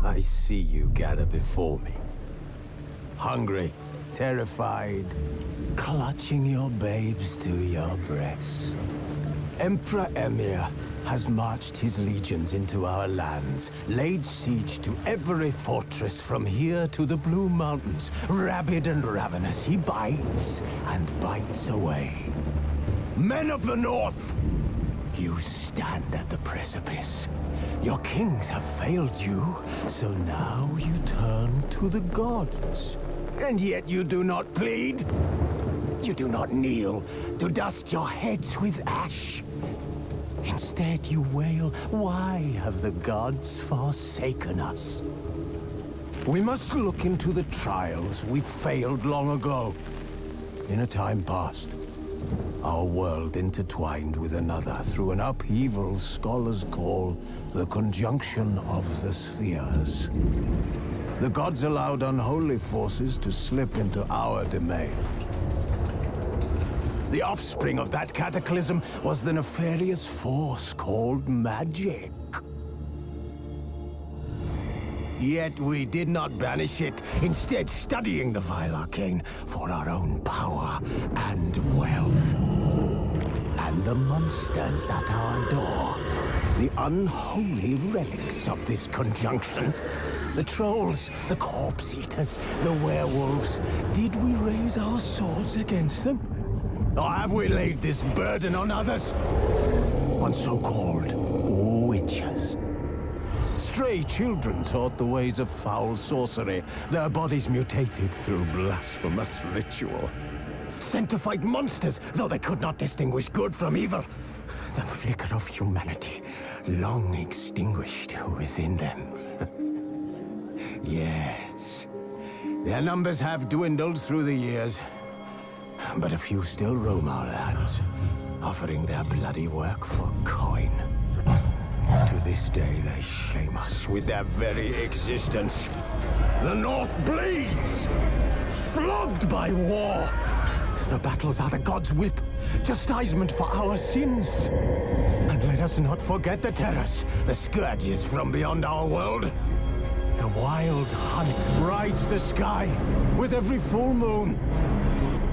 I see you gather before me. Hungry, terrified, clutching your babes to your breast. Emperor Emir has marched his legions into our lands, laid siege to every fortress from here to the Blue Mountains. Rabid and ravenous, he bites and bites away. Men of the North, you stand at the precipice. Your kings have failed you, so now you turn to the gods. And yet you do not plead. You do not kneel to dust your heads with ash. Instead you wail, why have the gods forsaken us? We must look into the trials we failed long ago. In a time past, our world intertwined with another through an upheaval scholars call the conjunction of the spheres. The gods allowed unholy forces to slip into our domain. The offspring of that cataclysm was the nefarious force called magic. Yet we did not banish it, instead studying the vile arcane for our own power and wealth. And the monsters at our door, the unholy relics of this conjunction. The trolls, the corpse-eaters, the werewolves. Did we raise our swords against them? Or have we laid this burden on others? On so-called witches. Stray children taught the ways of foul sorcery, their bodies mutated through blasphemous ritual. Sent to fight monsters, though they could not distinguish good from evil. The flicker of humanity, long extinguished within them. Yes, their numbers have dwindled through the years. But a few still roam our lands, offering their bloody work for coin. To this day, they shame us with their very existence. The North bleeds, flogged by war. The battles are the gods' whip, chastisement for our sins. And let us not forget the terrors, the scourges from beyond our world. The wild hunt rides the sky with every full moon.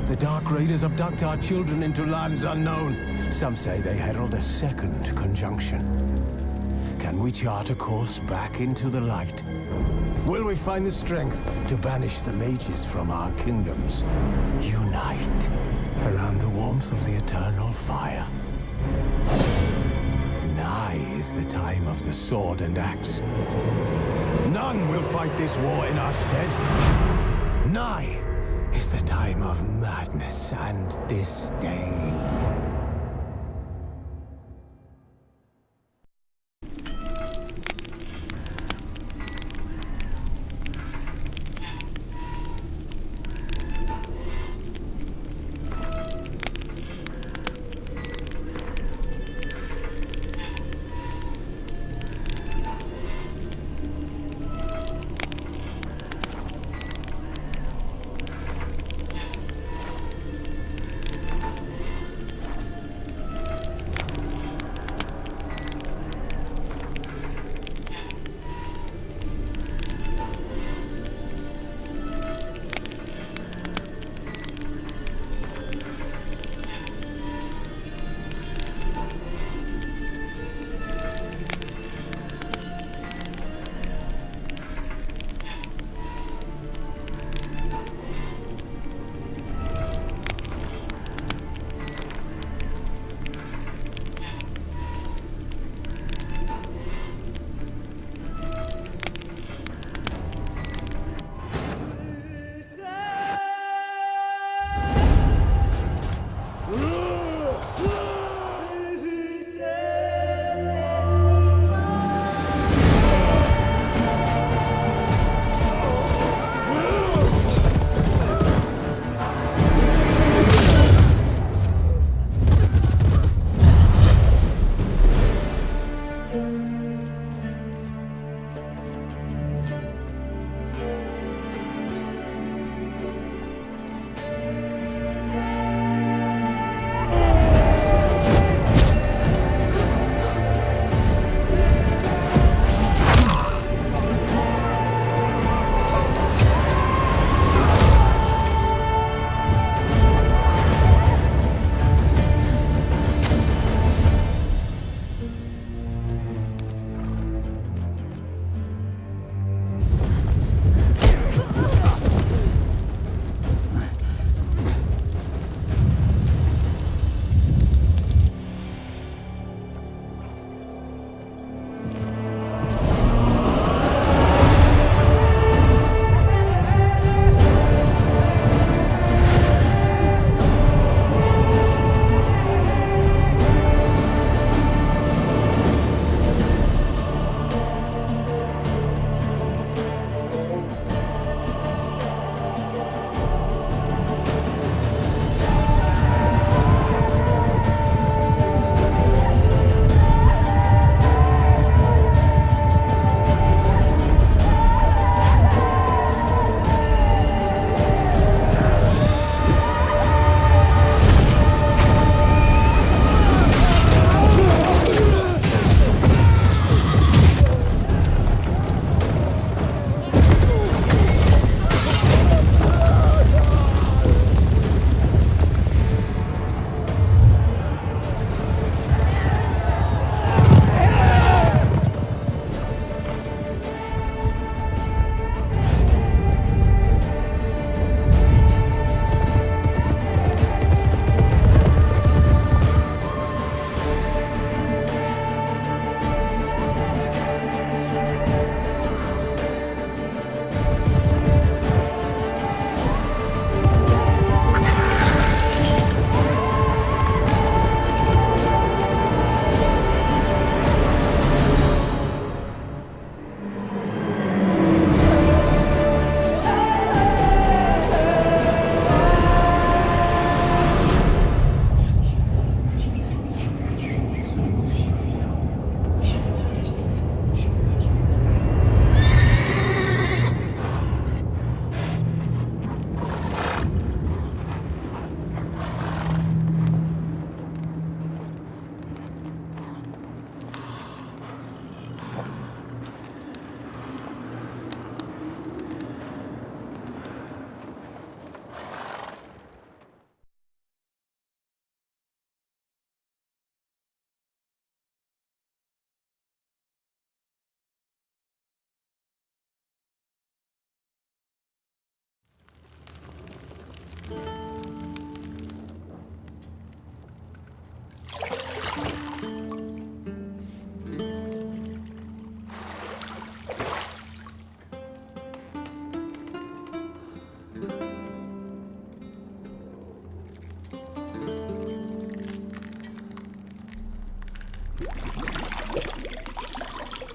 The Dark Raiders abduct our children into lands unknown. Some say they herald a second conjunction. Can we chart a course back into the light? Will we find the strength to banish the mages from our kingdoms? Unite around the warmth of the eternal fire. Nigh is the time of the sword and axe. None will fight this war in our stead. Nigh is the time of madness and disdain.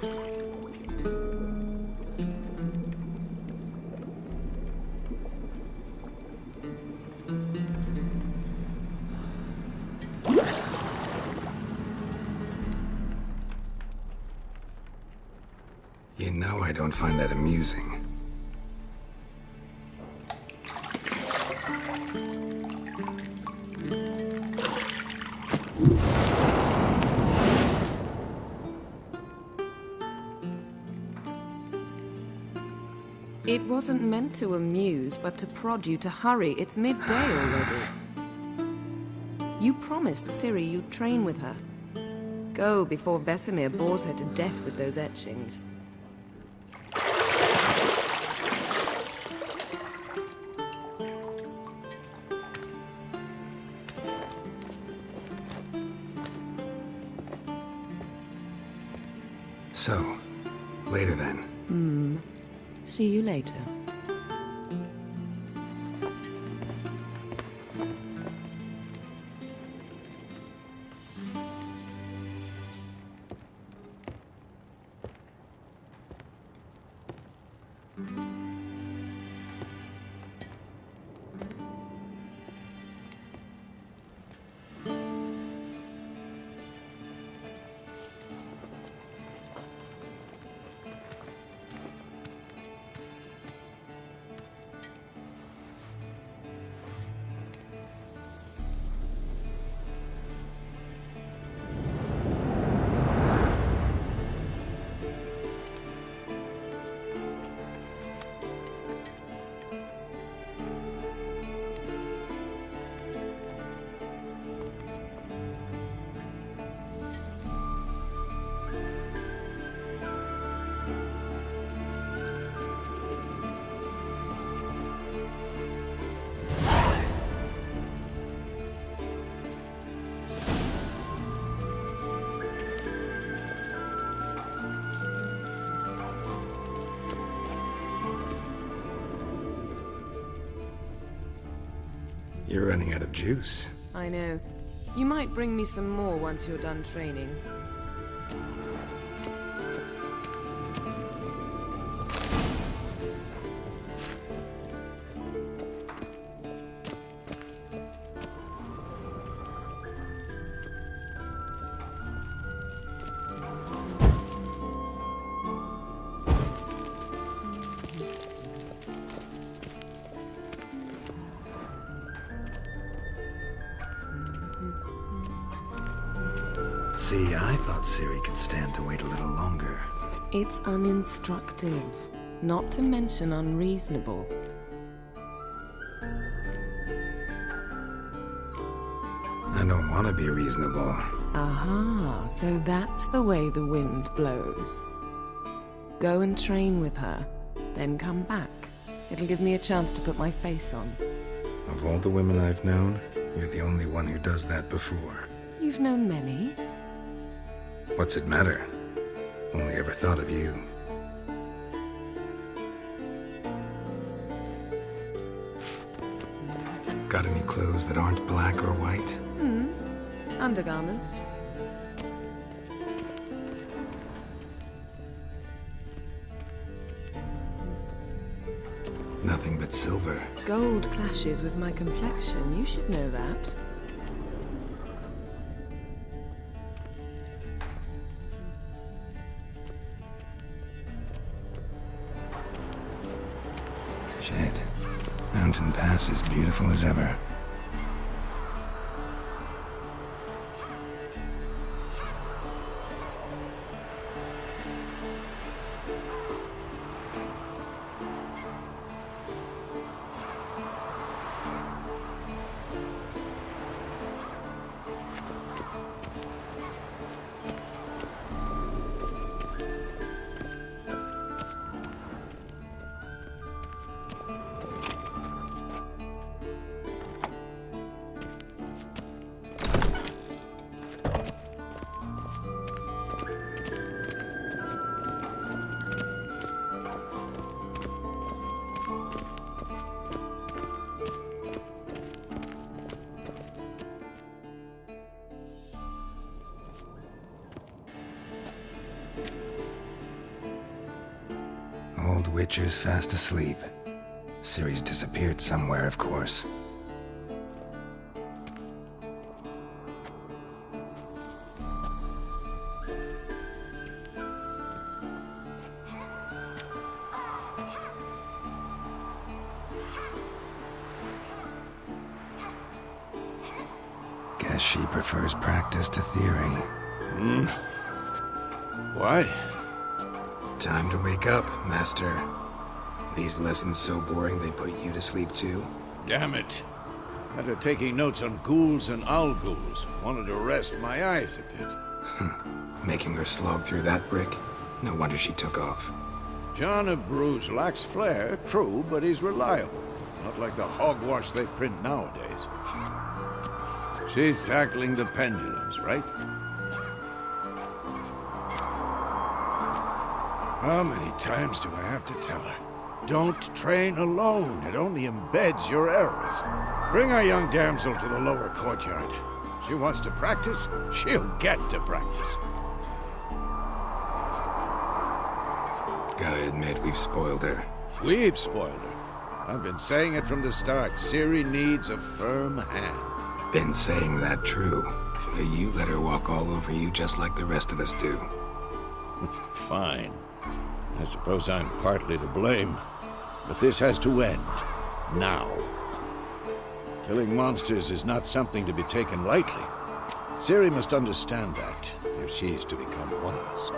You know I don't find that amusing. It wasn't meant to amuse, but to prod you to hurry. It's midday already. You promised Ciri you'd train with her. Go before Vesemir bores her to death with those etchings. So, later then. See you later. You're running out of juice. I know. You might bring me some more once you're done training. See, I thought Ciri could stand to wait a little longer. It's uninstructive, not to mention unreasonable. I don't want to be reasonable. Aha, so that's the way the wind blows. Go and train with her, then come back. It'll give me a chance to put my face on. Of all the women I've known, you're the only one who does that before. You've known many. What's it matter? Only ever thought of you. Got any clothes that aren't black or white? Undergarments. Nothing but silver. Gold clashes with my complexion. You should know that. Shit. Mountain Pass is beautiful as ever. old Witcher's fast asleep. Ciri's disappeared somewhere, of course. Guess she prefers practice to theory. What? Time to wake up, Master. These lessons so boring they put you to sleep too? Damn it. After taking notes on ghouls and owl-ghouls, wanted to rest my eyes a bit. Making her slog through that brick? No wonder she took off. John of Bruges lacks flair, true, but he's reliable. Not like the hogwash they print nowadays. She's tackling the pendulums, right? How many times do I have to tell her? Don't train alone. It only embeds your errors. Bring our young damsel to the lower courtyard. She wants to practice, she'll get to practice. Gotta admit, we've spoiled her. We've spoiled her. I've been saying it from the start. Ciri needs a firm hand. Been saying that true. But you let her walk all over you just like the rest of us do. Fine. I suppose I'm partly to blame. But this has to end. Now. Killing monsters is not something to be taken lightly. Ciri must understand that, if she's to become one of us.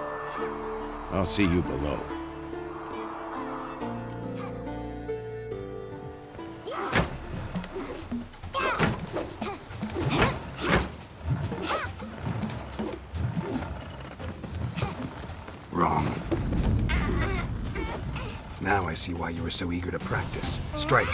I'll see you below. Wrong. Now I see why you were so eager to practice. Strike.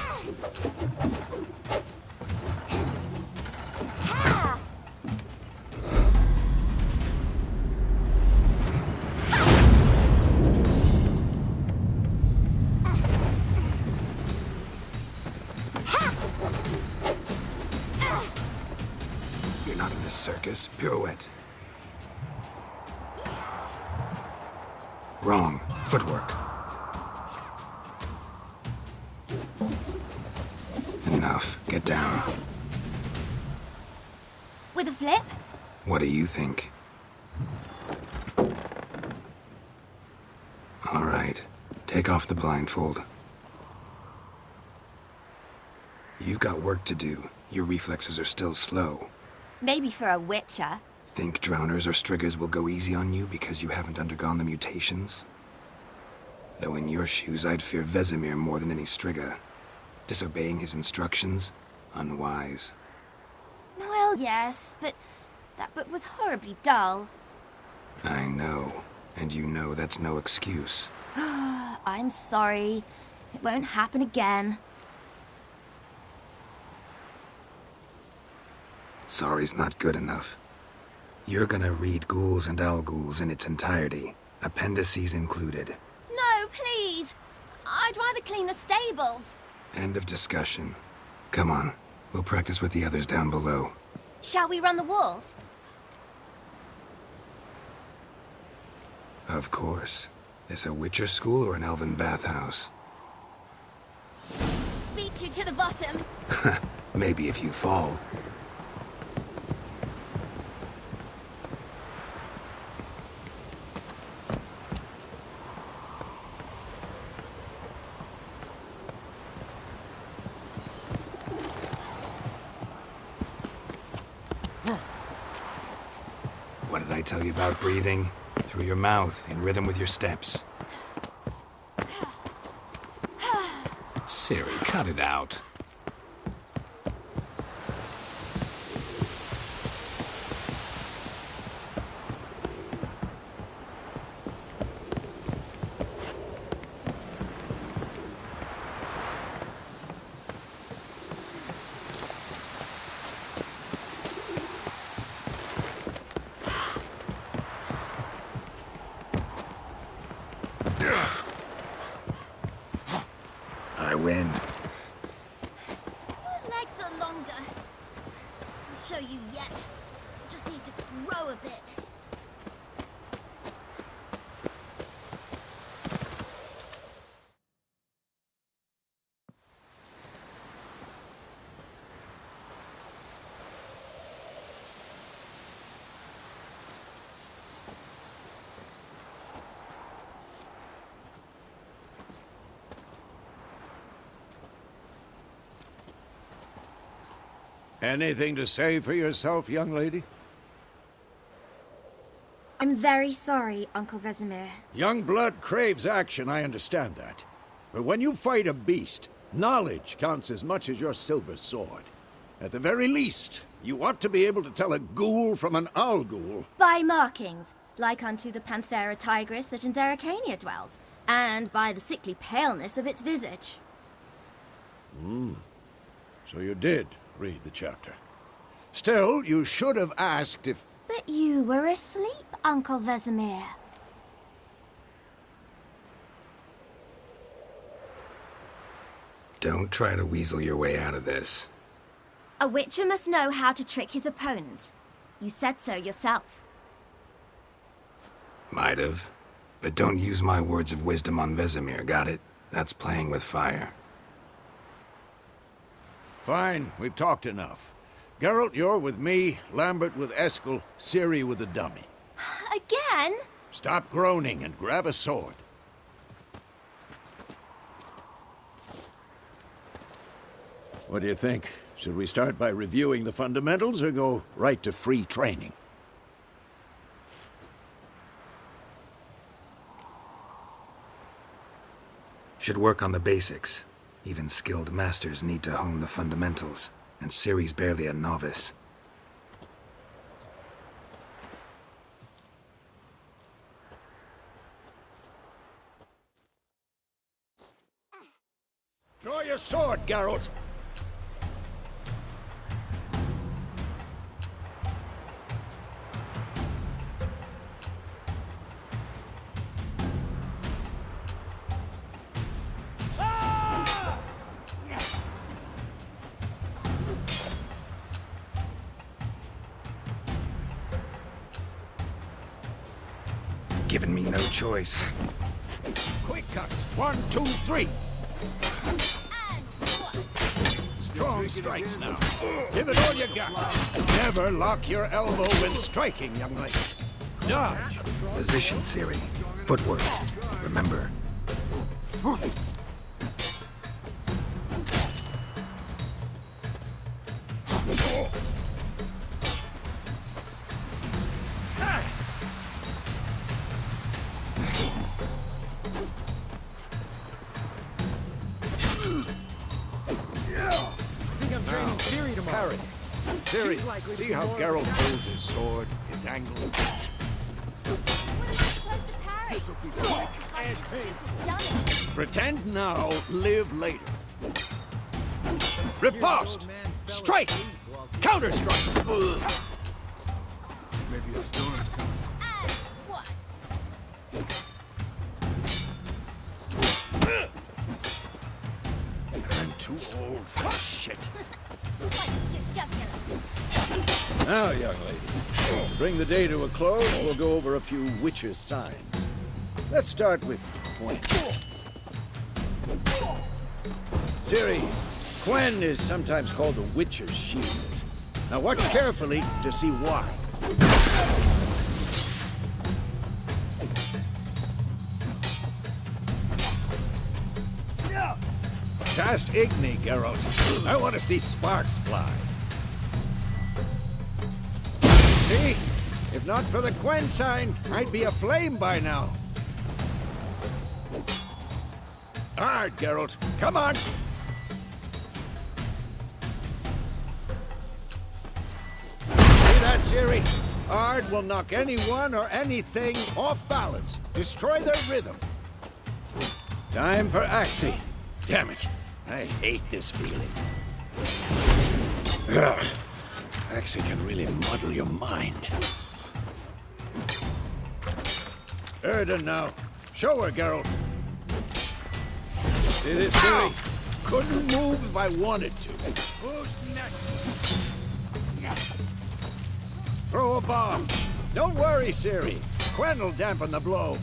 You're not in a circus. Pirouette. Wrong. Footwork. Enough. Get down. With a flip? What do you think? All right. Take off the blindfold. You've got work to do. Your reflexes are still slow. Maybe for a witcher. Think drowners or striggers will go easy on you because you haven't undergone the mutations? Though in your shoes, I'd fear Vesemir more than any strigger. Disobeying his instructions? Unwise. Well, yes, but that book was horribly dull. I know. And you know that's no excuse. I'm sorry. It won't happen again. Sorry's not good enough. You're gonna read Ghouls and Owl-Ghouls in its entirety, appendices included. No, please. I'd rather clean the stables. End of discussion. Come on, we'll practice with the others down below. Shall we run the walls? Of course. This a Witcher school or an elven bathhouse? Beat you to the bottom. Maybe if you fall. What did I tell you about breathing? Through your mouth, in rhythm with your steps. Ciri, cut it out. I win. Your legs are longer. I'll show you yet. Just need to grow a bit. Anything to say for yourself, young lady? I'm very sorry, Uncle Vesemir. Young blood craves action, I understand that. But when you fight a beast, knowledge counts as much as your silver sword. At the very least, you ought to be able to tell a ghoul from an owl ghoul. By markings, like unto the Panthera tigris that in Zerrikania dwells, and by the sickly paleness of its visage. So you did read the chapter. Still, you should have asked if... But you were asleep, Uncle Vesemir. Don't try to weasel your way out of this. A witcher must know how to trick his opponent. You said so yourself. Might have. But don't use my words of wisdom on Vesemir, got it? That's playing with fire. Fine, we've talked enough. Geralt, you're with me, Lambert with Eskel, Ciri with the dummy. Again? Stop groaning and grab a sword. What do you think? Should we start by reviewing the fundamentals or go right to free training? Should work on the basics. Even skilled masters need to hone the fundamentals, and Ciri's barely a novice. Draw your sword, Geralt! Giving me no choice. Quick cuts! 1, 2, 3! Strong strikes now. Give it all you got. Never lock your elbow when striking, young lady. Dodge! Position, Ciri. Footwork. Remember. Parry. Ciri, see how Geralt holds his sword? It's angled. Pretend now, live later. Riposte! Strike! Counter-strike! Maybe a storm's coming. I'm too old for this shit. Now, young lady, bring the day to a close. We'll go over a few witches' signs. Let's start with Quen. Ciri, Quen is sometimes called the witcher's shield. Now watch carefully to see why. Cast Igni, Geralt. I want to see sparks fly. See? If not for the Quen sign, I'd be aflame by now. Hard, Geralt. Come on! See that, Ciri? Ard will knock anyone or anything off balance. Destroy their rhythm. Time for Axii. Damn it. I hate this feeling. Ugh. Axii can really muddle your mind. Erden now. Show her, Geralt. See this, Ciri? Couldn't move if I wanted to. Who's next? Throw a bomb. Don't worry, Ciri. Quen will dampen the blow.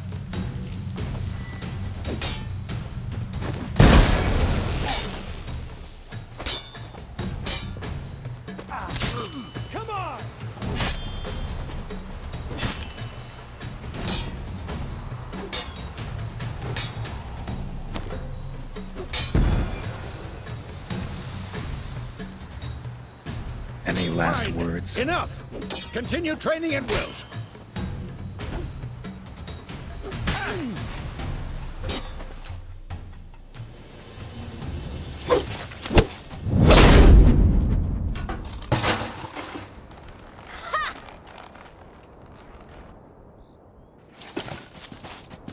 Come on! last Fine. words? Enough! Continue training at will.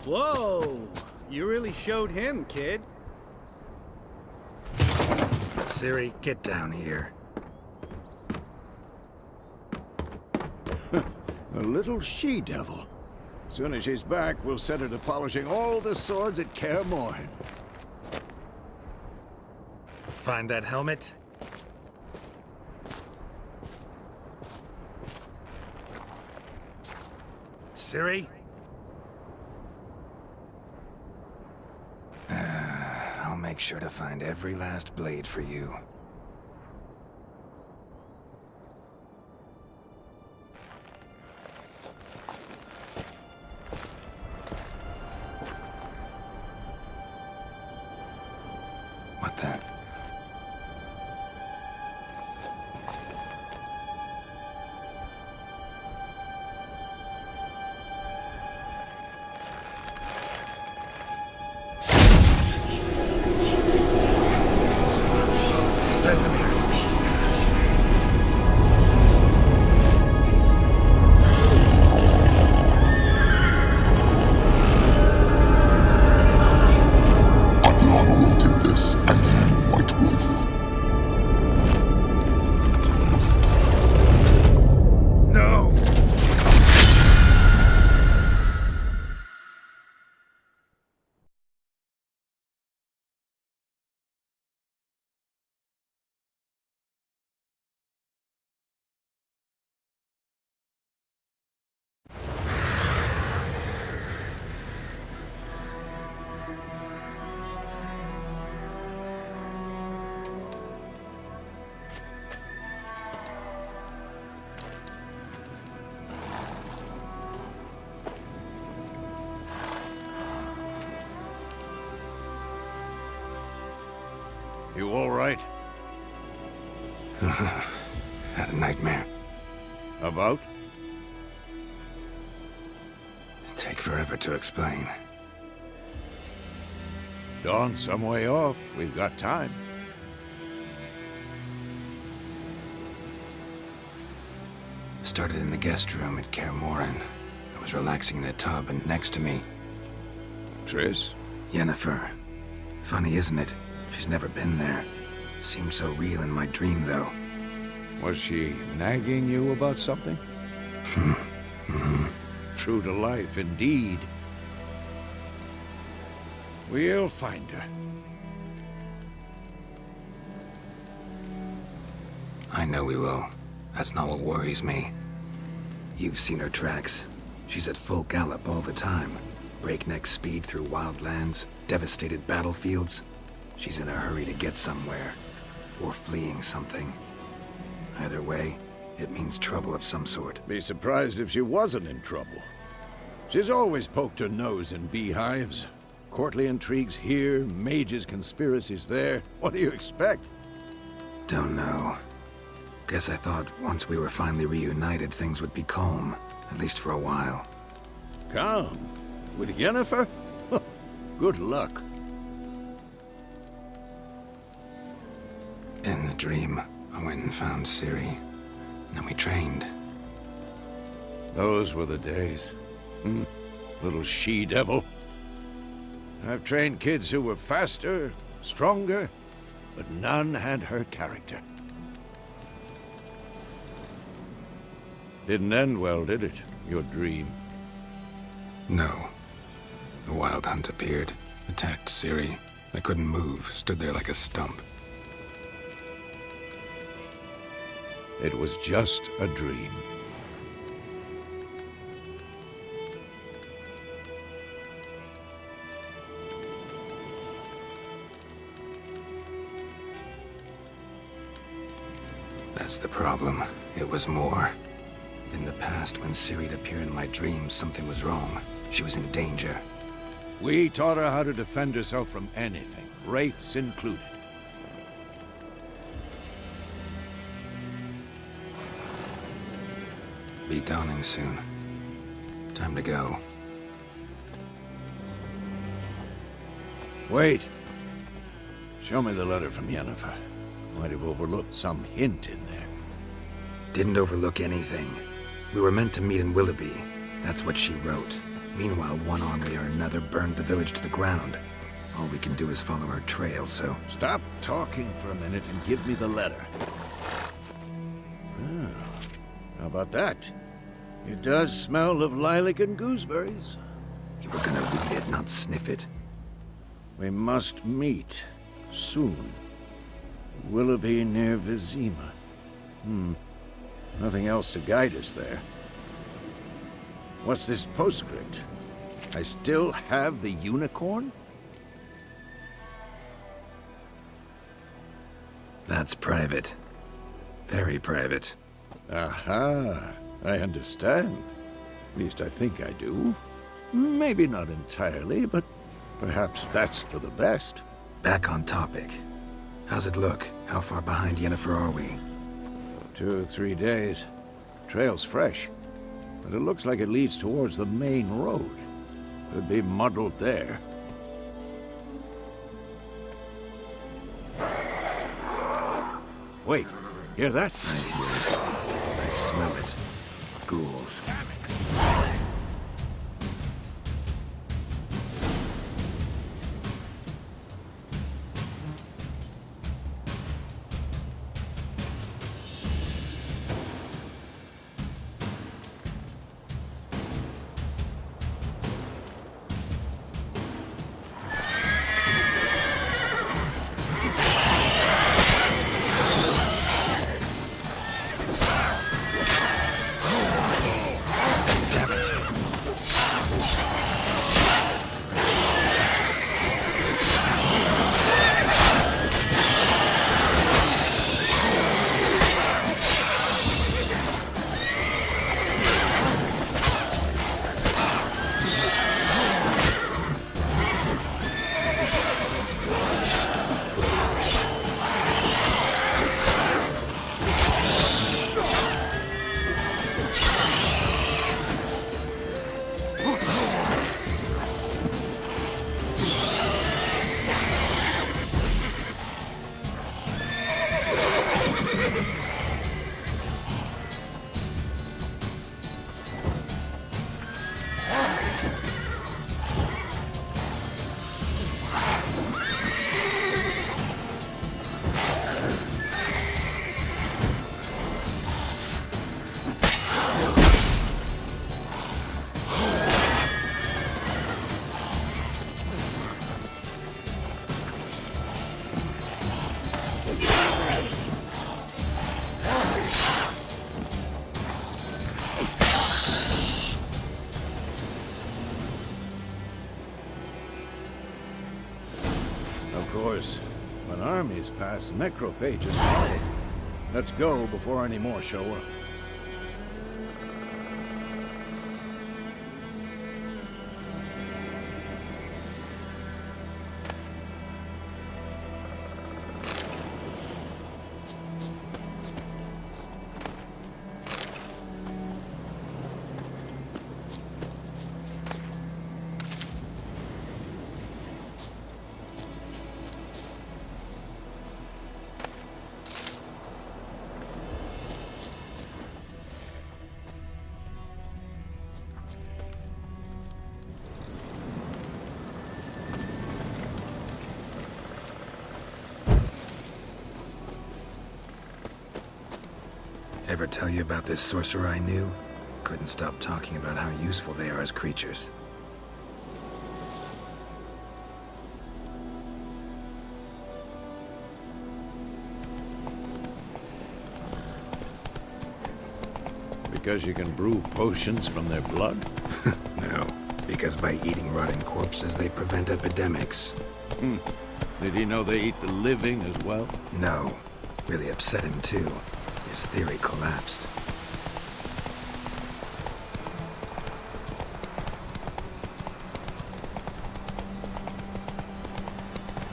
Whoa! You really showed him, kid. Ciri, get down here. A little she-devil. Soon as she's back, we'll set her to polishing all the swords at KAER MORHEN. Find that helmet? Ciri? I'll make sure to find every last blade for you. What the? Vesemir. I've long awaited this, and you, White Wolf. No! You all right? Had a nightmare. About? Take forever to explain. Dawn's some way off. We've got time. Started in the guest room at KAER MORHEN. I was relaxing in a tub, and next to me, Triss? Yennefer. Funny, isn't it? She's never been there. Seemed so real in my dream, though. Was she nagging you about something? True to life, indeed. We'll find her. I know we will. That's not what worries me. You've seen her tracks. She's at full gallop all the time. Breakneck speed through wild lands, devastated battlefields. She's in a hurry to get somewhere. Or fleeing something. Either way, it means trouble of some sort. Be surprised if she wasn't in trouble. She's always poked her nose in beehives. Courtly intrigues here, mages' conspiracies there. What do you expect? Don't know. Guess I thought once we were finally reunited, things would be calm. At least for a while. Calm? With Yennefer? Good luck. In the dream, I went and found Ciri. Then we trained. Those were the days. Little she-devil. I've trained kids who were faster, stronger, but none had her character. Didn't end well, did it? Your dream? No. The Wild Hunt appeared, attacked Ciri. I couldn't move, stood there like a stump. It was just a dream. That's the problem. It was more. In the past, when Ciri'd appear in my dreams, something was wrong. She was in danger. We taught her how to defend herself from anything, wraiths included. Be dawning soon. Time to go. Wait. Show me the letter from Yennefer. Might have overlooked some hint in there. Didn't overlook anything. We were meant to meet in Willoughby. That's what she wrote. Meanwhile, one army or another burned the village to the ground. All we can do is follow her trail, so... Stop talking for a minute and give me the letter. How about that? It does smell of lilac and gooseberries. You were gonna read it, not sniff it. We must meet soon. Willoughby near Vizima. Nothing else to guide us there. What's this postscript? I still have the unicorn? That's private. Very private. Aha, I understand. At least I think I do. Maybe not entirely, but perhaps that's for the best. Back on topic. How's it look? How far behind Yennefer are we? 2 or 3 days. Trail's fresh, but it looks like it leads towards the main road. Could be muddled there. Wait, hear that? I hear it. I smell it. Ghouls. Of course, when armies pass, necrophages follow. Let's go before any more show up. Ever tell you about this sorcerer I knew? Couldn't stop talking about how useful they are as creatures. Because you can brew potions from their blood? No, because by eating rotting corpses, they prevent epidemics. Did he know they eat the living as well? No. Really upset him, too. His theory collapsed.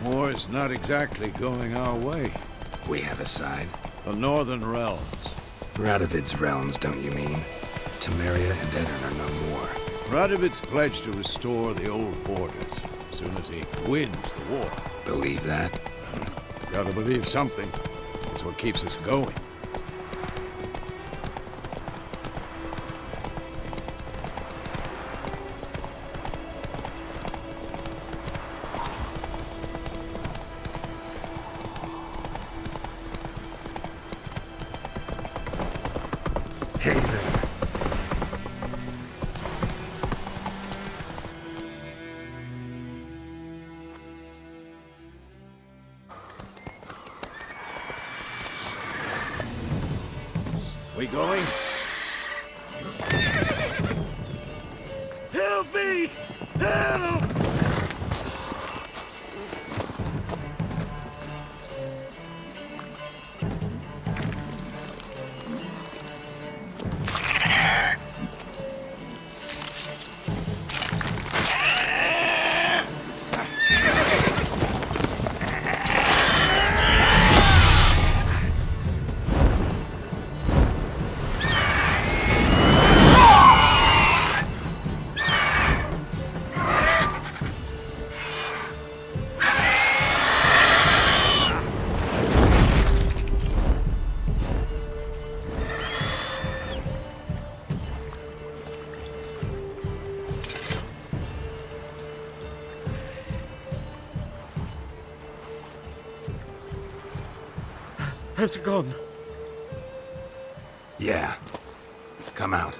War's not exactly going our way. We have a side. The Northern Realms. Radovid's realms, don't you mean? Temeria and Edirn are no more. Radovid's pledged to restore the old borders as soon as he wins the war. Believe that? Gotta believe something. It's what keeps us going. Hey there. We going? Help me! Help! Has it gone? Yeah. Come out.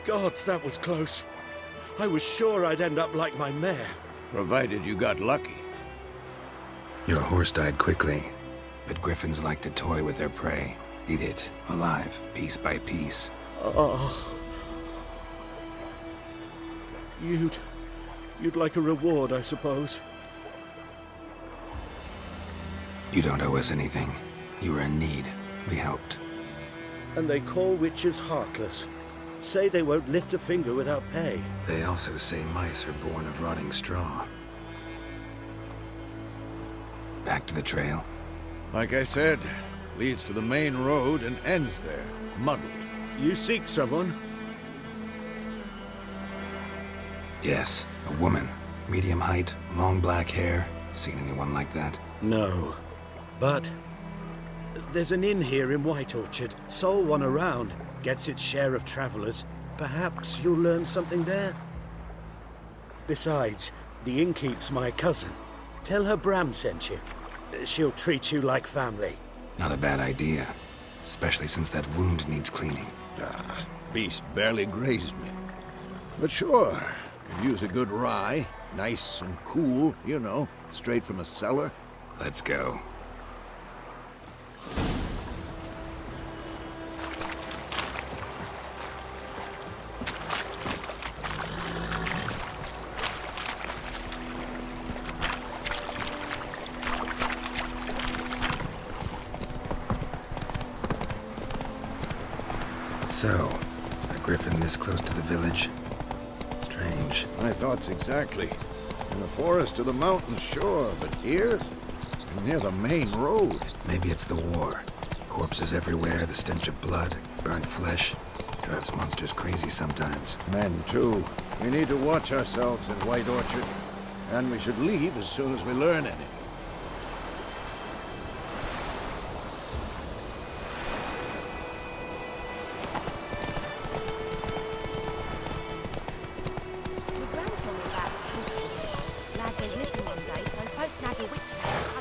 Gods, that was close. I was sure I'd end up like my mare. Provided you got lucky. Your horse died quickly, but griffins like to toy with their prey. Eat it, alive, piece by piece. Oh. You'd like a reward, I suppose. You don't owe us anything. You were in need. We helped. And they call witches heartless. Say they won't lift a finger without pay. They also say mice are born of rotting straw. Back to the trail. Like I said, leads to the main road and ends there, muddled. You seek someone? Yes, a woman. Medium height, long black hair. Seen anyone like that? No. But there's an inn here in White Orchard. Sole one around. Gets its share of travelers. Perhaps you'll learn something there. Besides, the innkeep's my cousin. Tell her Bram sent you. She'll treat you like family. Not a bad idea. Especially since that wound needs cleaning. Beast barely grazed me. But sure, could use a good rye. Nice and cool, you know, straight from a cellar. Let's go. So, a griffin this close to the village? Strange. My thoughts exactly. In the forest to the mountains, sure, but here? Near the main road. Maybe it's the war. Corpses everywhere, the stench of blood, burnt flesh. Drives monsters crazy sometimes. Men, too. We need to watch ourselves in White Orchard. And we should leave as soon as we learn anything.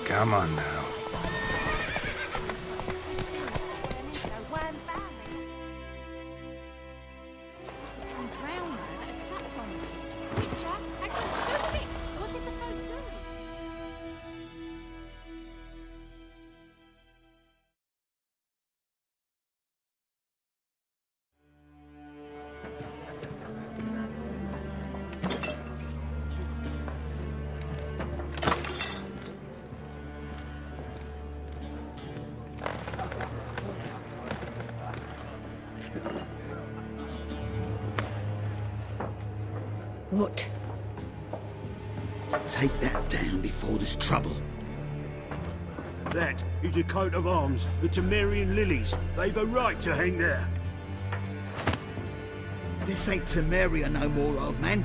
Come on now. What? Take that down before there's trouble. That is a coat of arms, the Temerian lilies. They've a right to hang there. This ain't Temeria no more, old man.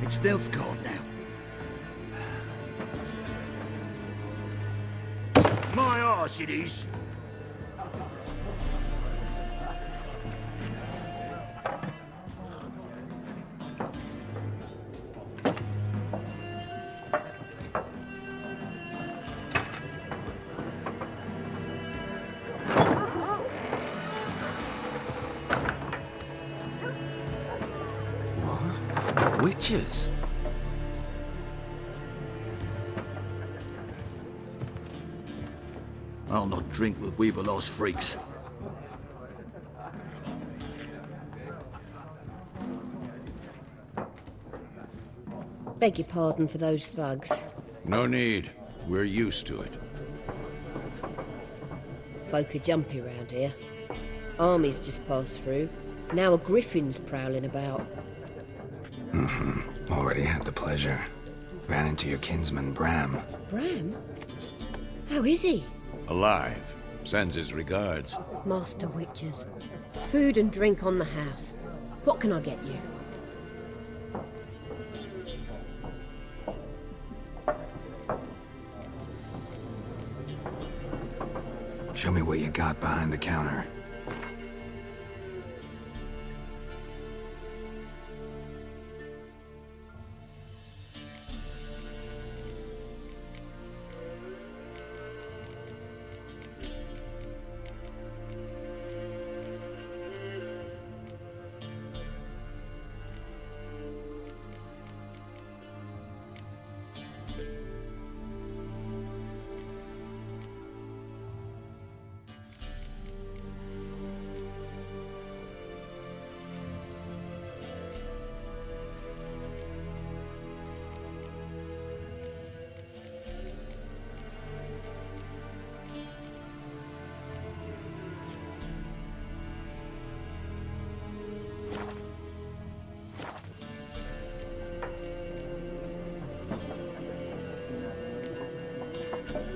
It's Nilfgaard now. My arse it is. Witches? I'll not drink with Weaver-lost freaks. Beg your pardon for those thugs. No need. We're used to it. Folk are jumpy round here. Armies just passed through. Now a griffin's prowling about. Already had the pleasure. Ran into your kinsman, Bram. Bram? How is he? Alive. Sends his regards. Master Witches. Food and drink on the house. What can I get you? Show me what you got behind the counter.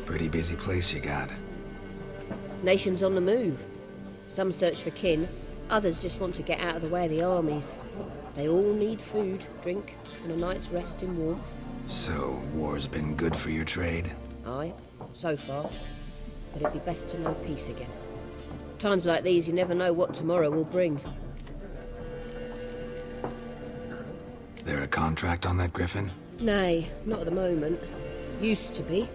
Pretty busy place you got. Nations on the move. Some search for kin, others just want to get out of the way of the armies. They all need food, drink, and a night's rest in warmth. So, war's been good for your trade? Aye, so far. But it'd be best to know peace again. Times like these, you never know what tomorrow will bring. There a contract on that griffin? Nay, not at the moment. Used to be.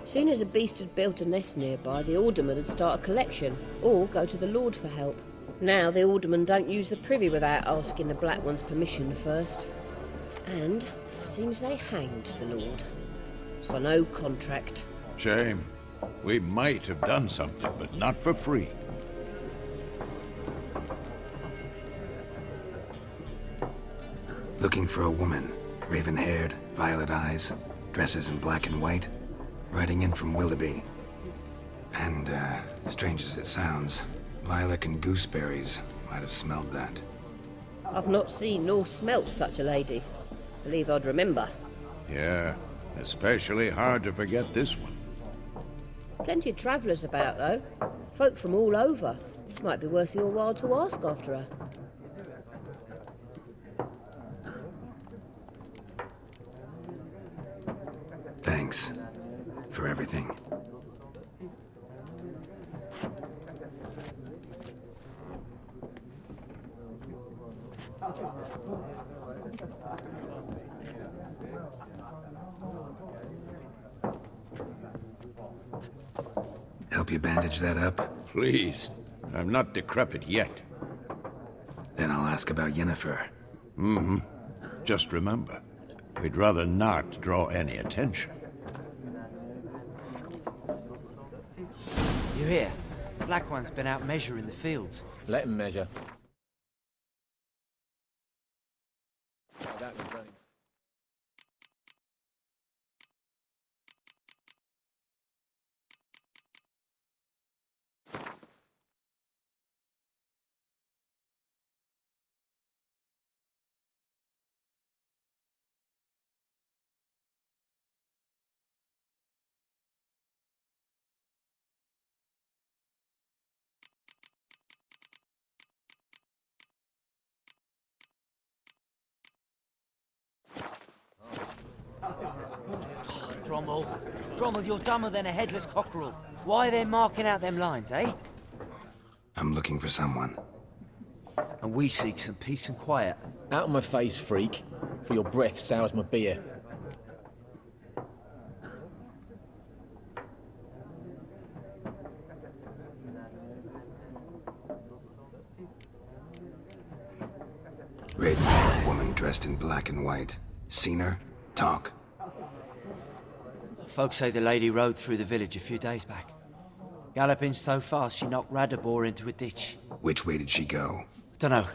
Soon as a beast had built a nest nearby, the alderman would start a collection, or go to the Lord for help. Now the aldermen don't use the privy without asking the Black One's permission first. And seems they hanged the Lord. So no contract. Shame. We might have done something, but not for free. Looking for a woman. Raven-haired, violet eyes, dresses in black and white. Riding in from Willoughby. And, strange as it sounds, lilac and gooseberries might have smelled that. I've not seen nor smelt such a lady. Believe I'd remember. Yeah, especially hard to forget this one. Plenty of travellers about, though. Folk from all over. Might be worth your while to ask after her. Thanks. For everything. Help you bandage that up? Please. I'm not decrepit yet. Then I'll ask about Yennefer. Just remember, we'd rather not draw any attention. You hear? Black One's been out measuring the fields. Let him measure. Drommel. Drommel, you're dumber than a headless cockerel. Why are they marking out them lines, eh? I'm looking for someone. And we seek some peace and quiet. Out of my face, freak. For your breath sours my beer. Red-haired woman dressed in black and white. Seen her? Talk. Folks say the lady rode through the village a few days back. Galloping so fast she knocked Radabor into a ditch. Which way did she go? Dunno.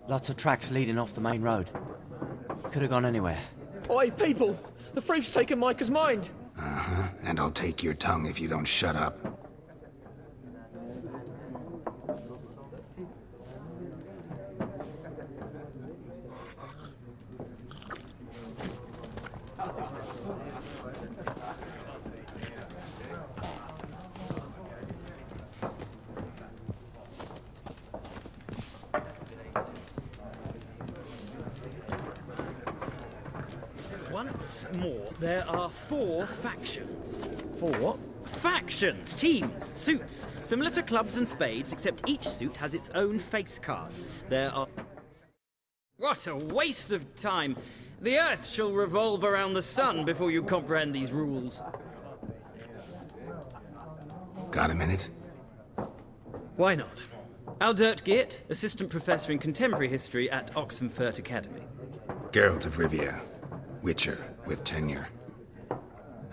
Lots of tracks leading off the main road. Could have gone anywhere. Oi, people! The freak's taken Micah's mind! Uh-huh. And I'll take your tongue if you don't shut up. Once more, there are 4 factions. 4 what? Factions, teams, suits, similar to clubs and spades, except each suit has its own face cards. There are... What a waste of time! The Earth shall revolve around the sun before you comprehend these rules. Got a minute? Why not? Aldert Geert, Assistant Professor in Contemporary History at Oxenfurt Academy. Geralt of Rivia. Witcher, with tenure.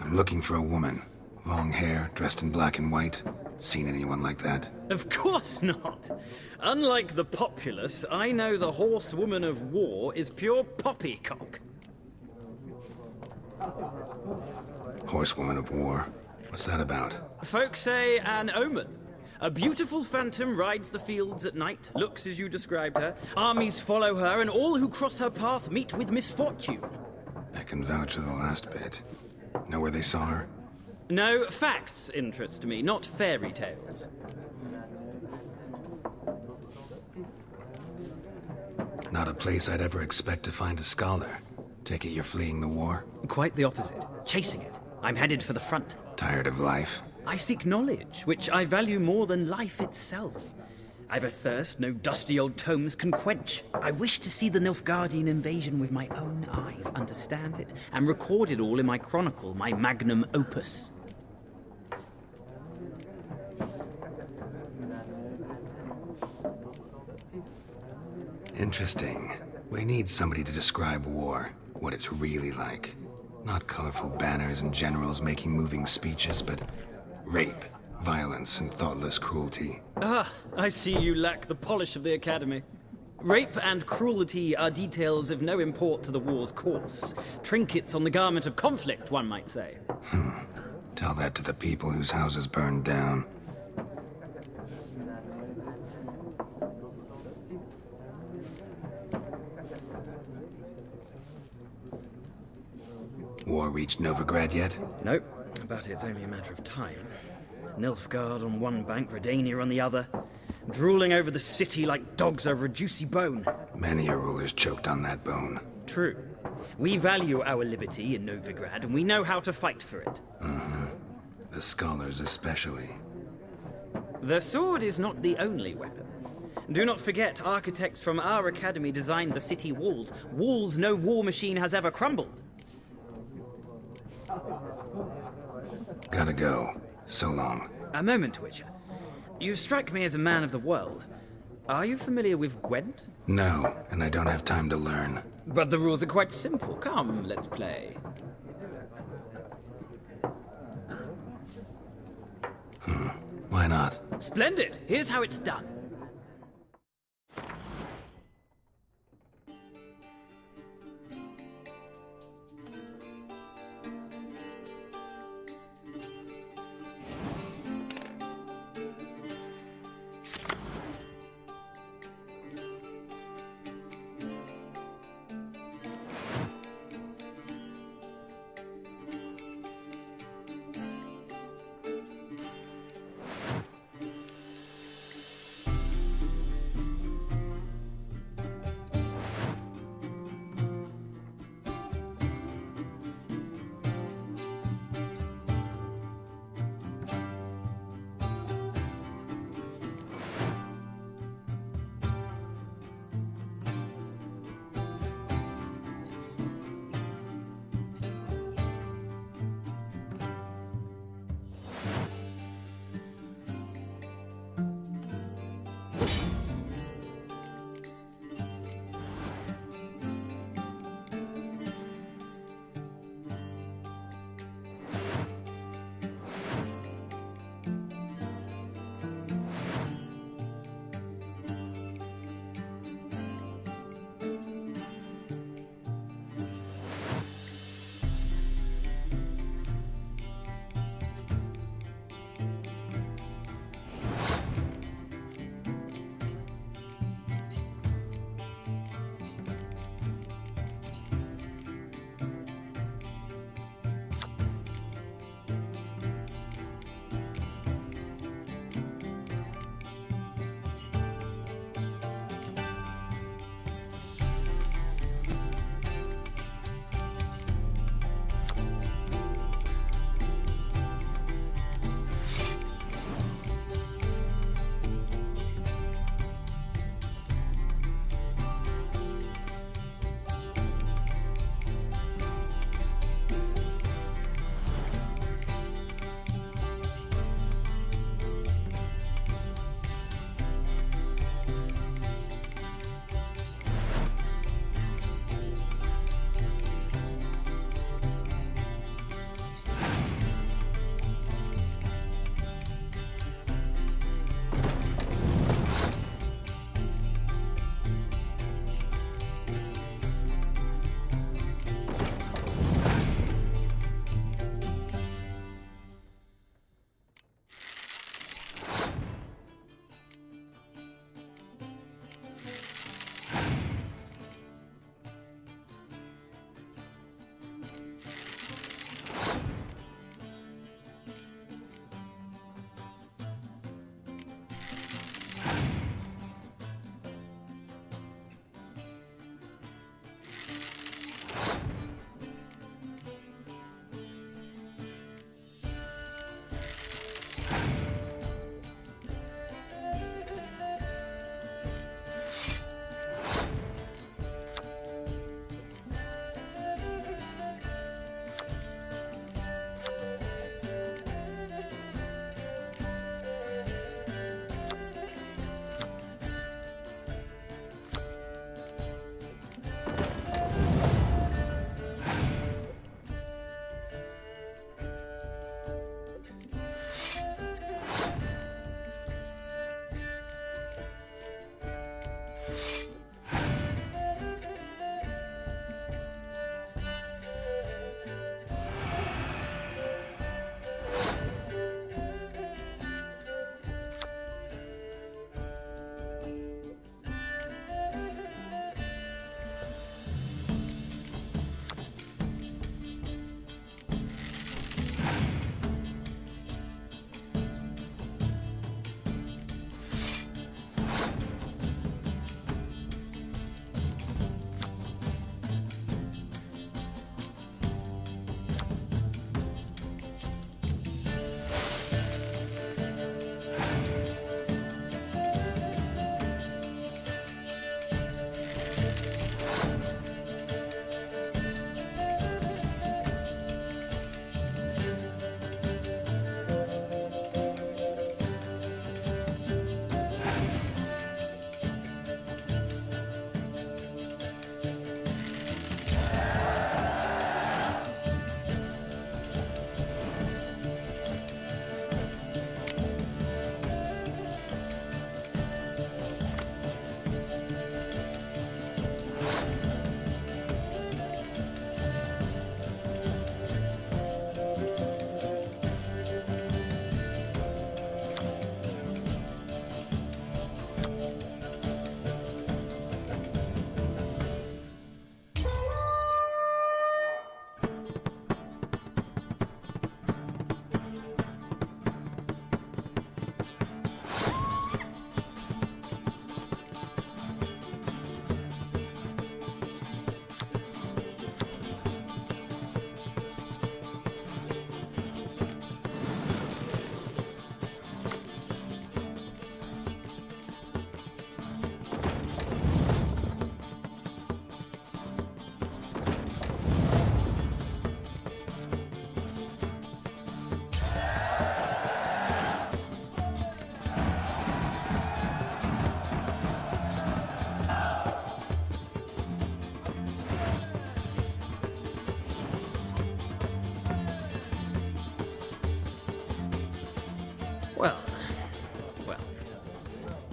I'm looking for a woman. Long hair, dressed in black and white. Seen anyone like that? Of course not! Unlike the populace, I know the horsewoman of war is pure poppycock. Horsewoman of war? What's that about? Folks say an omen. A beautiful phantom rides the fields at night, looks as you described her. Armies follow her, and all who cross her path meet with misfortune. I can vouch for the last bit. Know where they saw her? No, facts interest me, not fairy tales. Not a place I'd ever expect to find a scholar. Take it you're fleeing the war? Quite the opposite. Chasing it. I'm headed for the front. Tired of life? I seek knowledge, which I value more than life itself. I've a thirst no dusty old tomes can quench. I wish to see the Nilfgaardian invasion with my own eyes, understand it, and record it all in my chronicle, my magnum opus. Interesting. We need somebody to describe war, what it's really like. Not colorful banners and generals making moving speeches, but rape, violence, and thoughtless cruelty. Ah, I see you lack the polish of the Academy. Rape and cruelty are details of no import to the war's course. Trinkets on the garment of conflict, one might say. Tell that to the people whose houses burned down. War reached Novigrad yet? Nope, but it's only a matter of time. Nilfgaard on one bank, Redania on the other, drooling over the city like dogs over a juicy bone. Many a ruler's choked on that bone. True. We value our liberty in Novigrad, and we know how to fight for it. The scholars especially. The sword is not the only weapon. Do not forget, architects from our academy designed the city walls. Walls no war machine has ever crumbled. Gotta go. So long. A moment, Witcher. You strike me as a man of the world. Are you familiar with Gwent? No, and I don't have time to learn. But the rules are quite simple. Come, let's play. Why not? Splendid! Here's how it's done.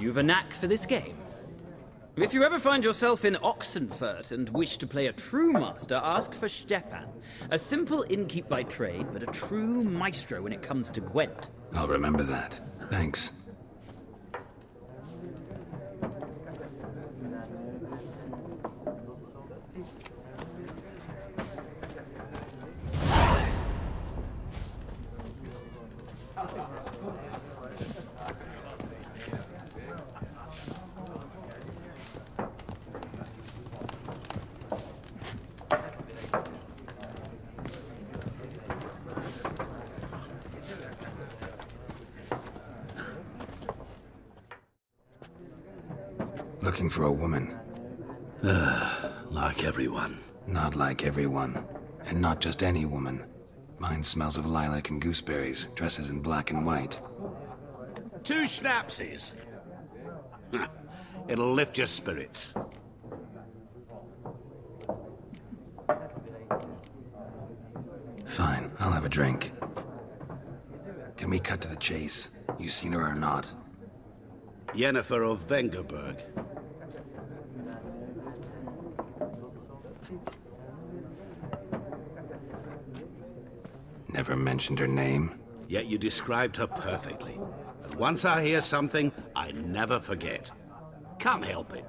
You've a knack for this game. If you ever find yourself in Oxenfurt and wish to play a true master, ask for Stepan. A simple innkeep by trade, but a true maestro when it comes to Gwent. I'll remember that. Thanks. Looking for a woman. Like everyone. Not like everyone. And not just any woman. Mine smells of lilac and gooseberries, dresses in black and white. 2 schnapsies. It'll lift your spirits. Fine, I'll have a drink. Can we cut to the chase? You seen her or not? Yennefer of Vengerberg. Never mentioned her name. Yet you described her perfectly. And once I hear something, I never forget. Can't help it.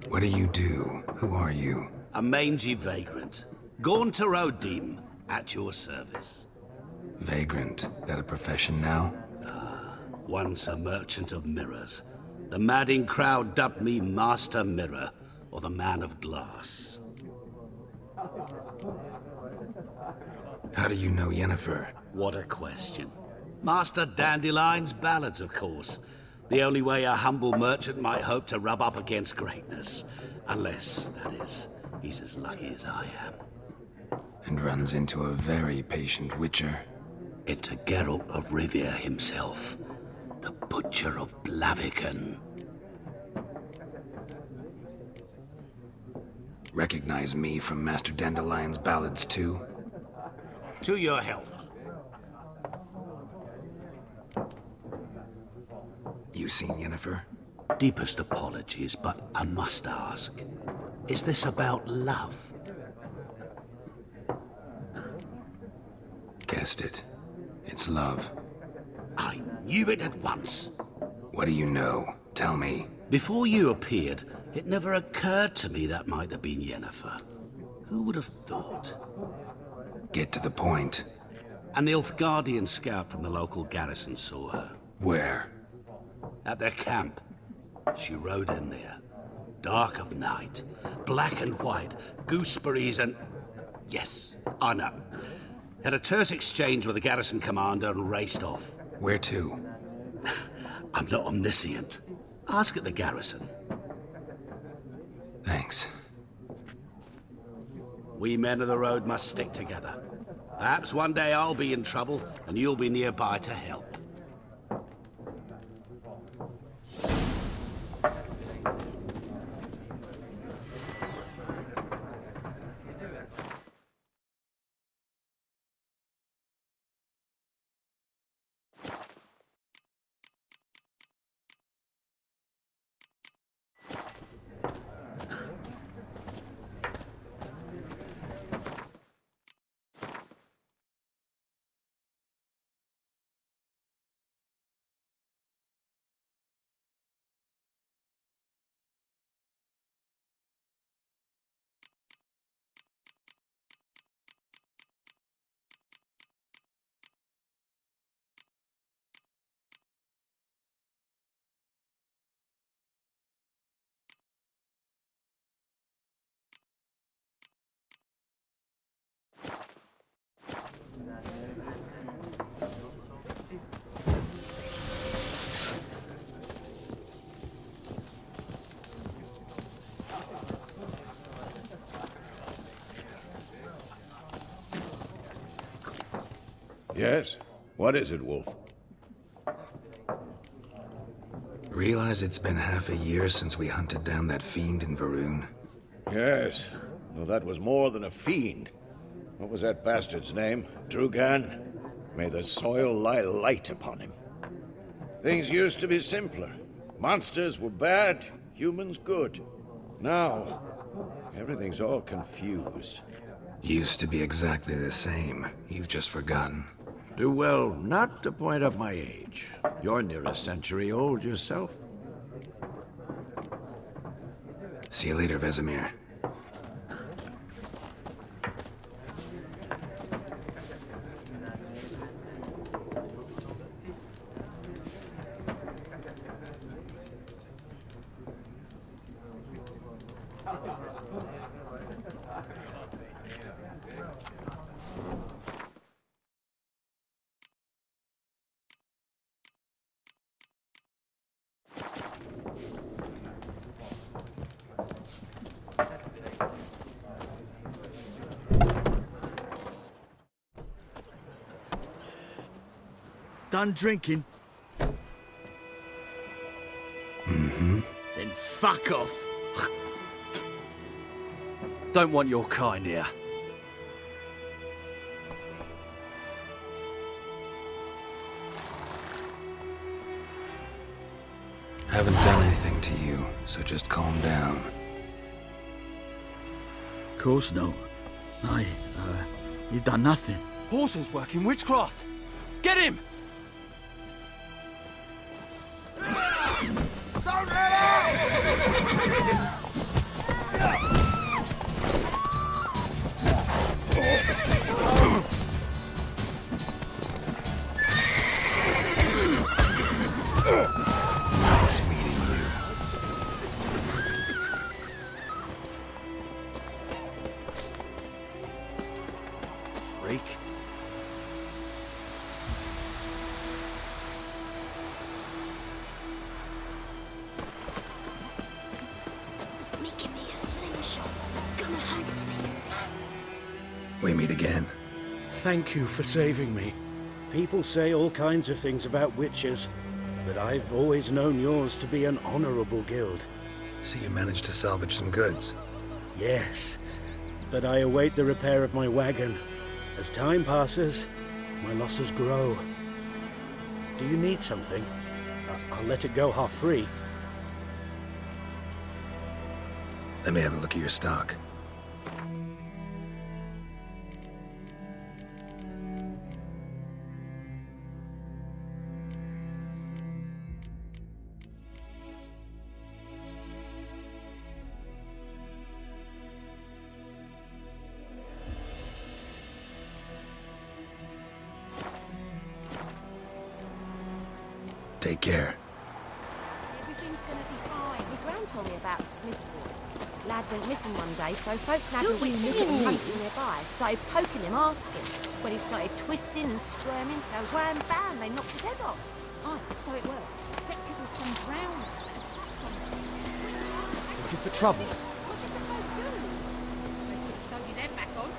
What do you do? Who are you? A mangy vagrant. Gone to Rodim, at your service. Vagrant? That a profession now? Once a merchant of mirrors. The madding crowd dubbed me Master Mirror, or the Man of Glass. How do you know Yennefer? What a question. Master Dandelion's ballads, of course. The only way a humble merchant might hope to rub up against greatness. Unless, that is, he's as lucky as I am. And runs into a very patient witcher. Into Geralt of Rivia himself. The Butcher of Blaviken. Recognize me from Master Dandelion's ballads, too? To your health. You seen Yennefer? Deepest apologies, but I must ask. Is this about love? Guessed it. It's love. I knew it at once. What do you know? Tell me. Before you appeared, it never occurred to me that might have been Yennefer. Who would have thought? Get to the point. A Nilfgaardian scout from the local garrison saw her. Where? At their camp. She rode in there. Dark of night. Black and white. Gooseberries and... Yes, I know. Had a terse exchange with the garrison commander and raced off. Where to? I'm not omniscient. Ask at the garrison. Thanks. We men of the road must stick together. Perhaps one day I'll be in trouble and you'll be nearby to help. Yes? What is it, Wolf? Realize it's been half a year since we hunted down that fiend in Varun? Yes. Well, that was more than a fiend. What was that bastard's name? Drugan? May the soil lie light upon him. Things used to be simpler. Monsters were bad, humans good. Now, everything's all confused. Used to be exactly the same. You've just forgotten. Do well not to point up my age. You're near a century old yourself. See you later, Vesemir. Done drinking? Mm-hmm. Then fuck off. Don't want your kind here. Haven't done anything to you, so just calm down. Course no. You done nothing. Horson's working witchcraft. Get him! Don't let out! Nice meeting you. Freak. Making me a slingshot. Gonna hunt things. We meet again. Thank you for saving me. People say all kinds of things about witches, but I've always known yours to be an honorable guild. So you managed to salvage some goods? Yes, but I await the repair of my wagon. As time passes, my losses grow. Do you need something? I'll let it go half-free. Let me have a look at your stock. Take care. Everything's gonna be fine. My gran told me about a Smith's boy. Lad went missing one day, so folk nabbed a witch that was hunting nearby. Started poking him, asking. When he started twisting and squirming, so wham bam, they knocked his head off. Oh, so it worked. Except it was some drowned fella had sat on it. Looking for trouble. What did the folk do? They put the sewed head back on.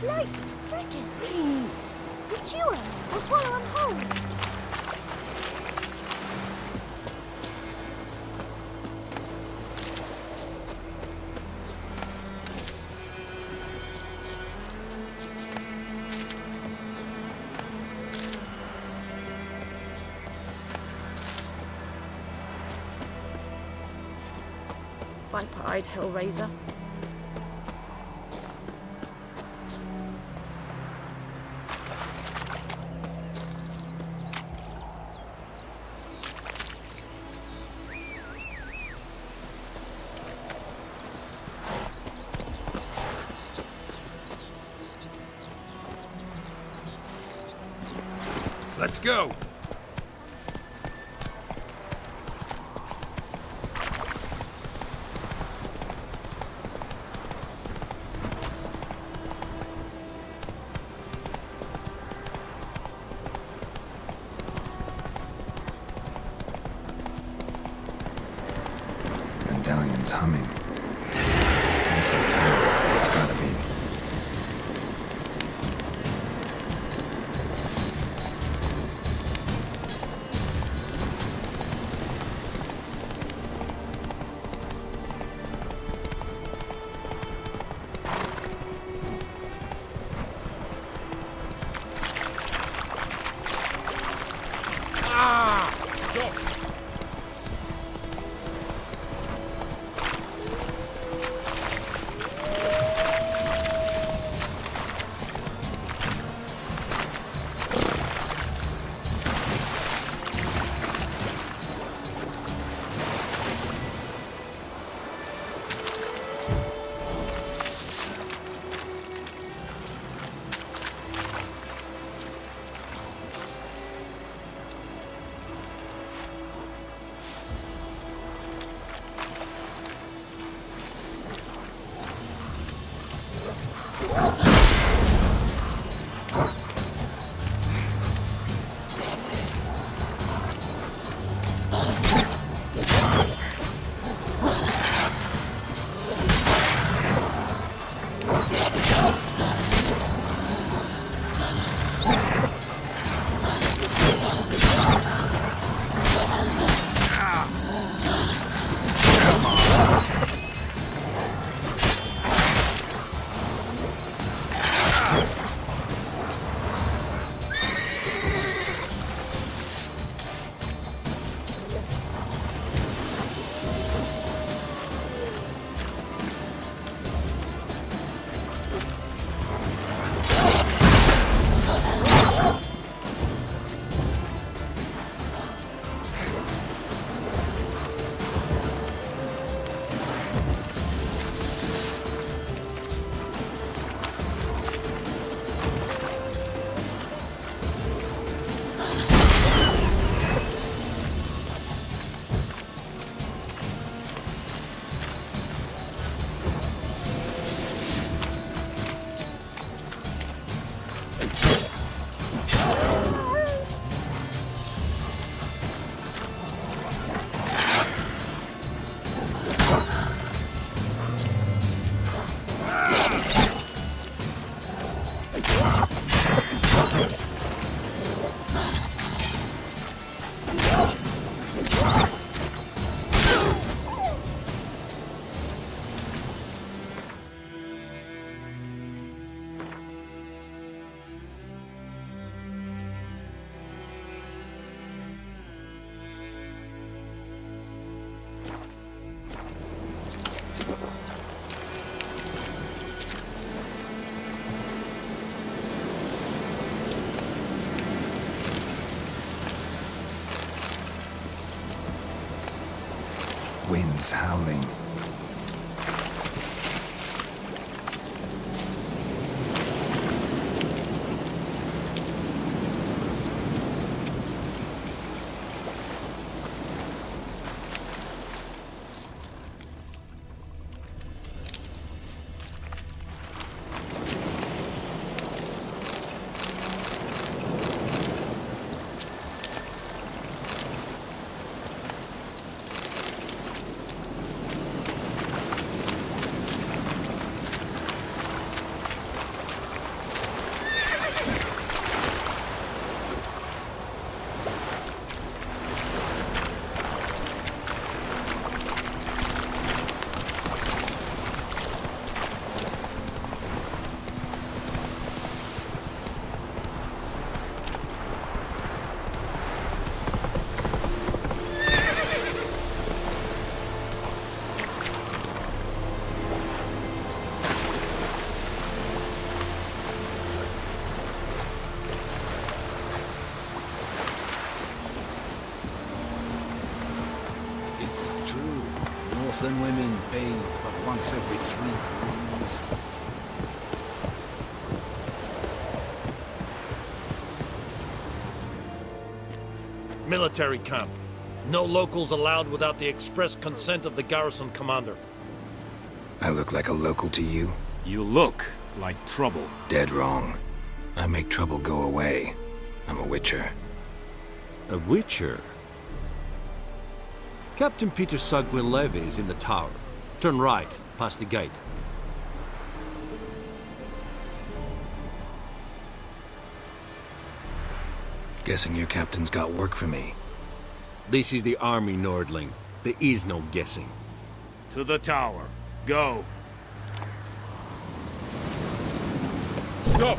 Like friggin'. You chew 'em or swallow 'em whole. pipe-eyed hellraiser. Let's go! Medallion's humming. That's a power. It's gotta be. Stop! Winds howling. Northern women bathe but once every 3 moons. Military camp. No locals allowed without the express consent of the garrison commander. I look like a local to you? You look like trouble. Dead wrong. I make trouble go away. I'm a witcher. A witcher? Captain Peter Sagwin-Levy is in the tower. Turn right, past the gate. Guessing your captain's got work for me. This is the army, Nordling. There is no guessing. To the tower. Go. Stop!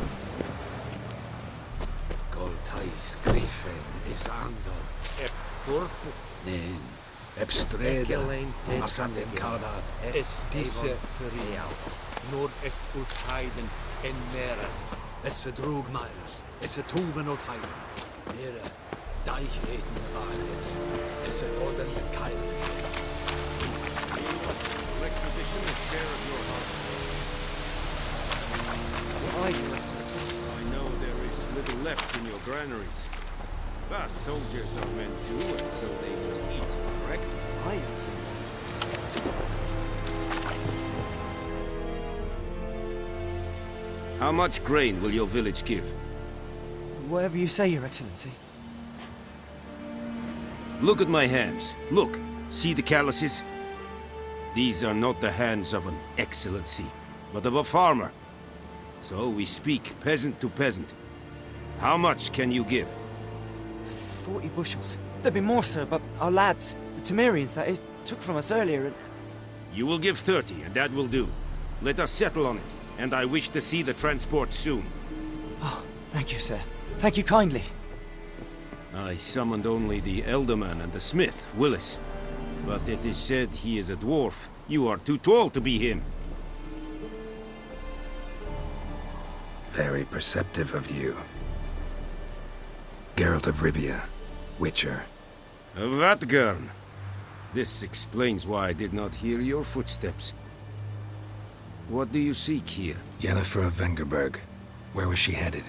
Goltais Griffin is angle. Ep purple. Nen. Ep streda. Marsandem Kardath. Es diese Ferial. Nord est Ulfheiden en Meres. Es drug Myras. Es Tuven of Heiden. Mere. Deichheden waren es. Es fordern the Keil. Requisition a share of your harvest. What are you, Excellency? I know there is little left in your granaries. But soldiers are men too, and so they must eat, correct? Aye, Excellency. How much grain will your village give? Whatever you say, Your Excellency. Look at my hands. Look. See the calluses? These are not the hands of an excellency, but of a farmer. So we speak peasant to peasant. How much can you give? 40 bushels. There'd be more, sir, but our lads, the Temerians, that is, took from us earlier and... You will give 30, and that will do. Let us settle on it, and I wish to see the transport soon. Oh, thank you, sir. Thank you kindly. I summoned only the Elderman and the smith, Willis. But it is said he is a dwarf. You are too tall to be him. Very perceptive of you. Geralt of Rivia, Witcher. Vatgern. This explains why I did not hear your footsteps. What do you seek here? Yennefer of Vengerberg. Where was she headed?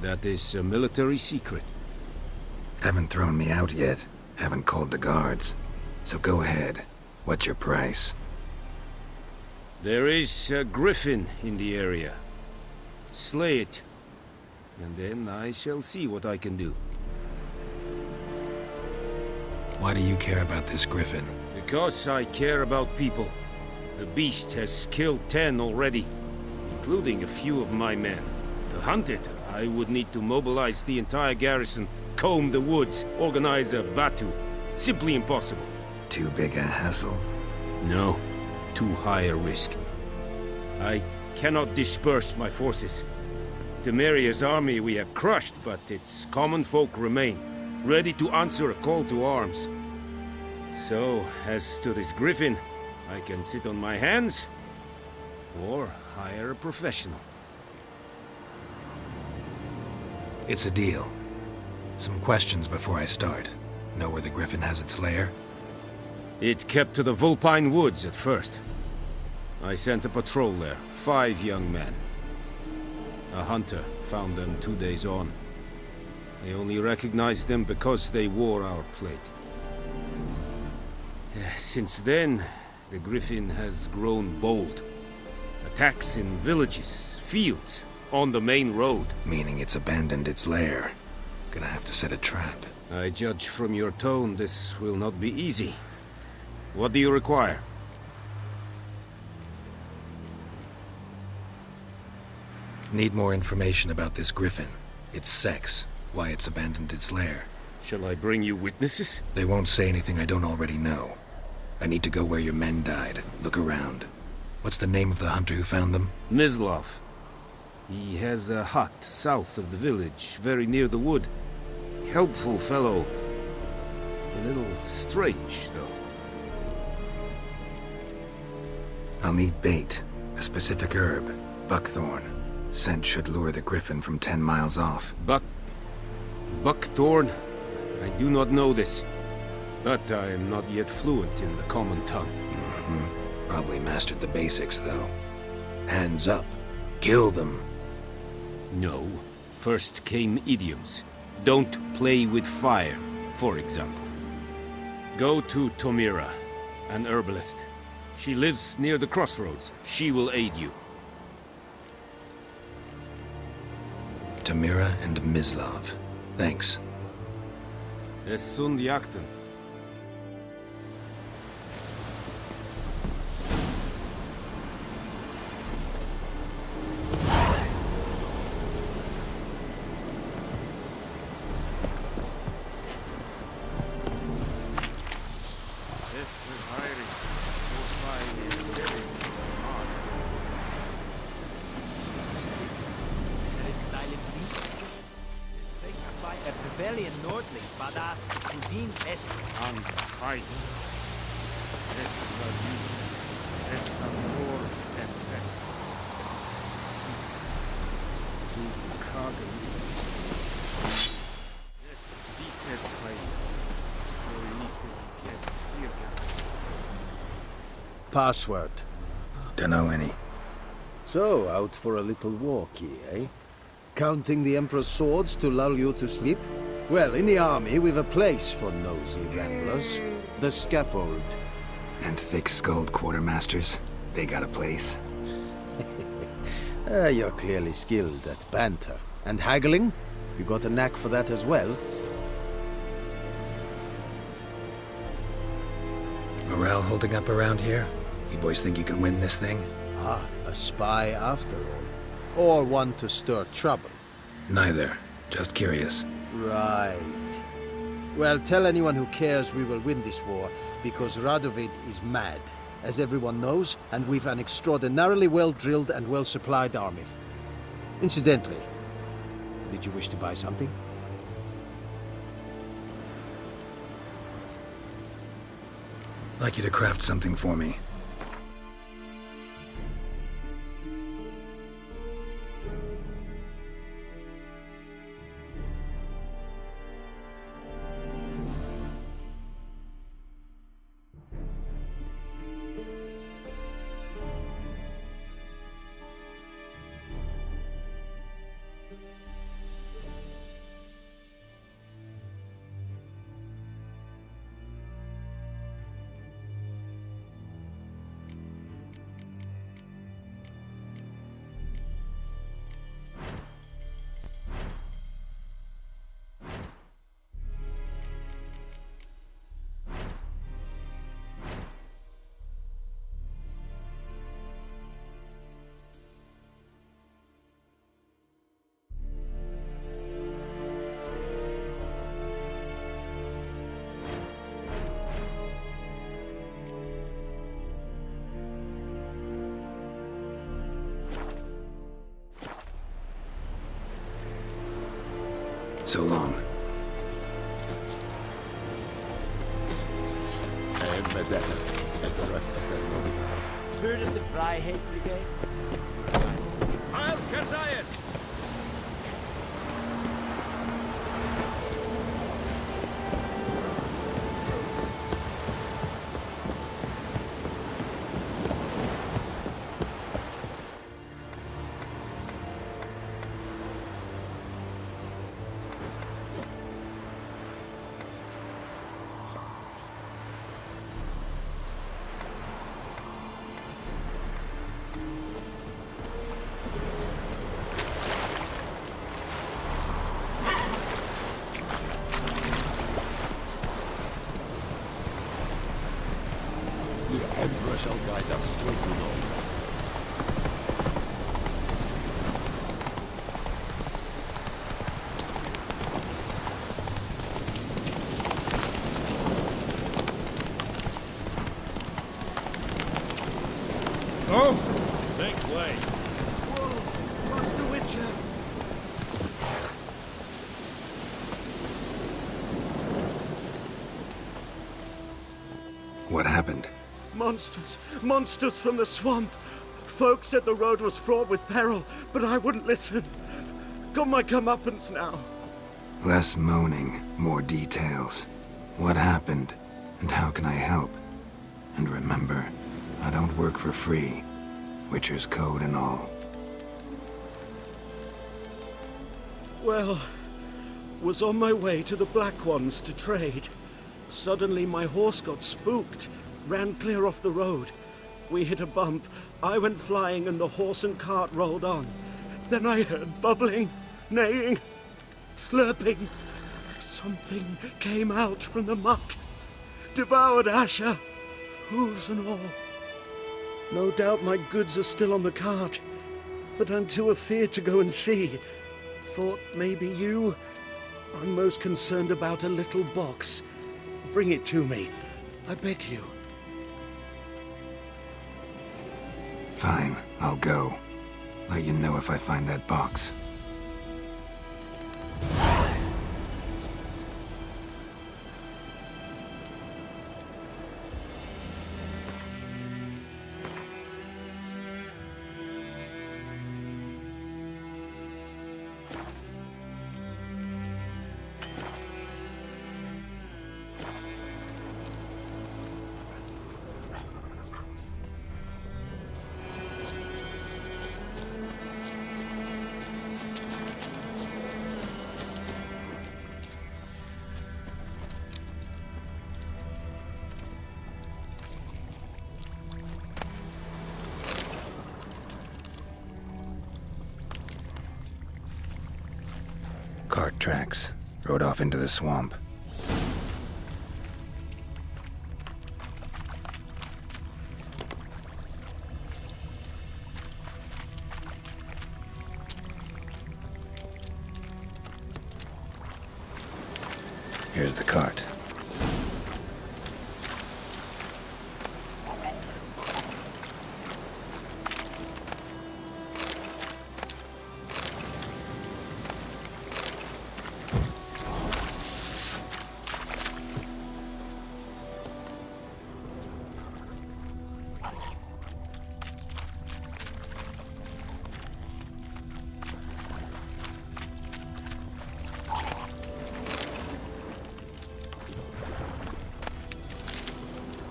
That is a military secret. Haven't thrown me out yet. Haven't called the guards. So go ahead. What's your price? There is a griffin in the area. Slay it. And then I shall see what I can do. Why do you care about this griffin? Because I care about people. The beast has killed 10 already, including a few of my men. To hunt it, I would need to mobilize the entire garrison, comb the woods, organize a batu. Simply impossible. Too big a hassle? No. Too high a risk. I cannot disperse my forces. Temeria's army we have crushed, but its common folk remain, ready to answer a call to arms. So, as to this griffin, I can sit on my hands, or hire a professional. It's a deal. Some questions before I start. Know where the griffin has its lair? It kept to the Vulpine Woods at first. I sent a patrol there, 5 young men. A hunter found them 2 days on. They only recognized them because they wore our plate. Since then, the griffin has grown bold. Attacks in villages, fields, on the main road. Meaning it's abandoned its lair. Gonna have to set a trap. I judge from your tone this will not be easy. What do you require? Need more information about this griffin. Its sex, why it's abandoned its lair. Shall I bring you witnesses? They won't say anything I don't already know. I need to go where your men died. Look around. What's the name of the hunter who found them? Mislav. He has a hut south of the village, very near the wood. Helpful fellow. A little strange, though. I'll need bait. A specific herb. Buckthorn. Scent should lure the griffin from 10 miles off. Buckthorn? I do not know this. But I am not yet fluent in the common tongue. Probably mastered the basics, though. Hands up. Kill them. No. First came idioms. Don't play with fire, for example. Go to Tomira, an herbalist. She lives near the crossroads. She will aid you. Tomira and Mislav. Thanks. Es sunt jakten. Password. Dunno any. So, out for a little walkie, eh? Counting the Emperor's swords to lull you to sleep? Well, in the army, we've a place for nosy ramblers. The scaffold. And thick-skulled quartermasters. They got a place. You're clearly skilled at banter. And haggling? You got a knack for that as well? Morale holding up around here? You boys think you can win this thing? Ah, a spy after all. Or one to stir trouble. Neither. Just curious. Right. Well, tell anyone who cares we will win this war, because Radovid is mad, as everyone knows, and we've an extraordinarily well-drilled and well-supplied army. Incidentally, did you wish to buy something? I'd like you to craft something for me. So long. Heard of the Vrijheid Brigade? I'll Kazayet! The Emperor shall guide us straight to Rome. Oh! Make way. Whoa! Master Witcher! What happened? Monsters! Monsters from the swamp! Folk said the road was fraught with peril, but I wouldn't listen. Got my comeuppance now. Less moaning, more details. What happened, and how can I help? And remember, I don't work for free. Witcher's code and all. Well, was on my way to the Black Ones to trade. Suddenly my horse got spooked, ran clear off the road. We hit a bump, I went flying and the horse and cart rolled on. Then I heard bubbling, neighing, slurping. Something came out from the muck, devoured Asher, hooves and all. No doubt my goods are still on the cart, but I'm too afeard to go and see. Thought maybe you. I'm most concerned about a little box. Bring it to me, I beg you. Fine, I'll go. Let you know if I find that box. Cart tracks. Rode off into the swamp. Here's the cart.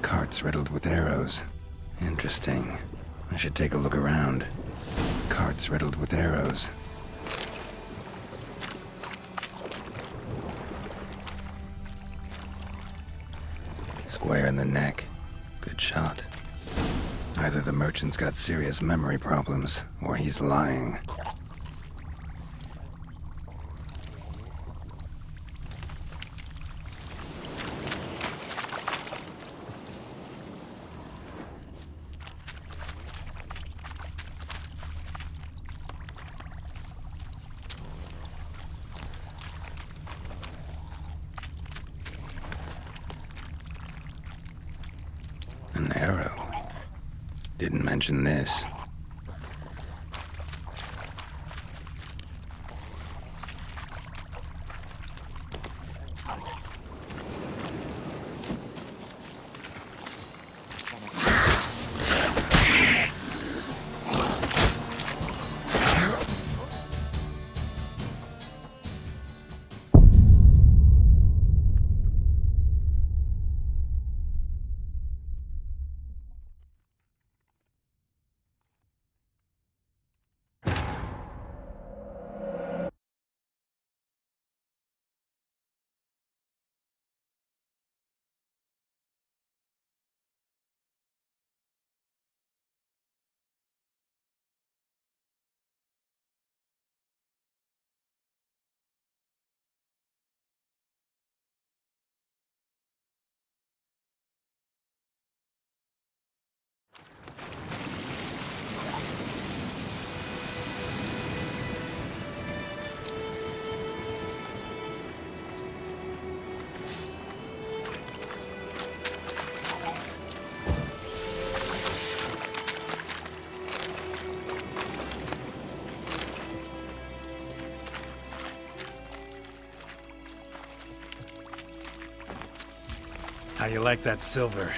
Carts riddled with arrows. Interesting. I should take a look around. Carts riddled with arrows. Square in the neck. Good shot. Either the merchant's got serious memory problems, or he's lying. An arrow. Didn't mention this. How you like that silver?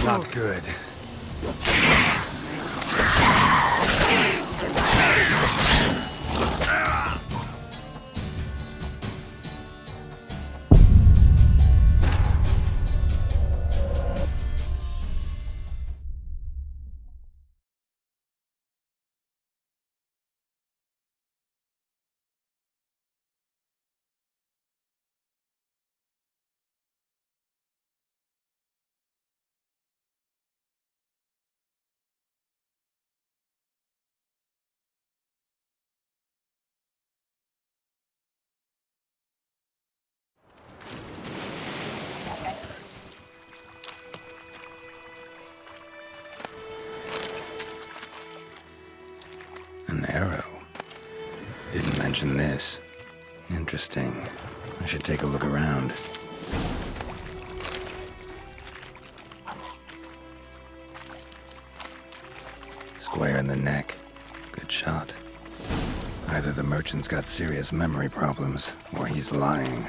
Not good. An arrow. Didn't mention this. Interesting. I should take a look around. Square in the neck. Good shot. Either the merchant's got serious memory problems, or he's lying.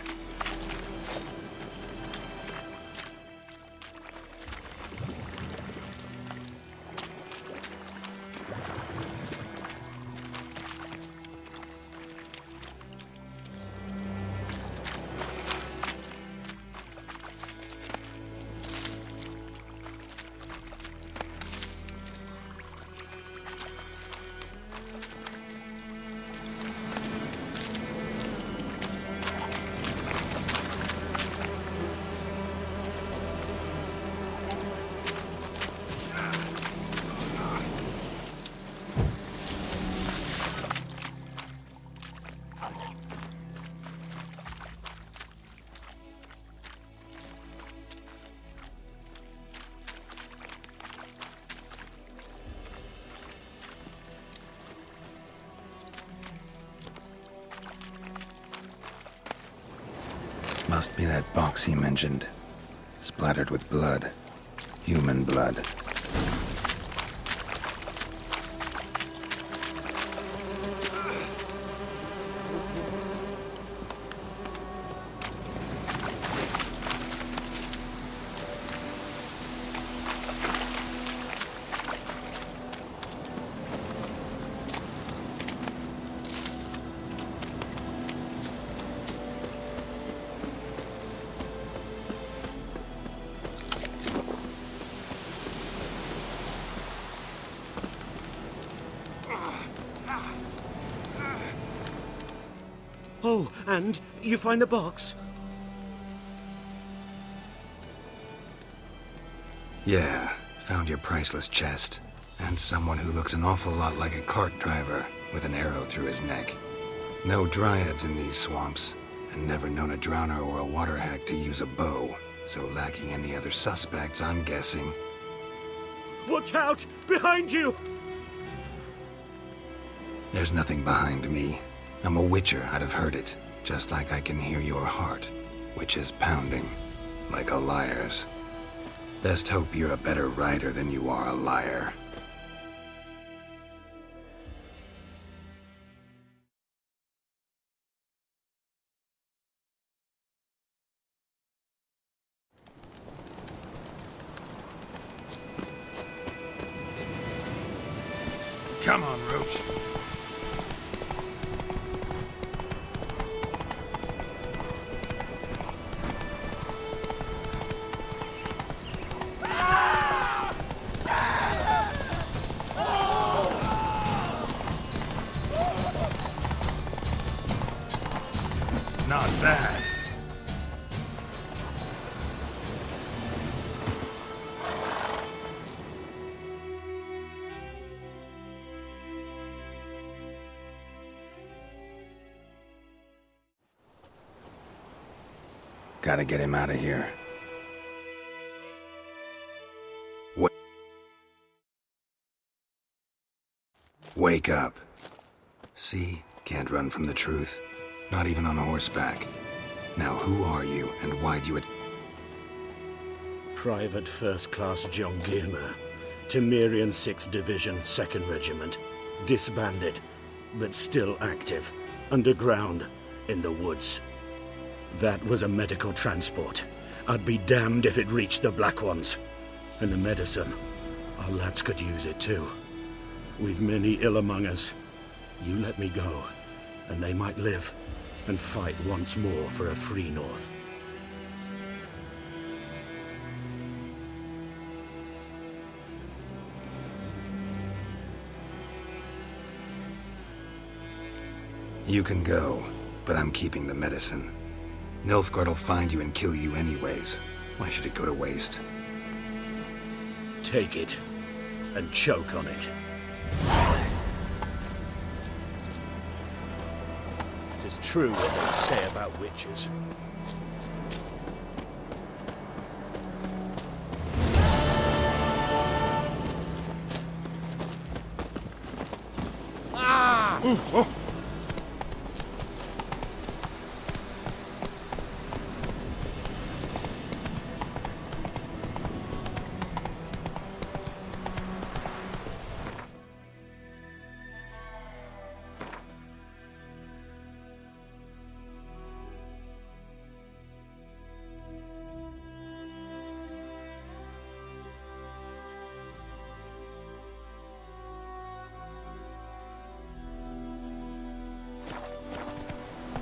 Must be that box he mentioned. Splattered with blood. Human blood. Oh, and you find the box? Yeah, found your priceless chest. And someone who looks an awful lot like a cart driver with an arrow through his neck. No dryads in these swamps, and never known a drowner or a water hack to use a bow. So lacking any other suspects, I'm guessing. Watch out! Behind you! There's nothing behind me. I'm a witcher, I'd have heard it. Just like I can hear your heart, which is pounding. Like a liar's. Best hope you're a better rider than you are a liar. Come on, Roach. Not bad. Gotta get him out of here. Wake up. See? Can't run from the truth. Not even on horseback. Now who are you, and why do you... Private First Class John Gilmer, Temerian 6th Division, 2nd Regiment. Disbanded, but still active. Underground, in the woods. That was a medical transport. I'd be damned if it reached the Black Ones. And the medicine. Our lads could use it too. We've many ill among us. You let me go, and they might live and fight once more for a free North. You can go, but I'm keeping the medicine. Nilfgaard will find you and kill you anyways. Why should it go to waste? Take it, and choke on it. It's true what they say about witches. Ah! Oh.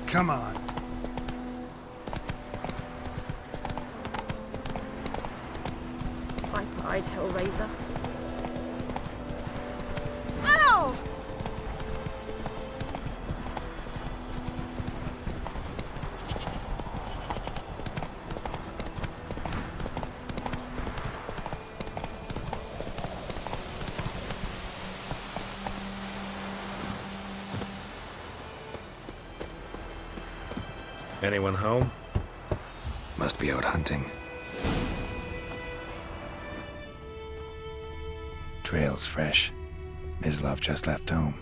Come on. My pride, Hellraiser. Ow! Anyone home? Must be out hunting. Trail's fresh. Mislav just left home.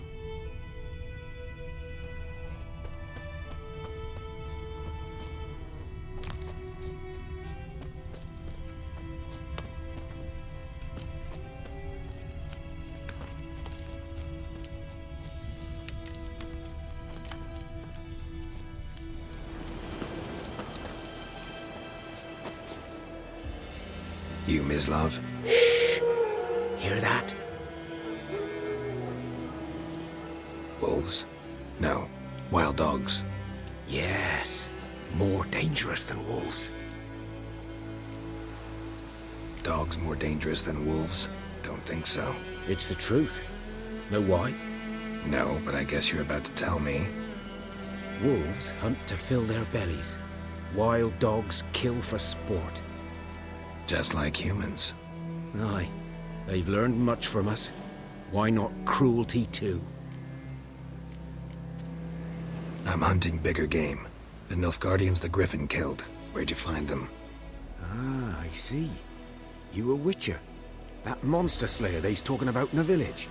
You, Mislav? Shh! Hear that? Wolves? No. Wild dogs. Yes. More dangerous than wolves. Dogs more dangerous than wolves? Don't think so. It's the truth. Know why? No, but I guess you're about to tell me. Wolves hunt to fill their bellies. Wild dogs kill for sport. Just like humans. Aye. They've learned much from us. Why not cruelty too? I'm hunting bigger game. The Nilfgaardians the Griffin killed. Where'd you find them? Ah, I see. You a witcher. That monster slayer they's talking about in the village.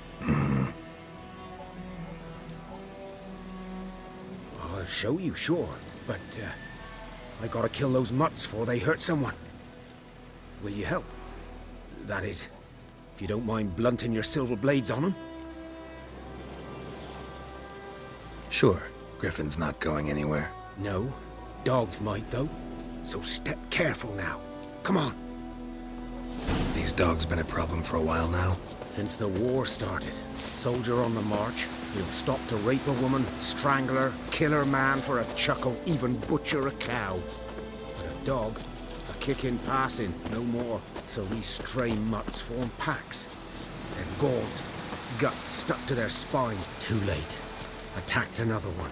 I'll show you, sure. But, I gotta kill those mutts before they hurt someone. Will you help? That is, if you don't mind blunting your silver blades on them. Sure. Griffin's not going anywhere. No. Dogs might, though. So step careful now. Come on. These dogs been a problem for a while now? Since the war started. Soldier on the march. He'll stop to rape a woman, strangle her, kill her man for a chuckle, even butcher a cow. But a dog, a kick in passing, no more. So these stray mutts form packs. They're gaunt, guts stuck to their spine. Too late. Attacked another one.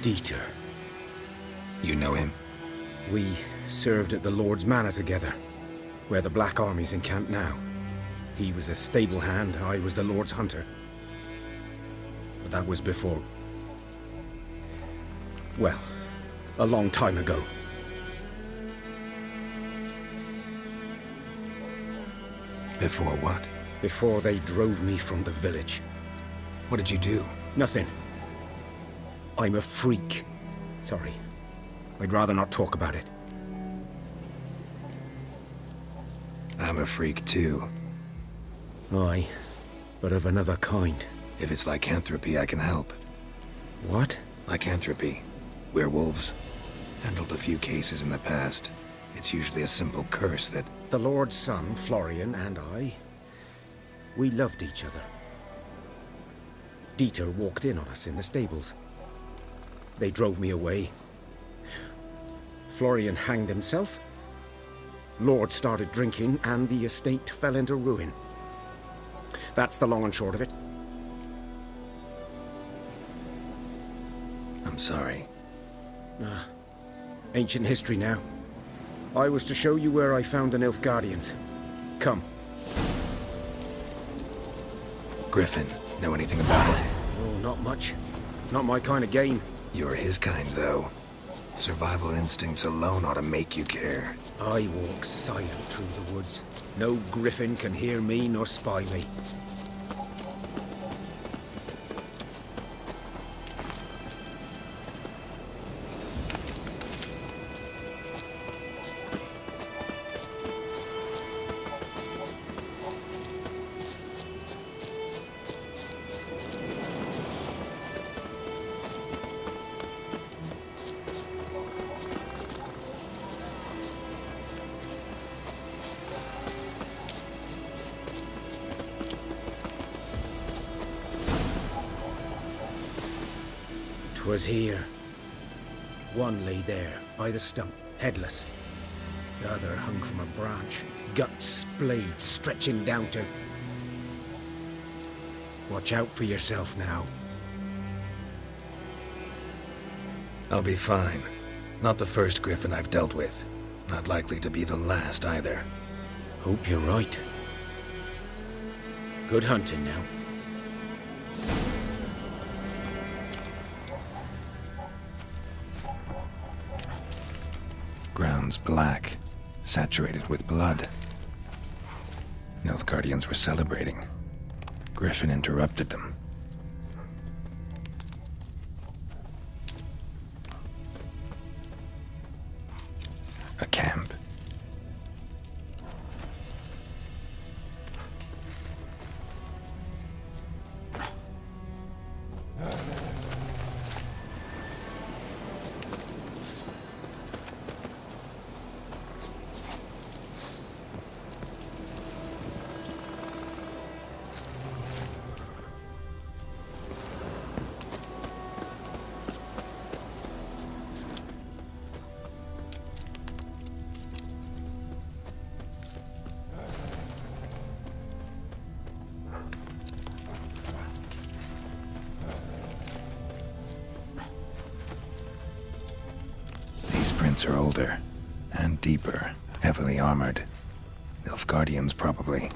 Dieter. You know him? We served at the Lord's Manor together, where the Black Army's encamped now. He was a stable hand, I was the Lord's hunter. But that was before... well, a long time ago. Before what? Before they drove me from the village. What did you do? Nothing. I'm a freak. Sorry. I'd rather not talk about it. I'm a freak too. Aye, but of another kind. If it's lycanthropy, I can help. What? Lycanthropy. Werewolves. Handled a few cases in the past. It's usually a simple curse that... The Lord's son, Florian, and I... we loved each other. Dieter walked in on us in the stables. They drove me away. Florian hanged himself. Lord started drinking, and the estate fell into ruin. That's the long and short of it. I'm sorry. Ancient history now. I was to show you where I found the NILFGAARDIANs. Come. Griffin, know anything about it? Oh, not much. Not my kind of game. You're his kind, though. Survival instincts alone ought to make you care. I walk silent through the woods. No griffin can hear me nor spy me. Was here. One lay there, by the stump, headless. The other hung from a branch, guts splayed, stretching down to... Watch out for yourself now. I'll be fine. Not the first griffin I've dealt with. Not likely to be the last either. Hope you're right. Good hunting now. Ground's black, saturated with blood. NILFGAARDIANs were celebrating. Griffin interrupted them. A camp. Are older and deeper, heavily armored. NILFGAARDIANs, probably.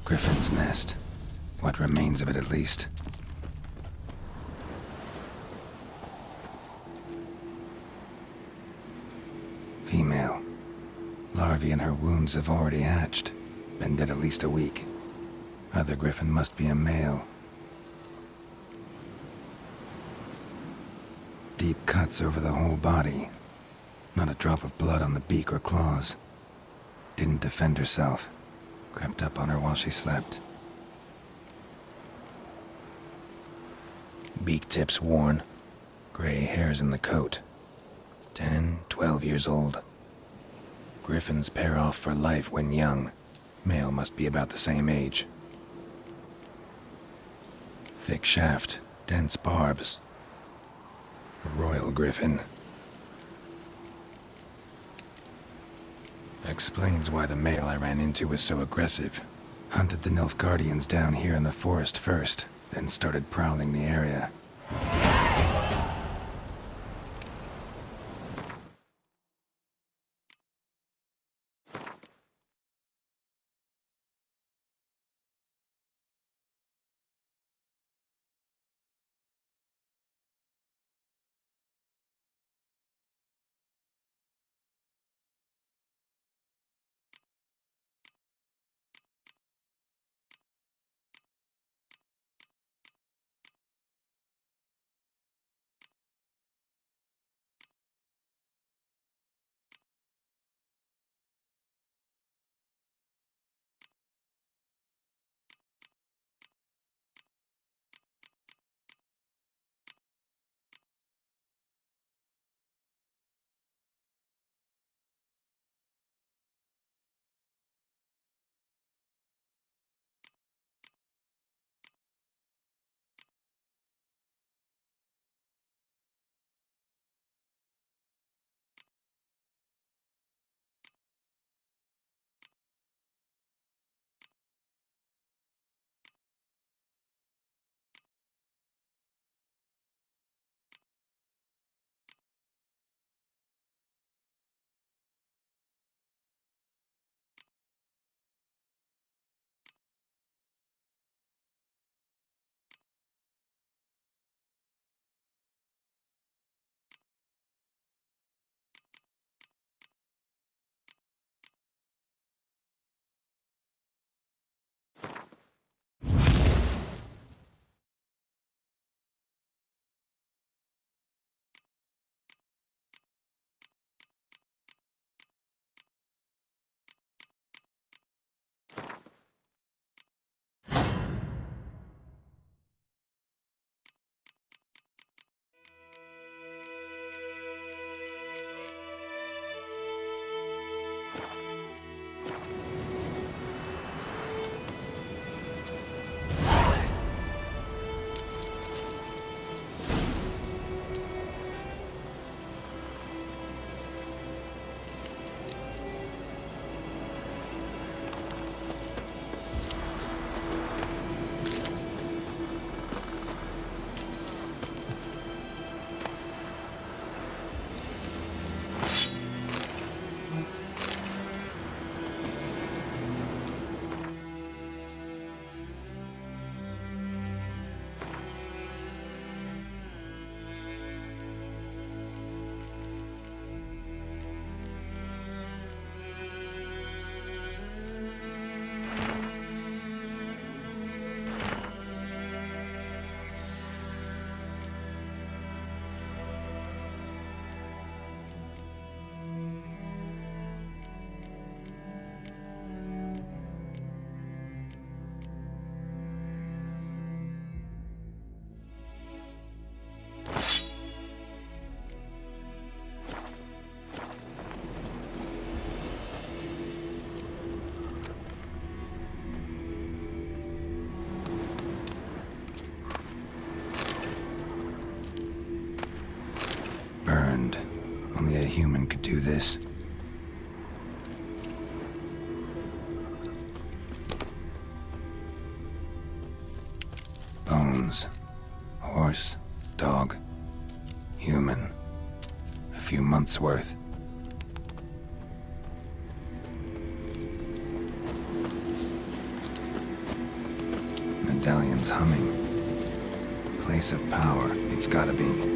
Griffin's nest. What remains of it, at least. Female. larvae in her wounds have already hatched. Been dead at least a week. Other griffin must be a male. Deep cuts over the whole body. Not a drop of blood on the beak or claws. Didn't defend herself. Crept up on her while she slept. Beak tips worn. Gray hairs in the coat. 10, 12 years old. Griffins pair off for life when young. Male must be about the same age. Thick shaft, dense barbs. A royal griffin. Explains why the male I ran into was so aggressive. Hunted the Nilfgaardians down here in the forest first, then started prowling the area. Burned. Only a human could do this. Bones. Horse, dog, human. A few months' worth. Medallion's humming. Place of power, it's gotta be.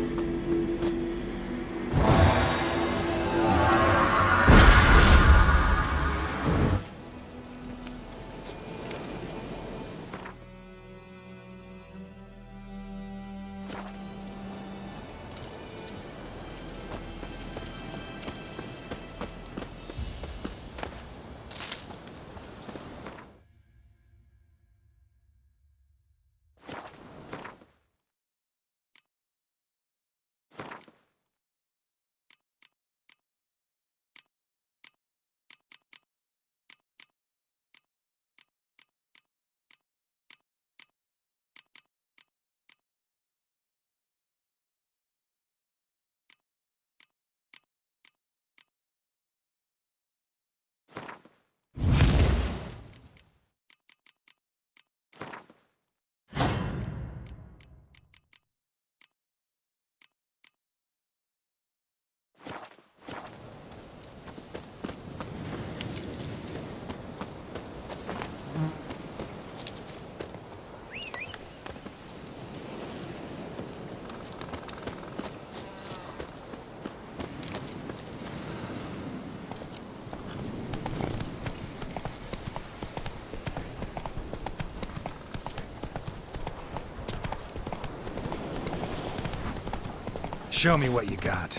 Show me what you got.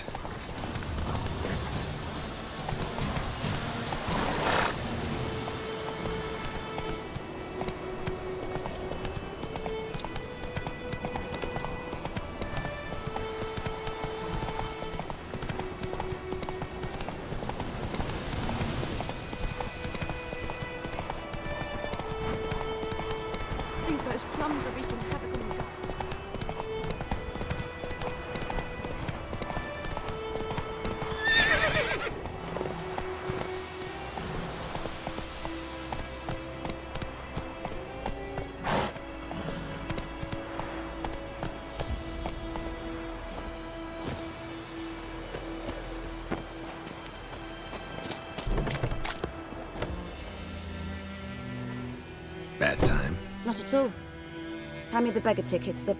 I think those plums are wreaking havoc on the gut. Bad time. Not at all. Hand me the beggar tickets, the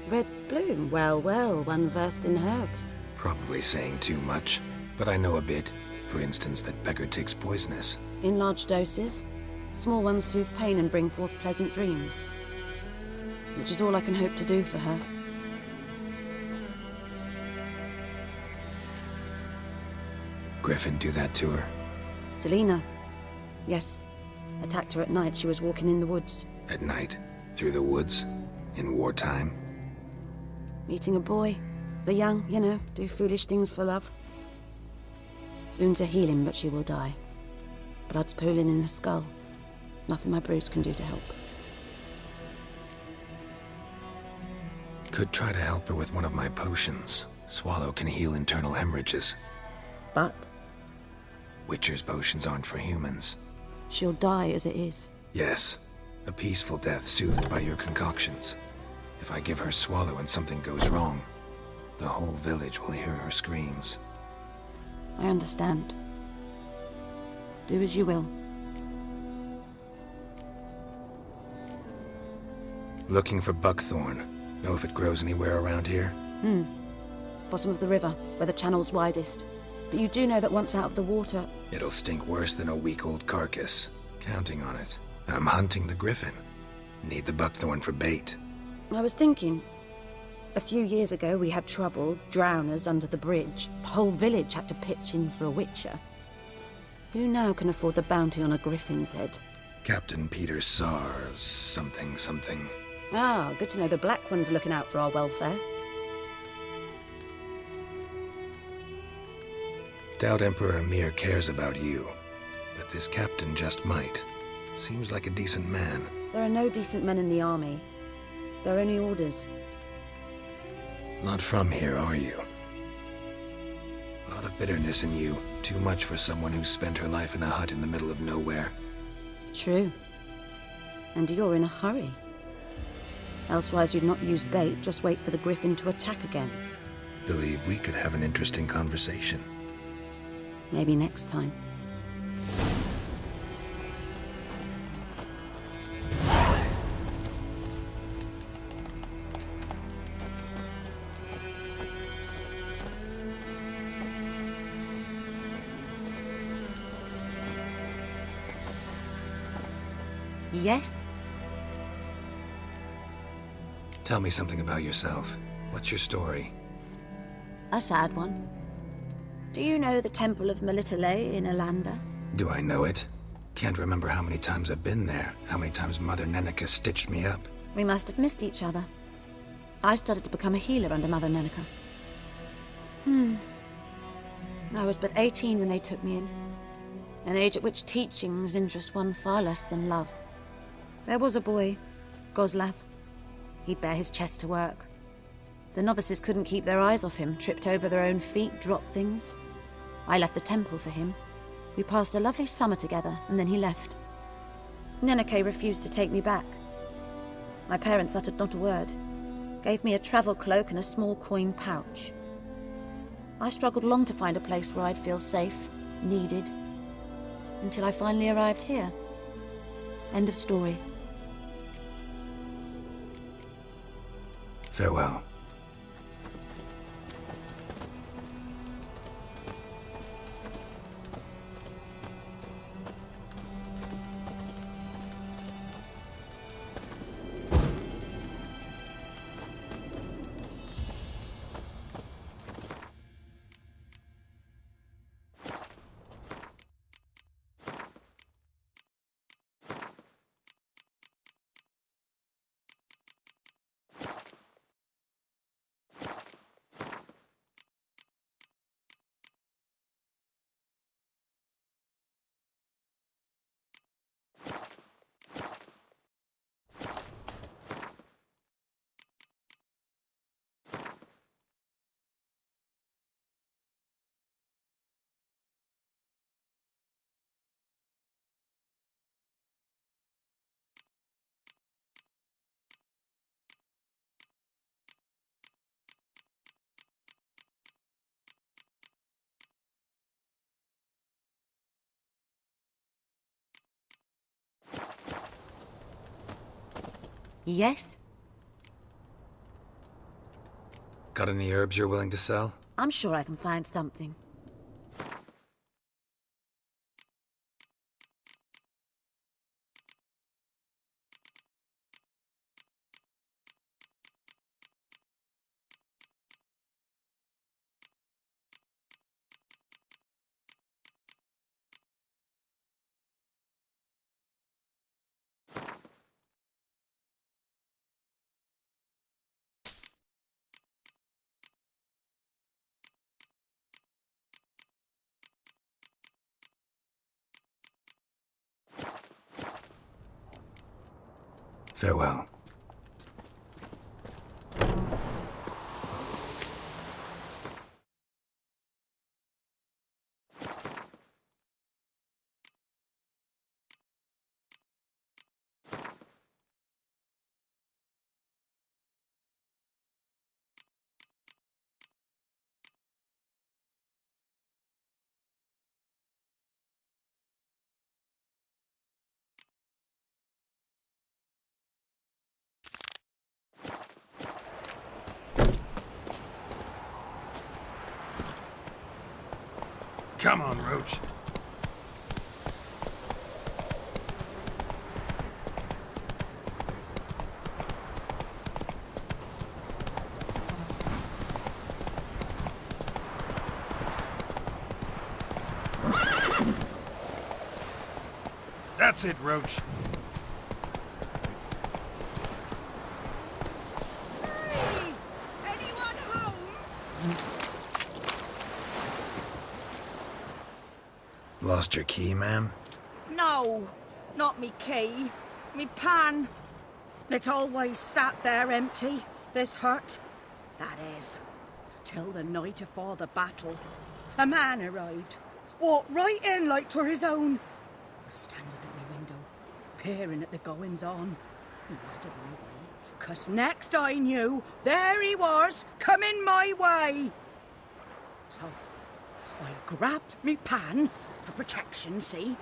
red bloom. Well, well, one versed in herbs. Probably saying too much, but I know a bit. For instance, that beggar tick's poisonous. In large doses. Small ones soothe pain and bring forth pleasant dreams. Which is all I can hope to do for her. Griffin do that to her? Delina. Yes. Attacked her at night. She was walking in the woods. At night? Through the woods? In wartime? Meeting a boy. The young, you know, do foolish things for love. Wounds are healing, but she will die. Blood's pooling in her skull. Nothing my brews can do to help. Could try to help her with one of my potions. Swallow can heal internal hemorrhages. But? Witcher's potions aren't for humans. She'll die as it is. Yes. A peaceful death soothed by your concoctions. If I give her Swallow and something goes wrong, the whole village will hear her screams. I understand. Do as you will. Looking for buckthorn. Know if it grows anywhere around here? Bottom of the river, where the channel's widest. But you do know that once out of the water... It'll stink worse than a week-old carcass. Counting on it. I'm hunting the griffin. Need the buckthorn for bait. I was thinking... A few years ago we had trouble, drowners under the bridge. The whole village had to pitch in for a witcher. Who now can afford the bounty on a griffin's head? Captain Peter Sars, something. Ah, good to know the Black One's looking out for our welfare. Doubt Emperor Emir cares about you, but this captain just might. Seems like a decent man. There are no decent men in the army. There are only orders. Not from here, are you? A lot of bitterness in you. Too much for someone who's spent her life in a hut in the middle of nowhere. True. And you're in a hurry. Elsewise you'd not use bait, just wait for the griffin to attack again. Believe we could have an interesting conversation. Maybe next time. Yes? Tell me something about yourself. What's your story? A sad one. Do you know the Temple of Melitele in Alanda? Do I know it? Can't remember how many times I've been there, how many times Mother Neneka stitched me up. We must have missed each other. I started to become a healer under Mother Neneka. I was but 18 when they took me in. An age at which teachings interest one far less than love. There was a boy, Goslav. He'd bare his chest to work. The novices couldn't keep their eyes off him, tripped over their own feet, dropped things. I left the temple for him. We passed a lovely summer together, and then he left. Neneke refused to take me back. My parents uttered not a word, gave me a travel cloak and a small coin pouch. I struggled long to find a place where I'd feel safe, needed, until I finally arrived here. End of story. Farewell. Yes? Got any herbs you're willing to sell? I'm sure I can find something. Farewell. Come on, Roach. That's it, Roach. Hey! Anyone home? Lost your key, ma'am? No, not me key. Me pan. It's always sat there empty, this hut. That is, till the night afore the battle. A man arrived, walked right in like 'twere his own. Was standing at me window, peering at the goings-on. He must have knew me, 'cause next I knew, there he was, coming my way. So, I grabbed me pan, for protection, see?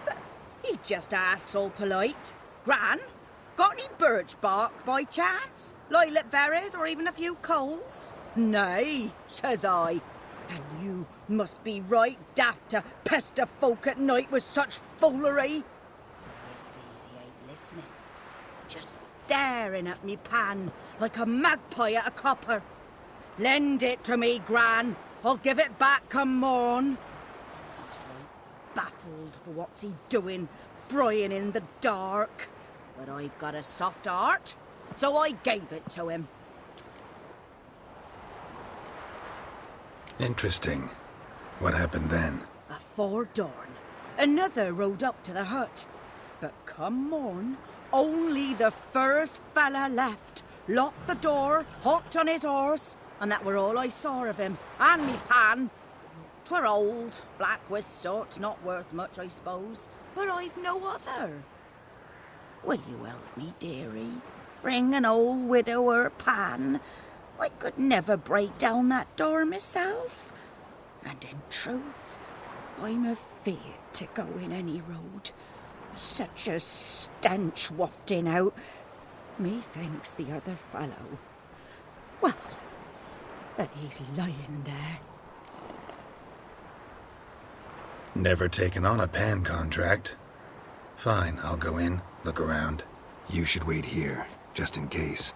But he just asks all polite, Gran, got any birch bark by chance? Lilac berries or even a few coals? Nay, says I. And you must be right daft to pester folk at night with such foolery. But I sees he ain't listening. Just staring at me pan like a magpie at a copper. Lend it to me, Gran. I'll give it back come morn. He's right baffled for what's he doing, frying in the dark. But I've got a soft heart, so I gave it to him. Interesting. What happened then? Afore dawn, another rode up to the hut. But come morn, only the first fella left, locked the door, hopped on his horse, and that were all I saw of him, and me pan. 'Twere old, black with soot, not worth much, I suppose, but I've no other. Will you help me, dearie? Bring an old widower pan? I could never break down that door myself. And in truth, I'm afeard to go in any road. Such a stench wafting out. Methinks the other fellow, well, that he's lying there. Never taken on a pan contract. Fine, I'll go in, look around. You should wait here, just in case.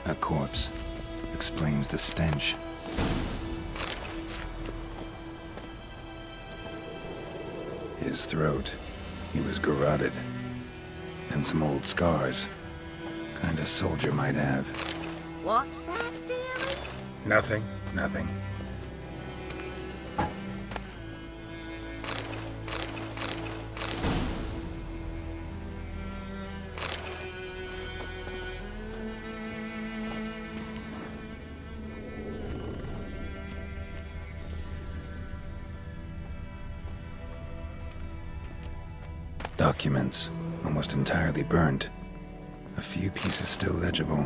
A corpse. Explains the stench. his throat. He was garroted. And some old scars. Kind of soldier might have. What's that, dearie? Nothing. Documents, almost entirely burned. A few pieces still legible.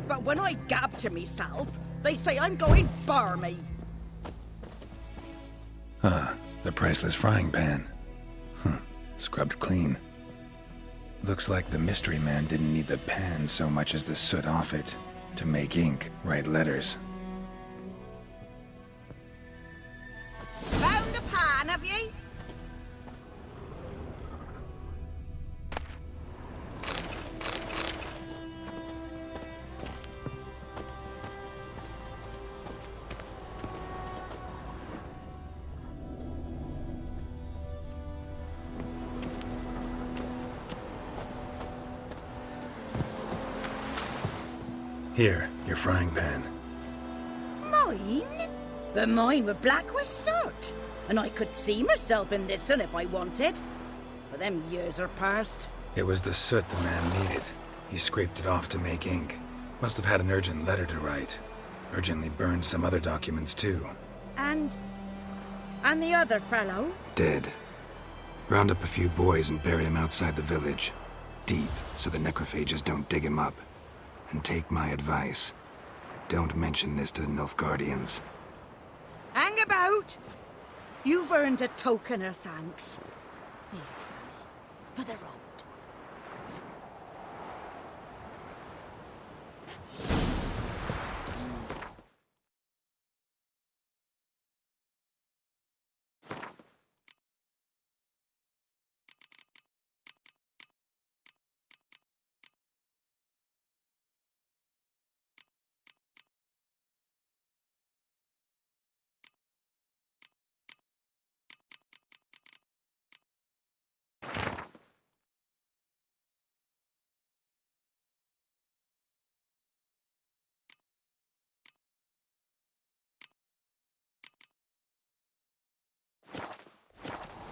But when I gab to myself, they say I'm going barmy. Ah, the priceless frying pan. Scrubbed clean. Looks like the mystery man didn't need the pan so much as the soot off it to make ink, write letters. Found the pan, have ye? Here, your frying pan. Mine? But mine were black with soot. And I could see myself in this one if I wanted. But them years are past. It was the soot the man needed. He scraped it off to make ink. Must have had an urgent letter to write. Urgently burned some other documents too. And the other fellow? Dead. Round up a few boys and bury him outside the village. Deep, so the necrophages don't dig him up. And take my advice. Don't mention this to the Nilfgaardians. Hang about! You've earned a token of thanks. Here, sonny, for the road.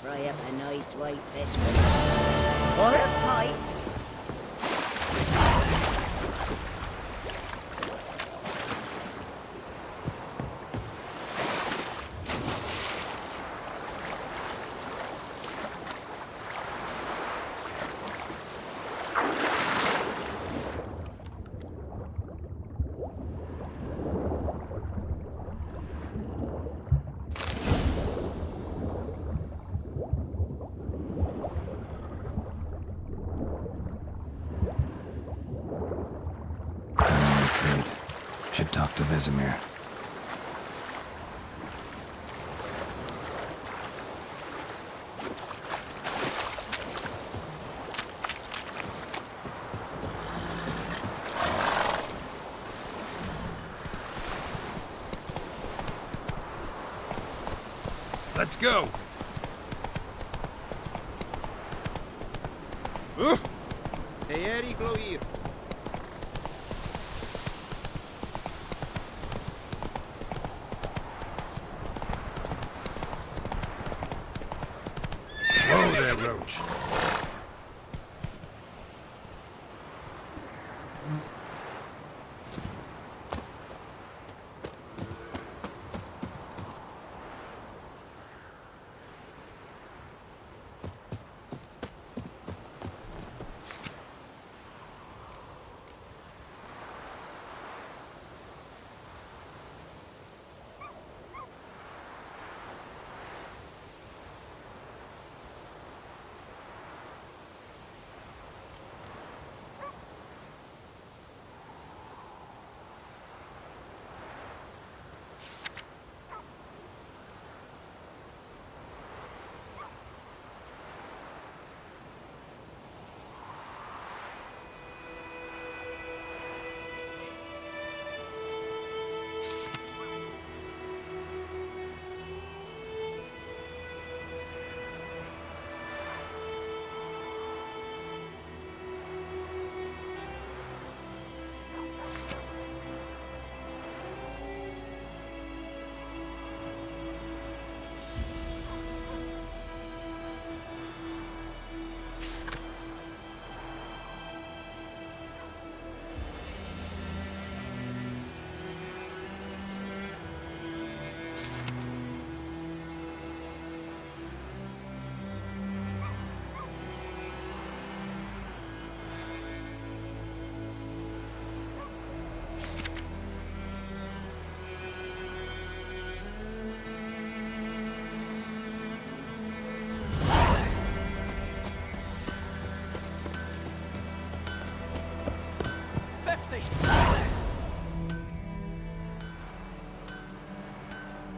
Fry up a nice white fish for me. Or a pie. Should talk to Vesemir. Let's go! Whoa there, Roach.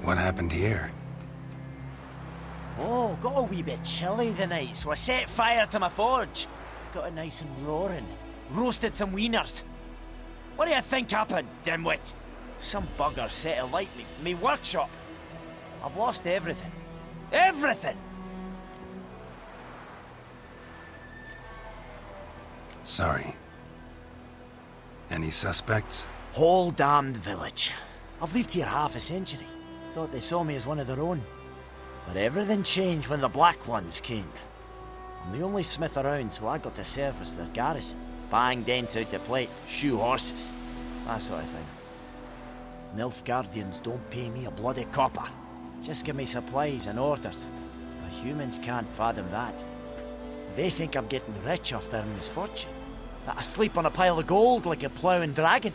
What happened here? Oh, got a wee bit chilly the night, so I set fire to my forge. Got it nice and roaring. Roasted some wieners. What do you think happened, dimwit? Some bugger set alight me workshop. I've lost everything. Everything! Sorry. Any suspects? Whole damned village. I've lived here half a century. Thought they saw me as one of their own. But everything changed when the Black Ones came. I'm the only smith around, so I got to service their garrison. Bang dents out to plate, shoe horses. That sort of thing. NILFGAARDIANs don't pay me a bloody copper. Just give me supplies and orders. But humans can't fathom that. They think I'm getting rich off their misfortune. That I sleep on a pile of gold like a ploughing dragon.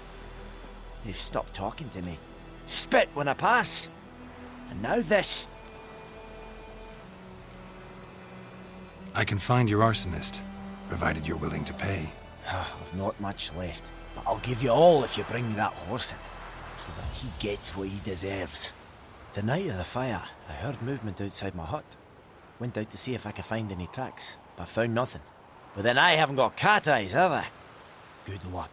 They've stopped talking to me. Spit when I pass. And now this. I can find your arsonist, provided you're willing to pay. I've not much left, but I'll give you all if you bring me that horse in, so that he gets what he deserves. The night of the fire, I heard movement outside my hut. Went out to see if I could find any tracks, but found nothing. But then I haven't got cat eyes, have I? Good luck.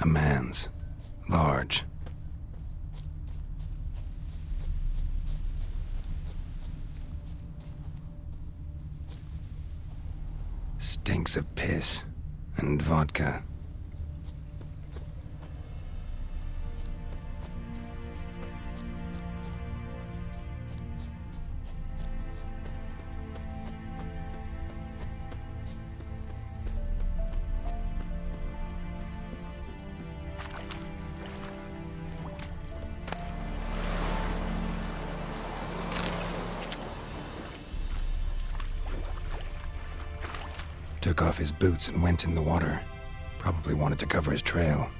A man's. Large. Stinks of piss and vodka. Took off his boots and went in the water. Probably wanted to cover his trail.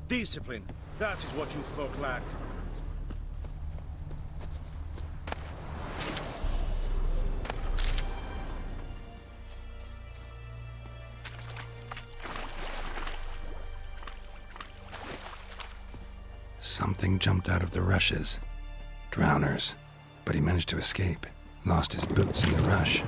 Discipline. That is what you folk lack. Something jumped out of the rushes. Drowners. But he managed to escape. Lost his boots in the rush.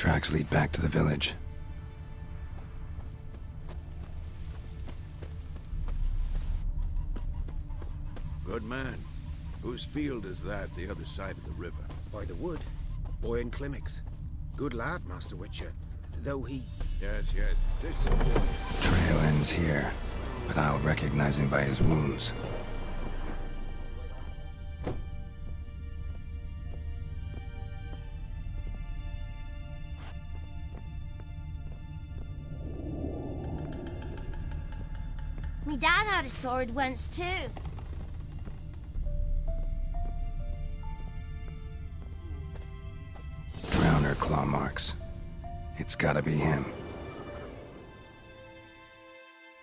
Tracks lead back to the village. Good man. Whose field is that, the other side of the river? By the wood. Boy in Climmix. Good lad, Master Witcher. Though he... Yes, this... Trail ends here, but I'll recognize him by his wounds. Me dad had a sword once too. Drowner claw marks. It's gotta be him.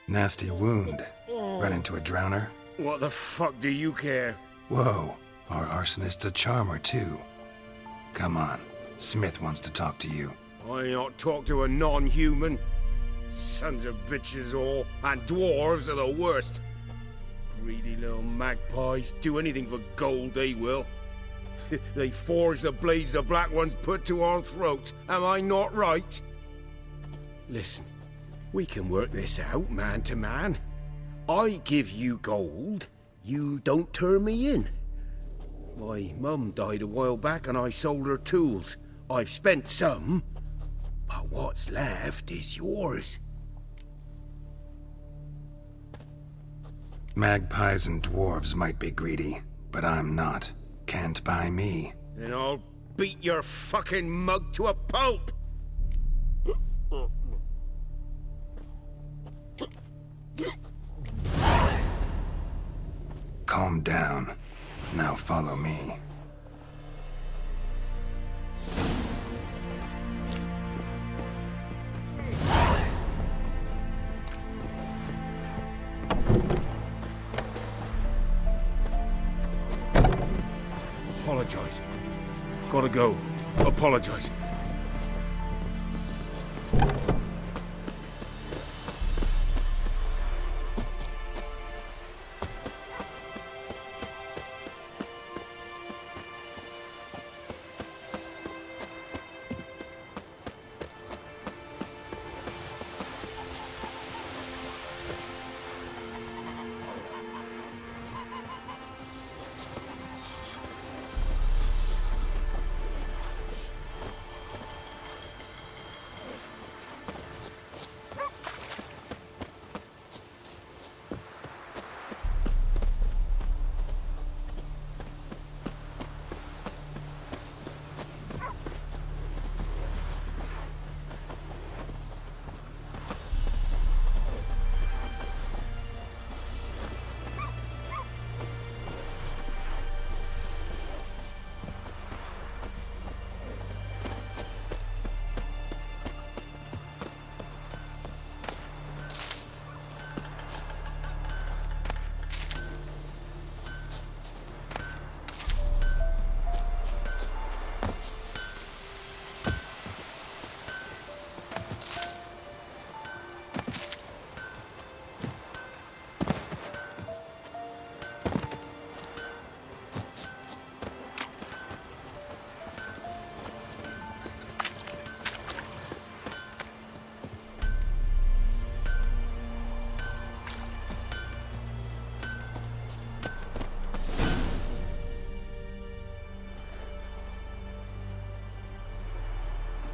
Nasty wound. Run into a drowner? What the fuck do you care? Whoa, our arsonist's a charmer too. Come on, Smith wants to talk to you. I not talk to a non-human. Sons of bitches all, and dwarves are the worst. Greedy little magpies, do anything for gold, they will. They forge the blades the Black Ones put to our throats, am I not right? Listen, we can work this out man to man. I give you gold, you don't turn me in. My mum died a while back and I sold her tools. I've spent some, but what's left is yours. Magpies and dwarves might be greedy, but I'm not. Can't buy me. Then I'll beat your fucking mug to a pulp! Calm down. Now follow me. Apologize. Gotta go. Apologize.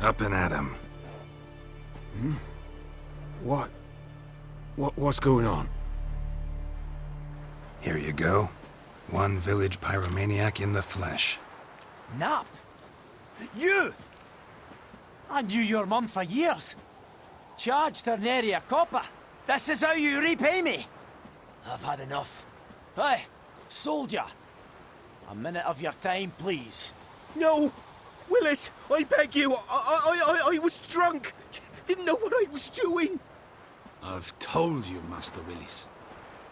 Up and at him. What's going on? Here you go. One village pyromaniac in the flesh. Nap? You? I knew your mum for years. Charged her nary a copper. This is how you repay me. I've had enough. Hey, soldier. A minute of your time, please. No! Willis, I beg you. I was drunk. Didn't know what I was doing. I've told you, Master Willis.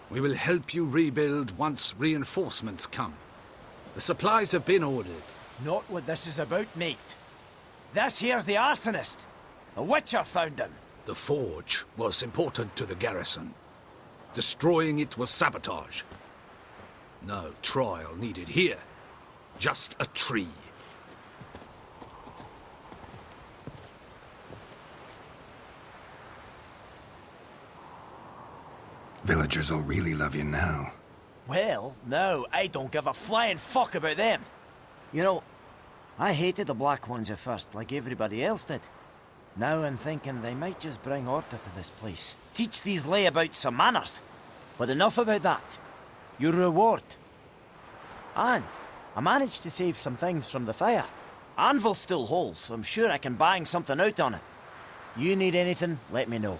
We will help you rebuild once reinforcements come. The supplies have been ordered. Not what this is about, mate. This here's the arsonist. A witcher found him. The forge was important to the garrison. Destroying it was sabotage. No trial needed here. Just a tree. butchers will really love you now. Well, no, I don't give a flying fuck about them. You know, I hated the Black Ones at first, like everybody else did. Now I'm thinking they might just bring order to this place. Teach these layabouts some manners. But enough about that. Your reward. And I managed to save some things from the fire. Anvil's still whole, so I'm sure I can bang something out on it. You need anything, let me know.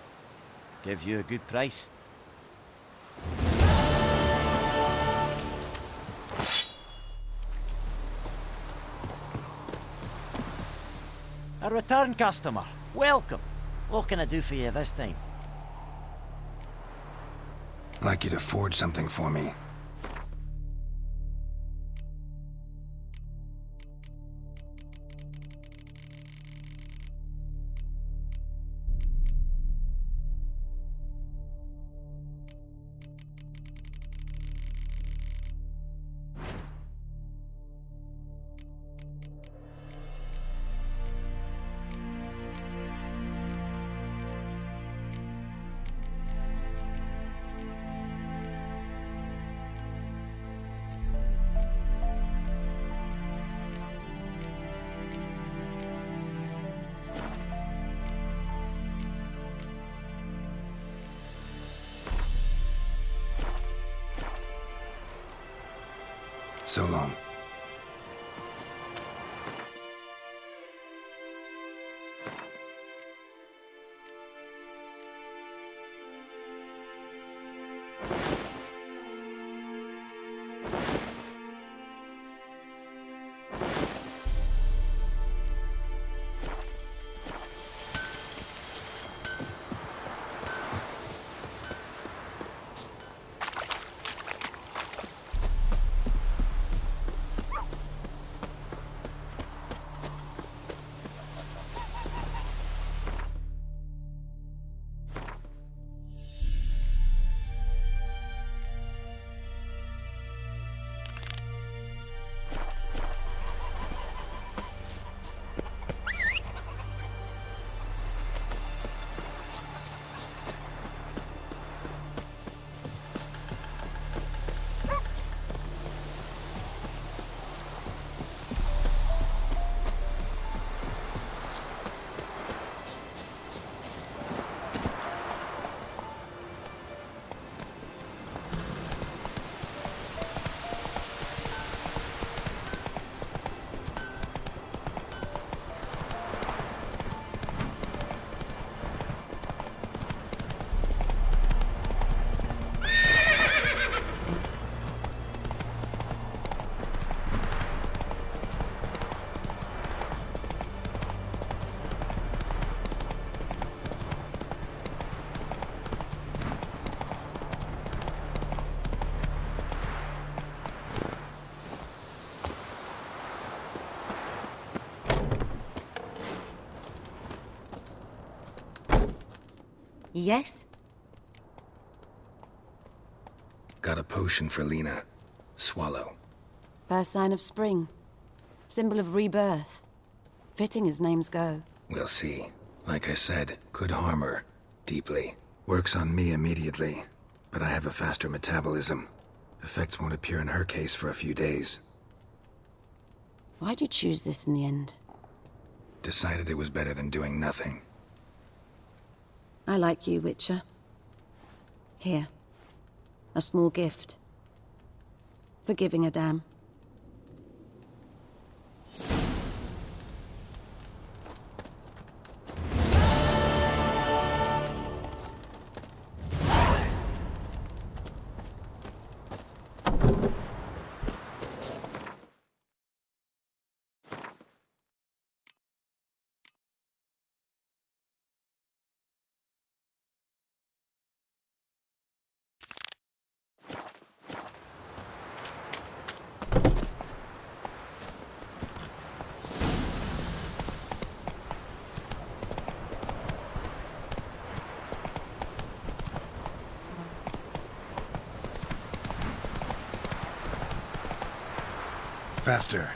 Give you a good price. A return customer. Welcome. What can I do for you this time? I'd like you to forge something for me. So long. Yes? Got a potion for Lena. Swallow. First sign of spring. Symbol of rebirth. Fitting as names go. We'll see. Like I said, could harm her. Deeply. Works on me immediately. But I have a faster metabolism. Effects won't appear in her case for a few days. Why'd you choose this in the end? Decided it was better than doing nothing. I like you, Witcher. Here. A small gift. For giving a damn. Faster.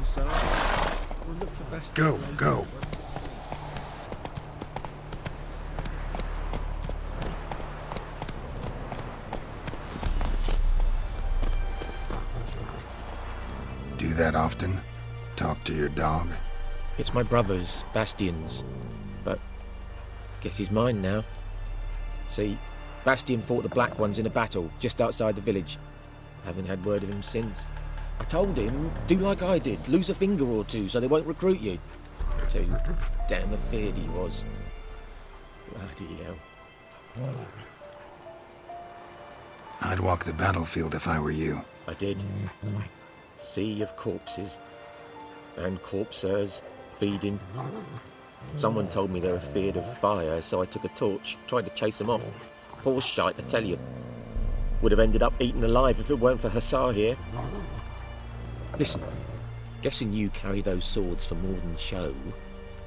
side. We'll look for Bastion. Go. Do that often? Talk to your dog? It's my brother's, Bastion's. But guess he's mine now. See, Bastion fought the Black Ones in a battle just outside the village. Haven't had word of him since. I told him, do like I did, lose a finger or two so they won't recruit you. Too damn afeard he was. Bloody hell. I'd walk the battlefield if I were you. I did. Sea of corpses. And corpsers, feeding. Someone told me they were feared of fire, so I took a torch, tried to chase them off. Horse shite, I tell you. Would have ended up eaten alive if it weren't for Hussar here. Listen, guessing you carry those swords for more than show.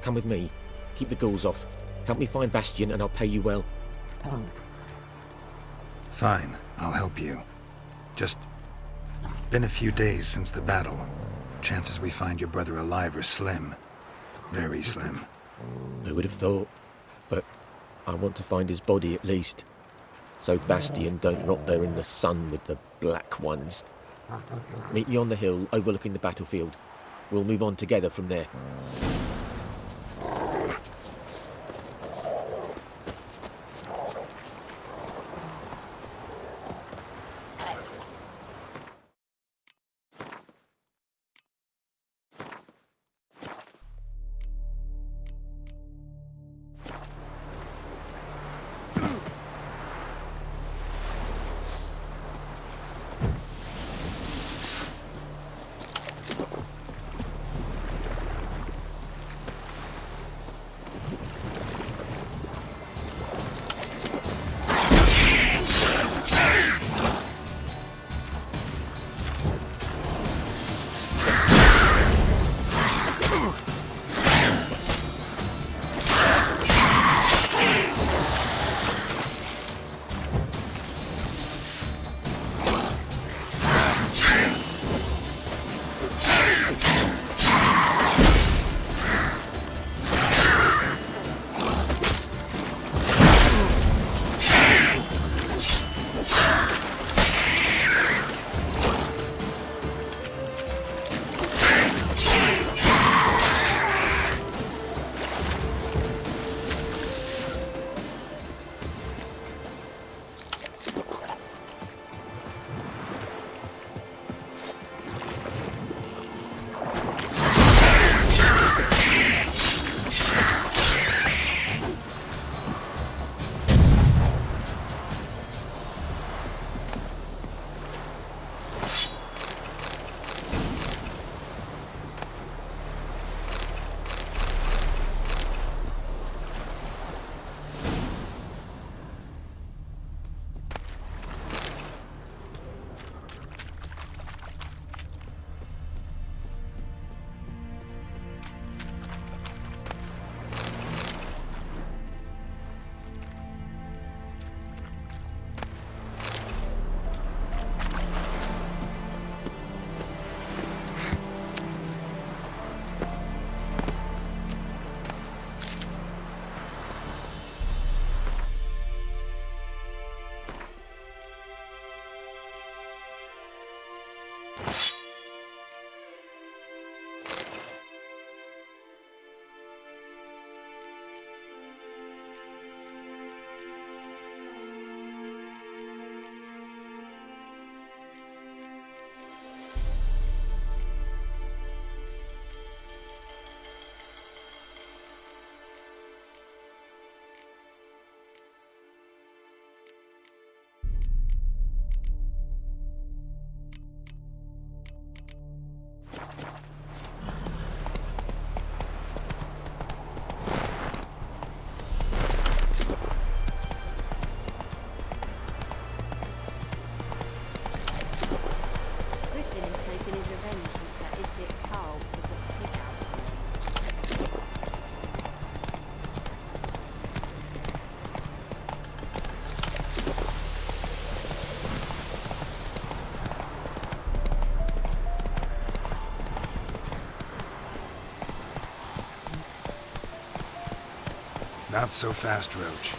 Come with me, keep the ghouls off. Help me find Bastion and I'll pay you well. Fine, I'll help you. Just been a few days since the battle. Chances we find your brother alive are slim. Very slim. Who would have thought? But I want to find his body at least. So Bastion don't rot there in the sun with the Black Ones. Meet me on the hill overlooking the battlefield. We'll move on together from there. Not so fast, Roach.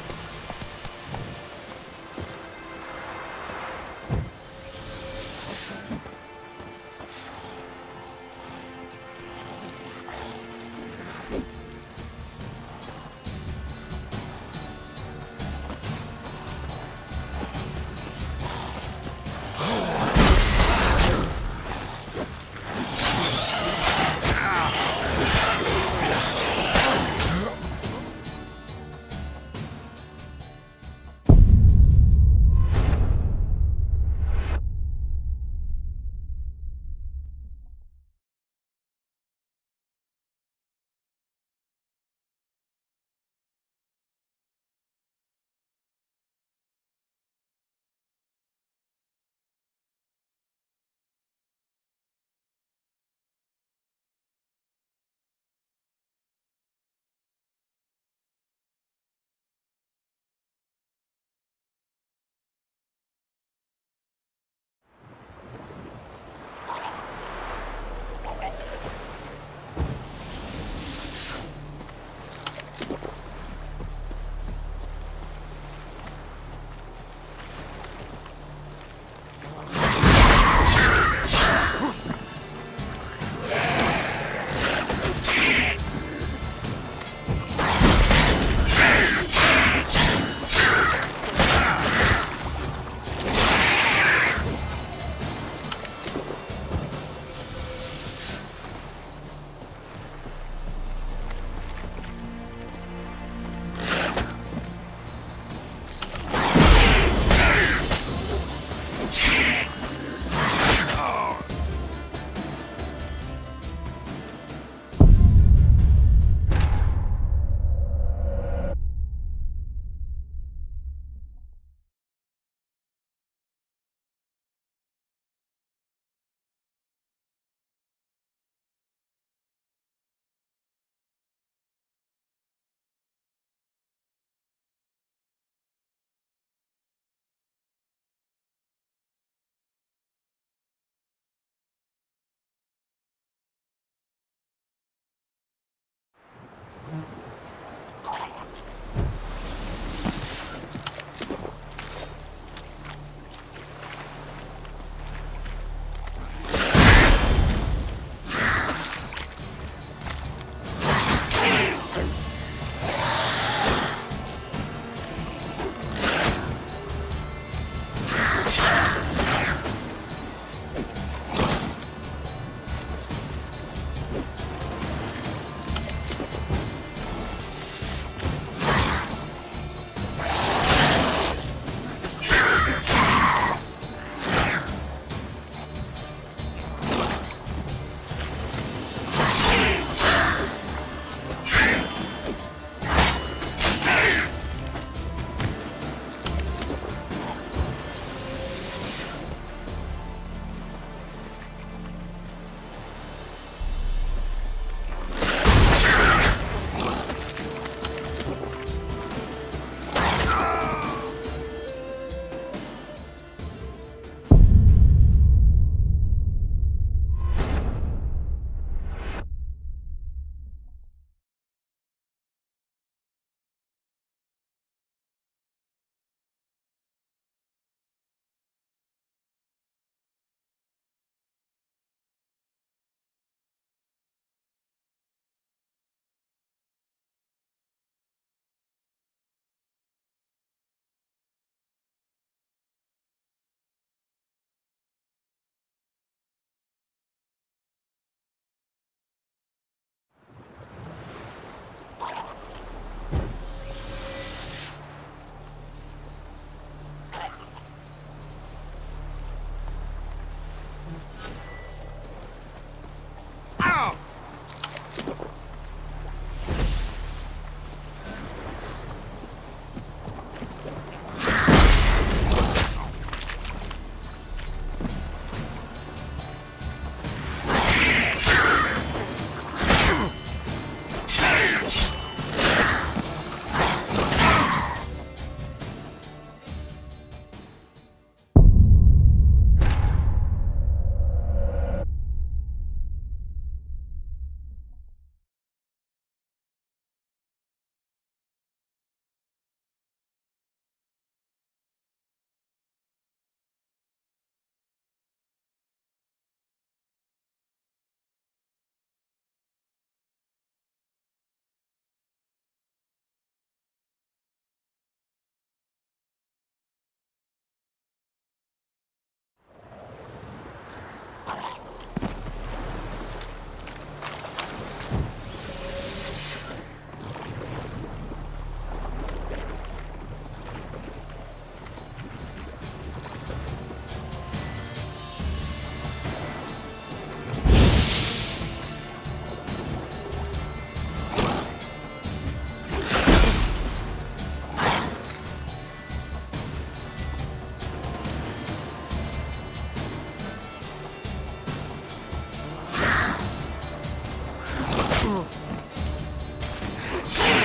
I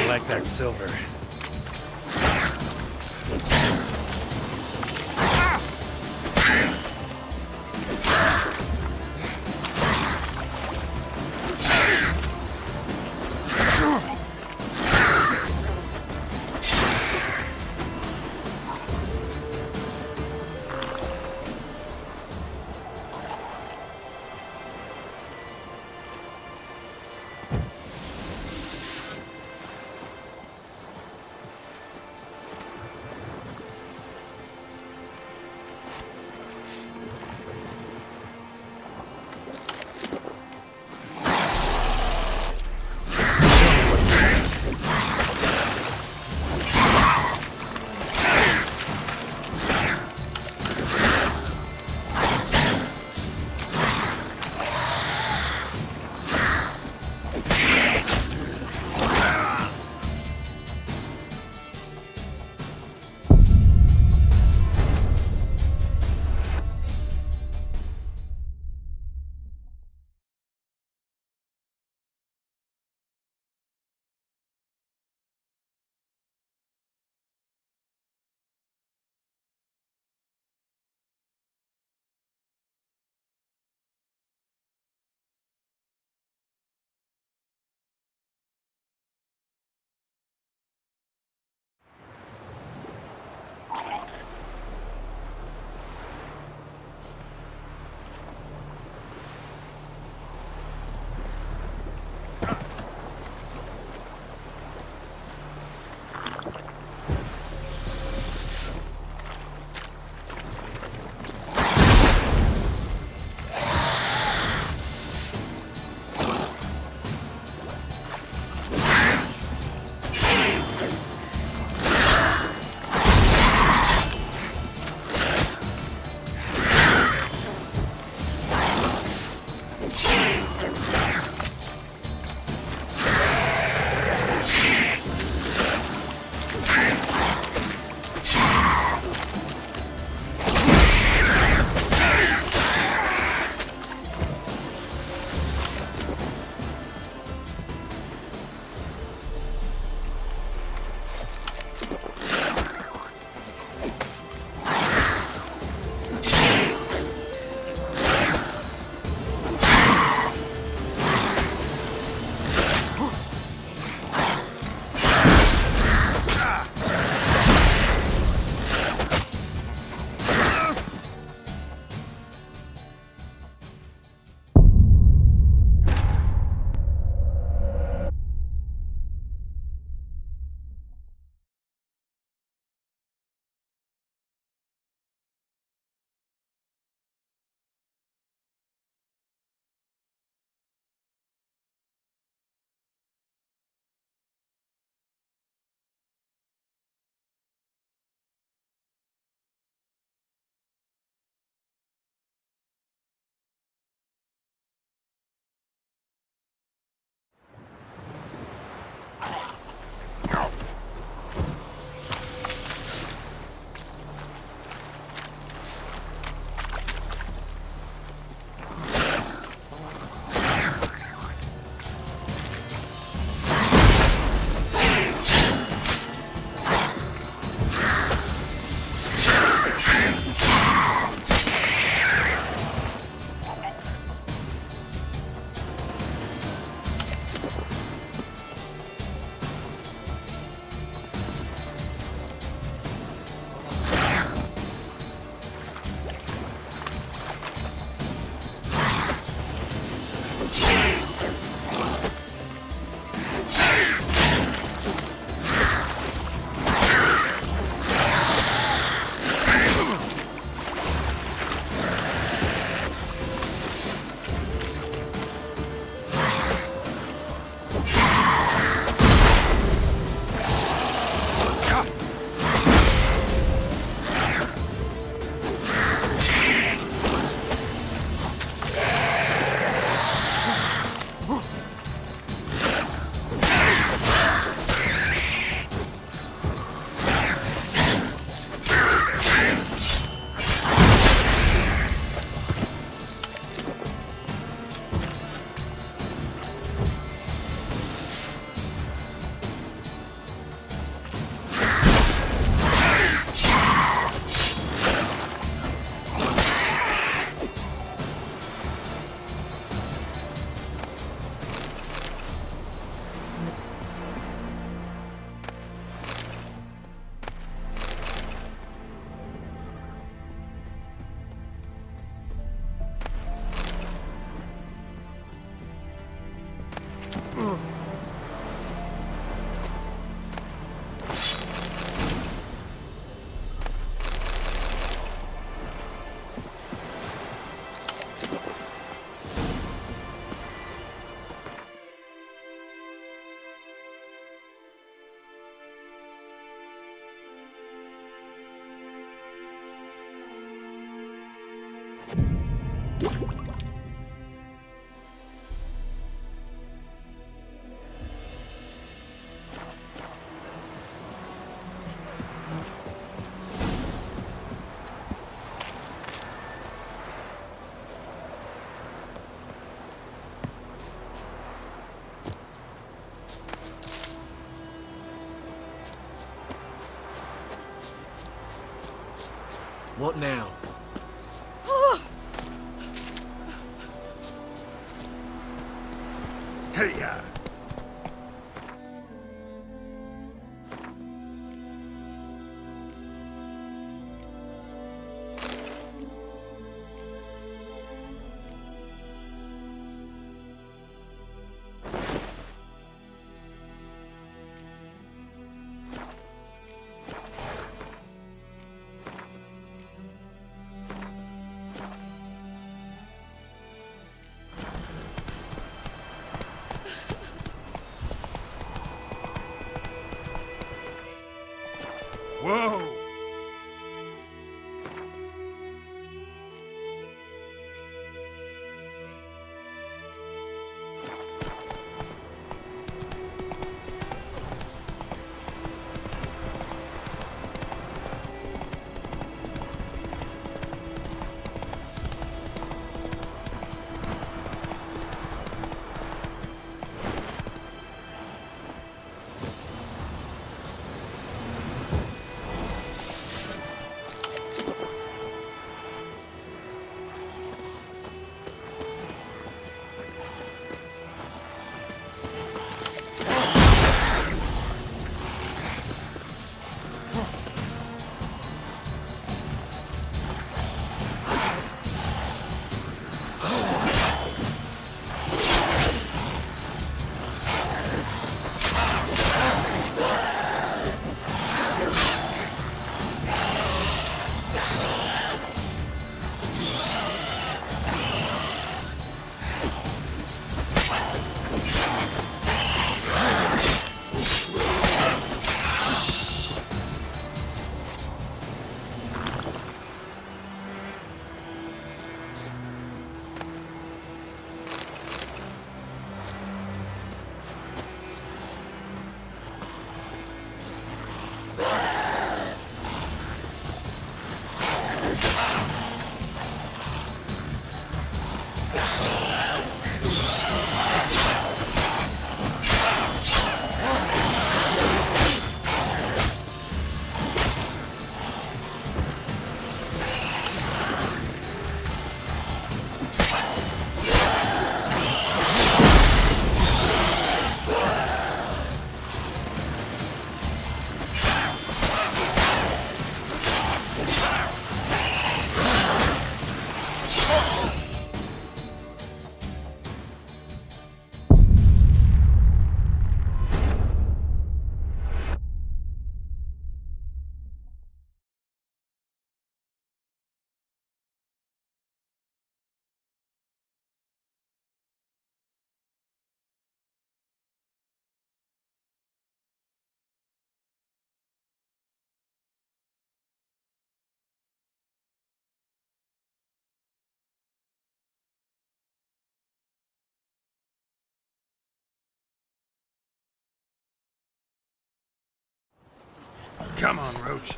like that silver. What now? Hey-ya! Whoa! Come on, Roach.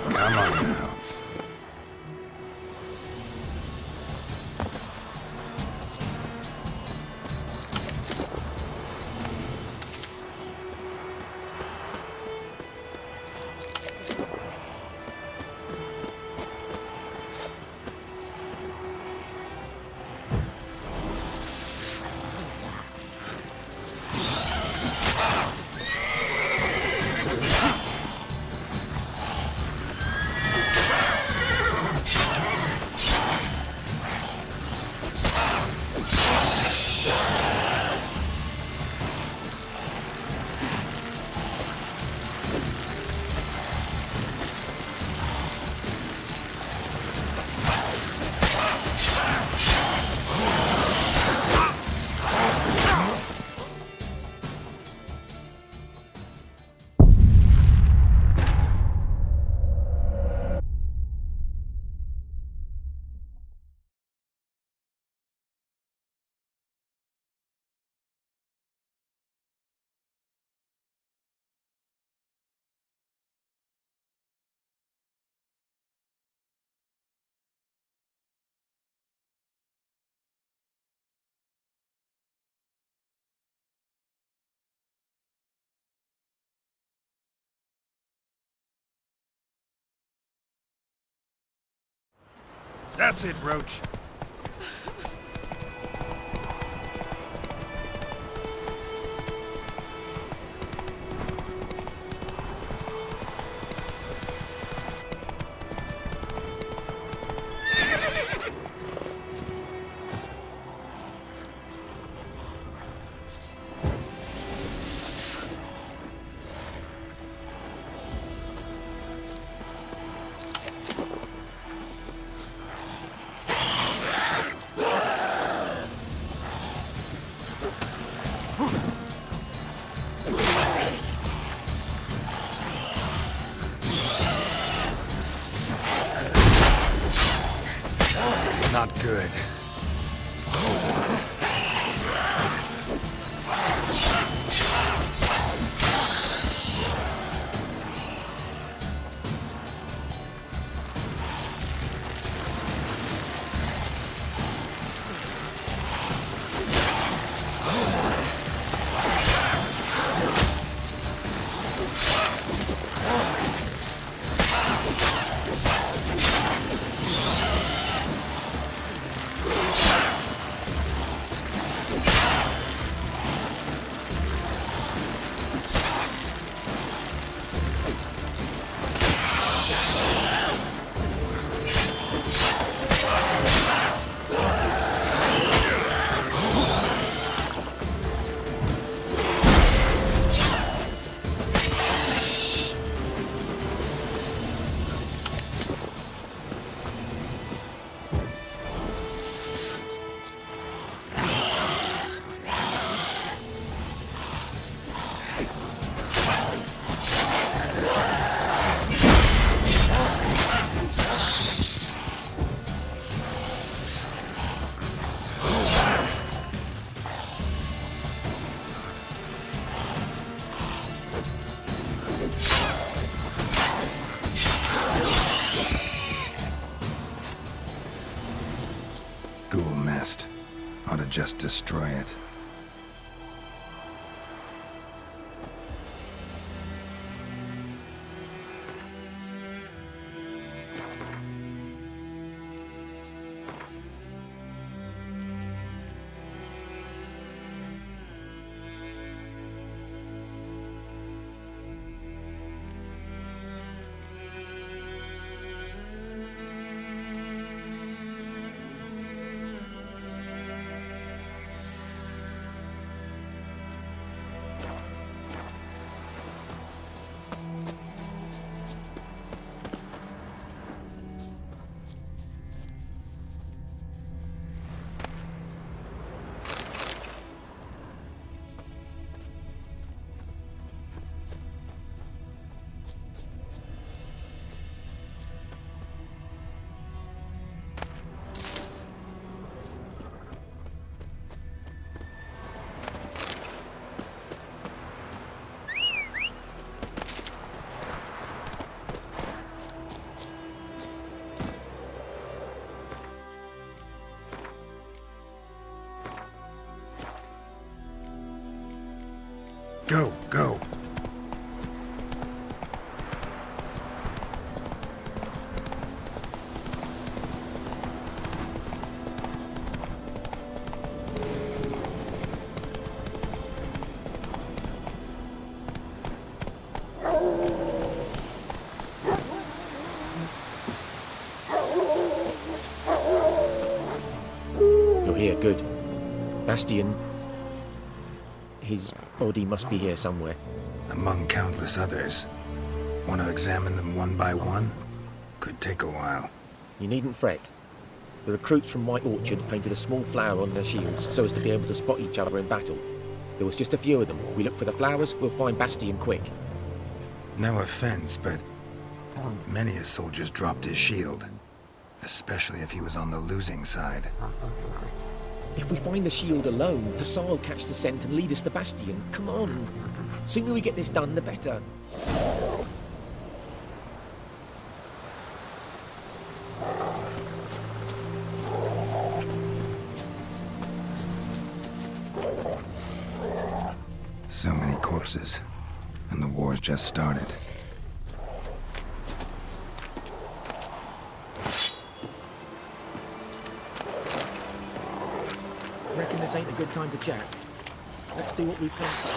Come on now. That's it, Roach. Not good. Ought to just destroy it. Go, go. You're here, good. Bastian... His body must be here somewhere. Among countless others. Want to examine them one by one? Could take a while. You needn't fret. The recruits from White Orchard painted a small flower on their shields so as to be able to spot each other in battle. There was just a few of them. We look for the flowers, we'll find Bastian quick. No offense, but many a soldier's dropped his shield. Especially if he was on the losing side. If we find the shield alone, Hassan will catch the scent and lead us to Bastian. Come on. Sooner we get this done, the better. So many corpses, and the war's just started. this ain't a good time to chat. Let's do what we've come for.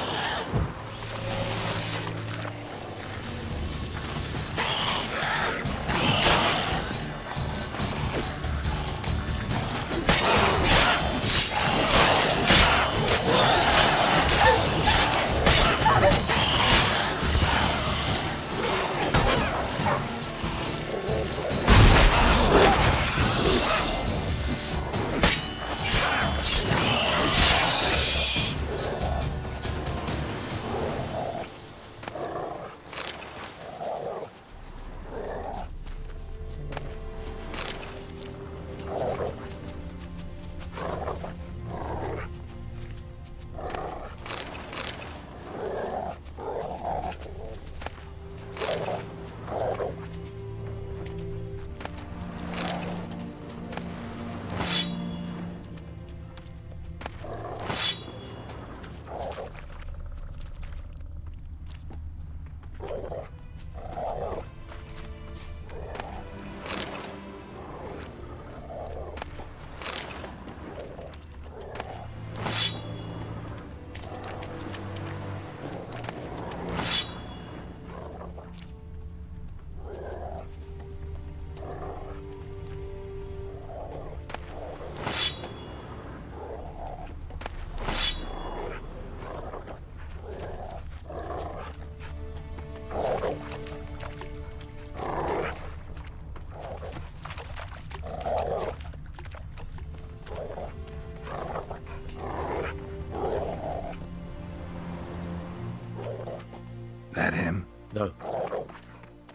That him? No.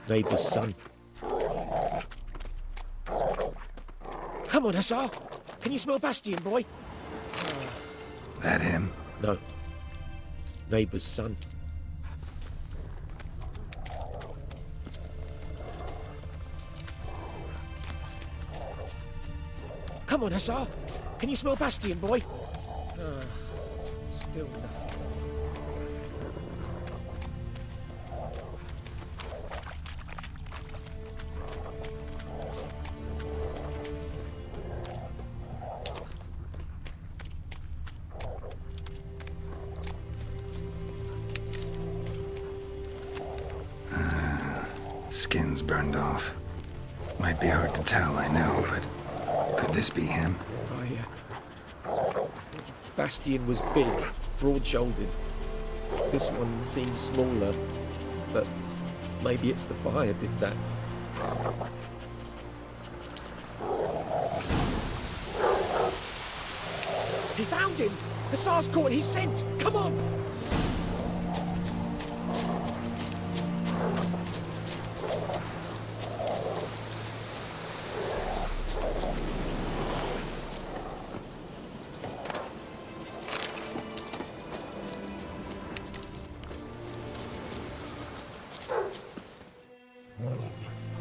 Neighbour's son. Come on, Hussar! Can you smell Bastion, boy? That him? No. Neighbour's son. Come on, Hussar! Can you smell Bastion, boy? Still nothing. Skin's burned off. Might be hard to tell, I know, but could this be him? Bastion was big, broad-shouldered. This one seems smaller, but maybe it's the fire did that. He found him! Hussar's caught his scent! Come on!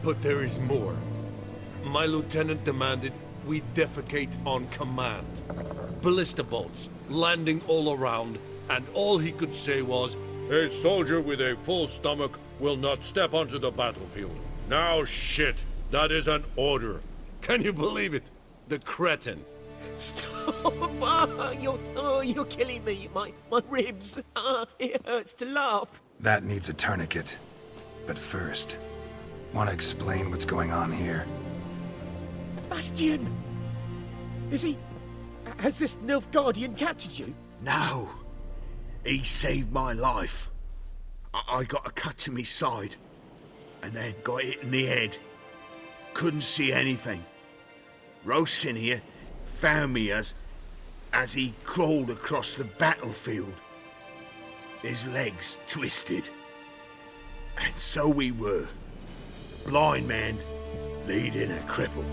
But there is more. My lieutenant demanded we defecate on command. Ballista bolts, landing all around, and all he could say was, "A soldier with a full stomach will not step onto the battlefield." Now shit, that is an order. Can you believe it? The cretin. Stop! You're killing me. My ribs. It hurts to laugh. That needs a tourniquet. But first, want to explain what's going on here? Bastion! Is he... Has this Nilfgaardian captured you? No. He saved my life. I got a cut to my side, and then got hit in the head. Couldn't see anything. Rosin here found me as he crawled across the battlefield. His legs twisted. And so we were. Blind man leading a cripple.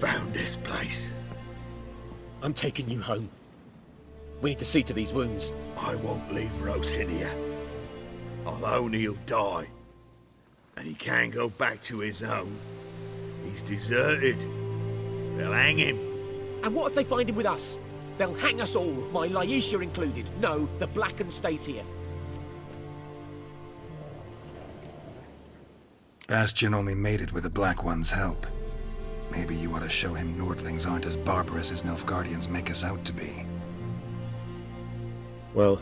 Found this place. I'm taking you home. We need to see to these wounds. I won't leave Rosin here. Alone he'll die. And he can't go back to his own. He's deserted. They'll hang him. And what if they find him with us? They'll hang us all, my Laisha included. No, the Blackened stays here. Bastion only made it with the Black One's help. Maybe you ought to show him Nordlings aren't as barbarous as Nilfgaardians make us out to be. Well,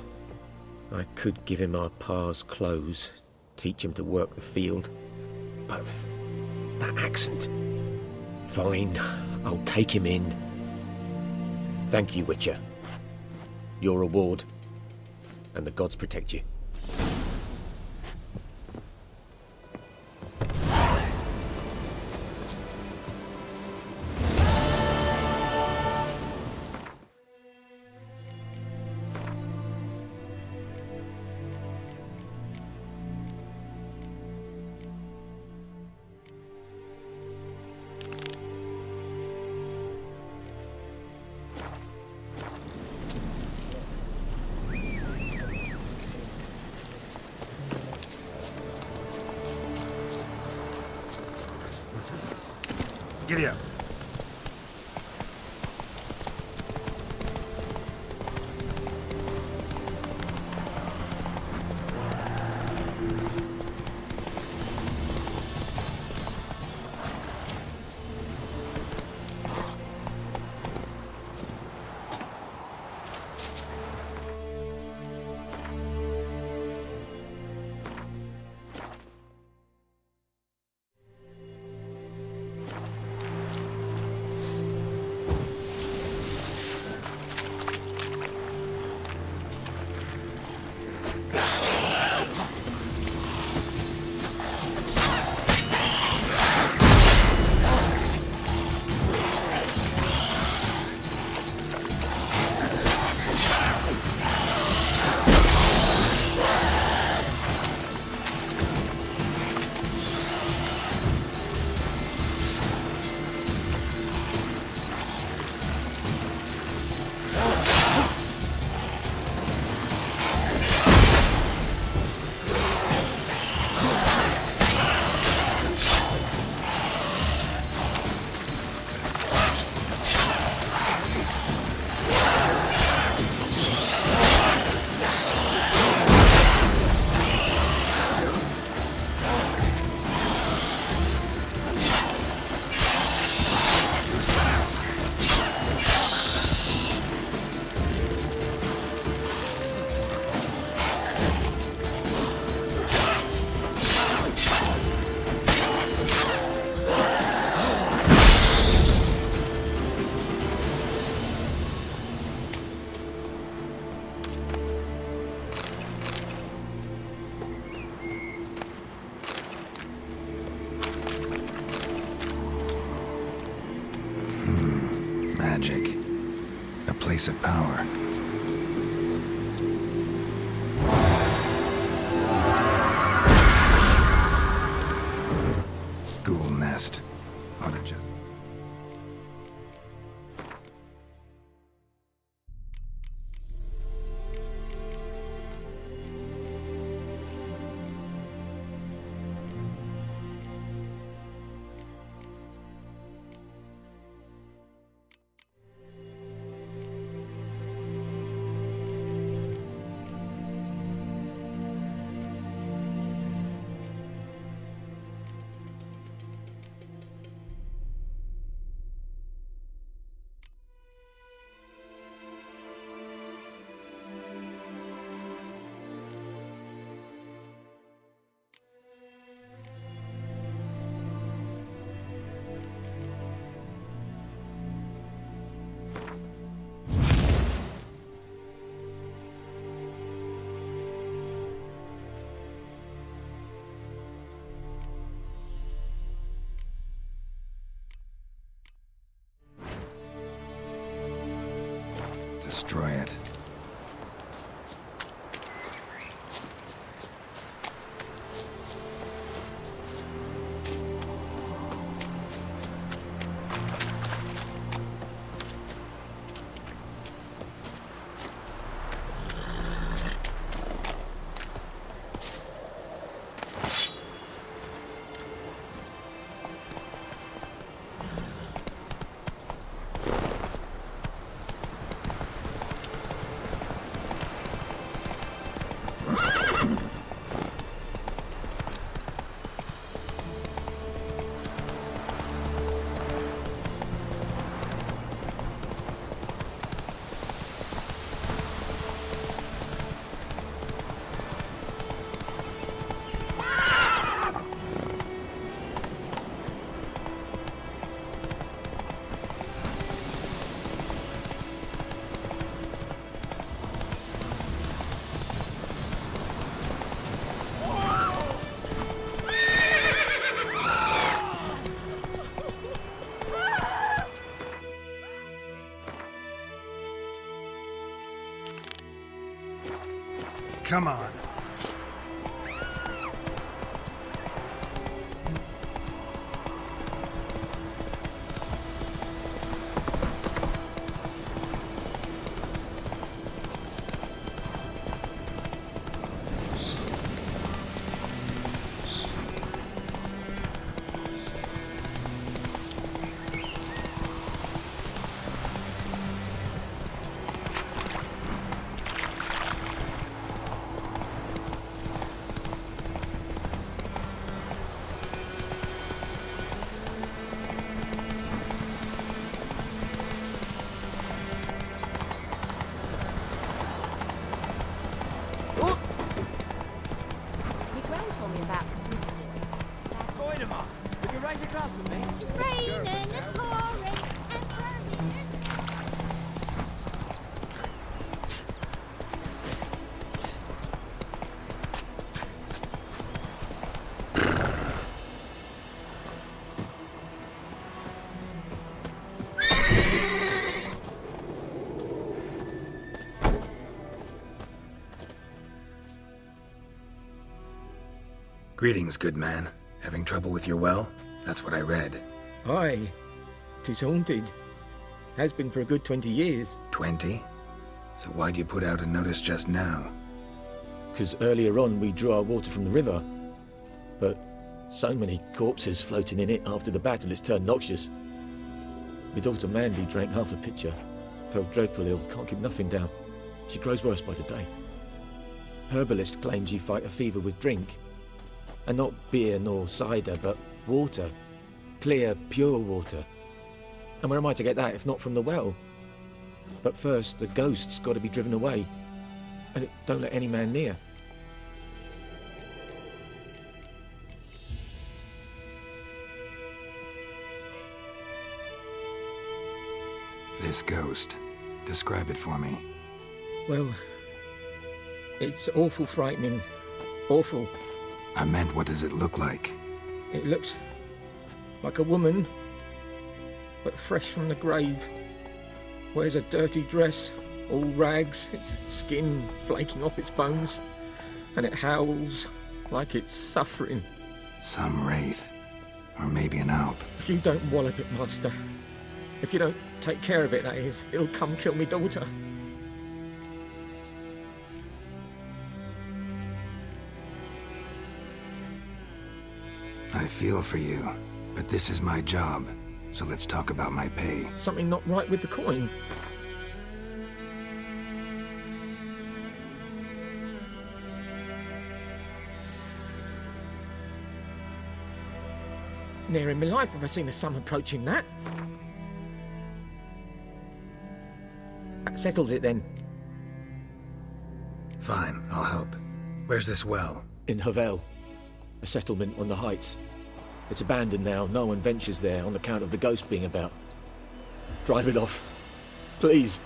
I could give him our pa's clothes, teach him to work the field. But that accent... Fine, I'll take him in. Thank you, Witcher. Your reward. And the gods protect you. Giddy up. Magic. A place of power. Ghoul nest. Ought to just... Destroy it. Come on. It's raining and pouring and burning. Greetings, good man. Having trouble with your well? That's what I read. Aye. 'Tis haunted. Has been for a good 20 years. 20? So why'd you put out a notice just now? 'Cause earlier on we drew our water from the river. But so many corpses floating in it after the battle it's turned noxious. My daughter Mandy drank half a pitcher. Fell dreadful ill, can't keep nothing down. She grows worse by the day. Herbalist claims you fight a fever with drink. And not beer nor cider, but water. Clear, pure water. And where am I to get that if not from the well? But first, the ghost's got to be driven away. And it don't let any man near. This ghost. Describe it for me. Well, it's awful frightening. Awful. I meant, what does it look like? It looks like a woman, but fresh from the grave. Wears a dirty dress, all rags, its skin flaking off its bones, and it howls like it's suffering. Some wraith. Or maybe an alp. If you don't wallop it, Master, if you don't take care of it, that is, it'll come kill me daughter. I feel for you, but this is my job, so let's talk about my pay. Something not right with the coin. Ne'er in my life have I seen a sum approaching that. That settles it then. Fine, I'll help. Where's this well? In Havel. A settlement on the heights. It's abandoned now. No one ventures there on account of the ghost being about. Drive it off. Please.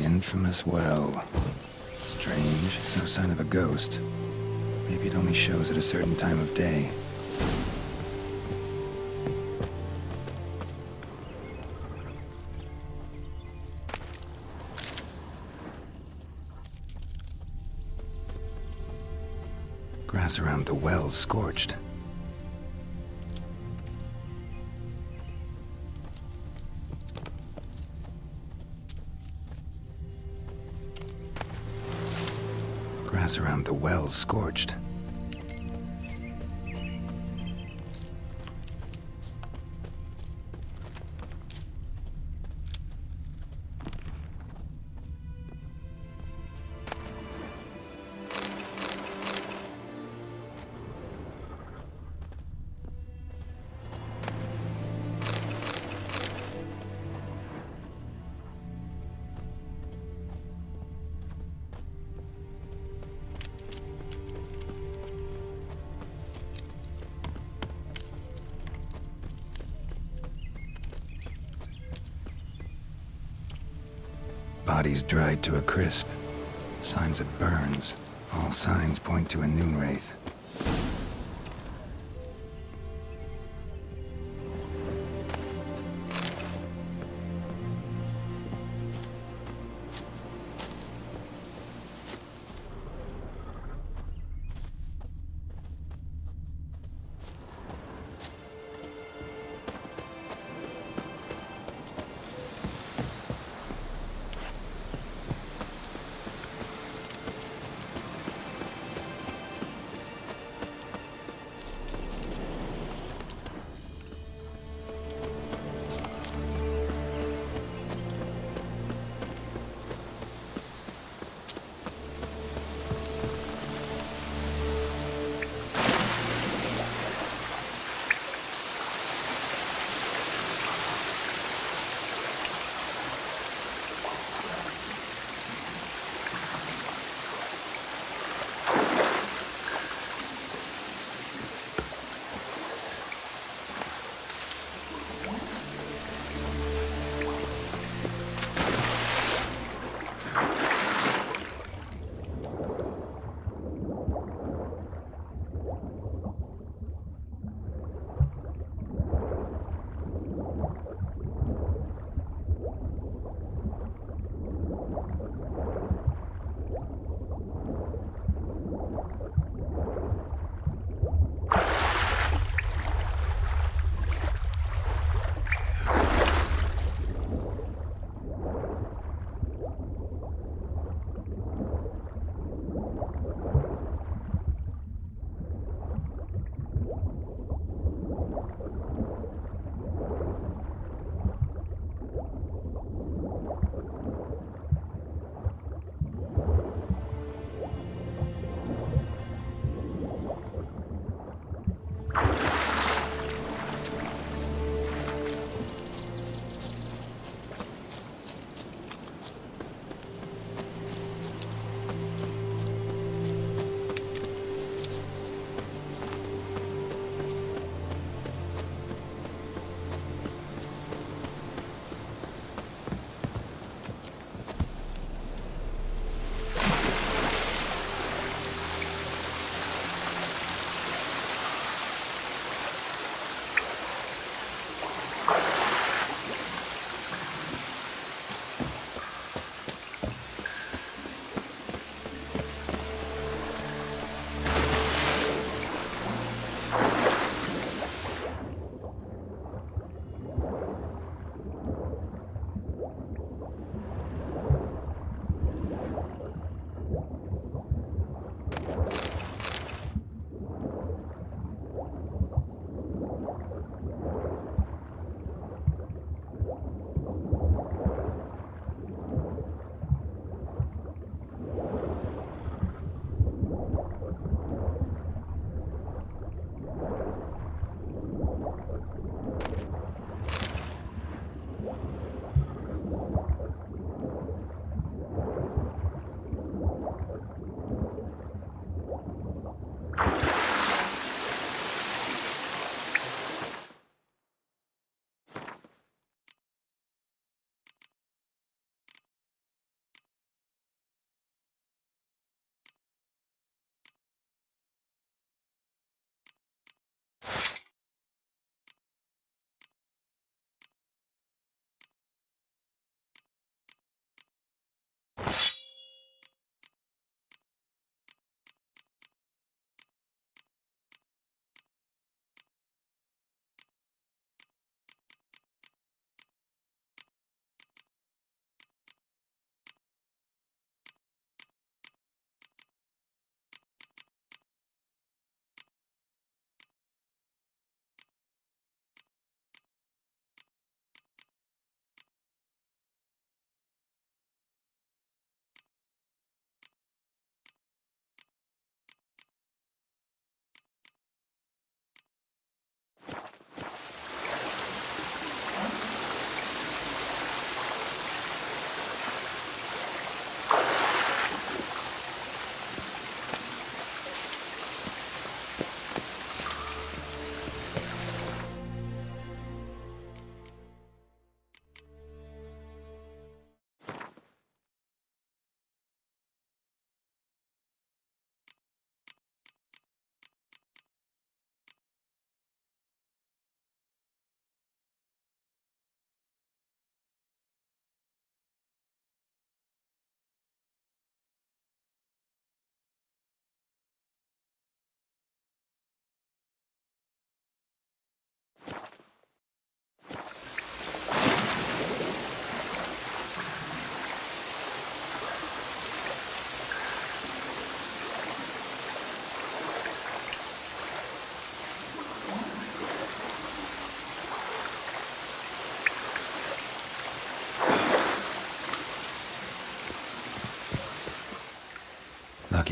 Infamous well. Strange, no sign of a ghost. Maybe it only shows at a certain time of day. Grass around the well's scorched. moss around the well scorched. Bodies dried to a crisp. Signs of burns. All signs point to a noon wraith.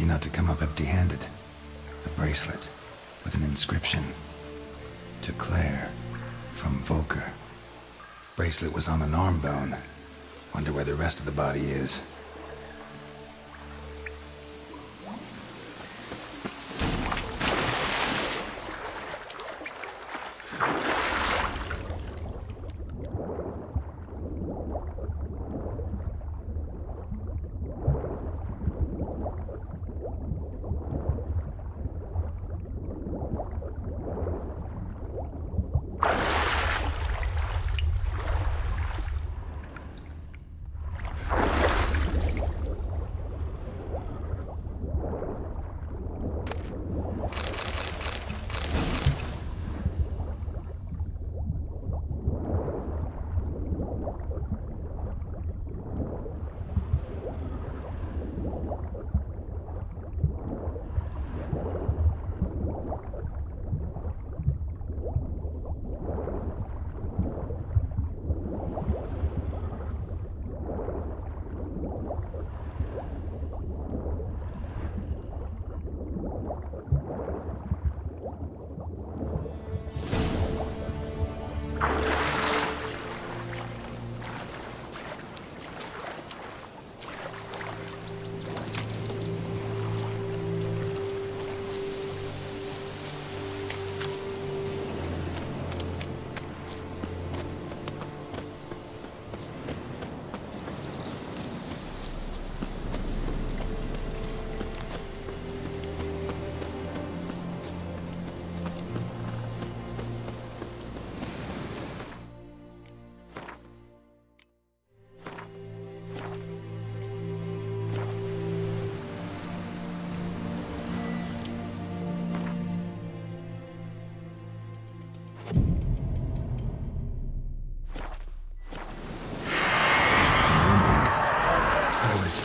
Lucky not to come up empty-handed. A bracelet with an inscription. To Claire, from Volker. Bracelet was on an arm bone. Wonder where the rest of the body is.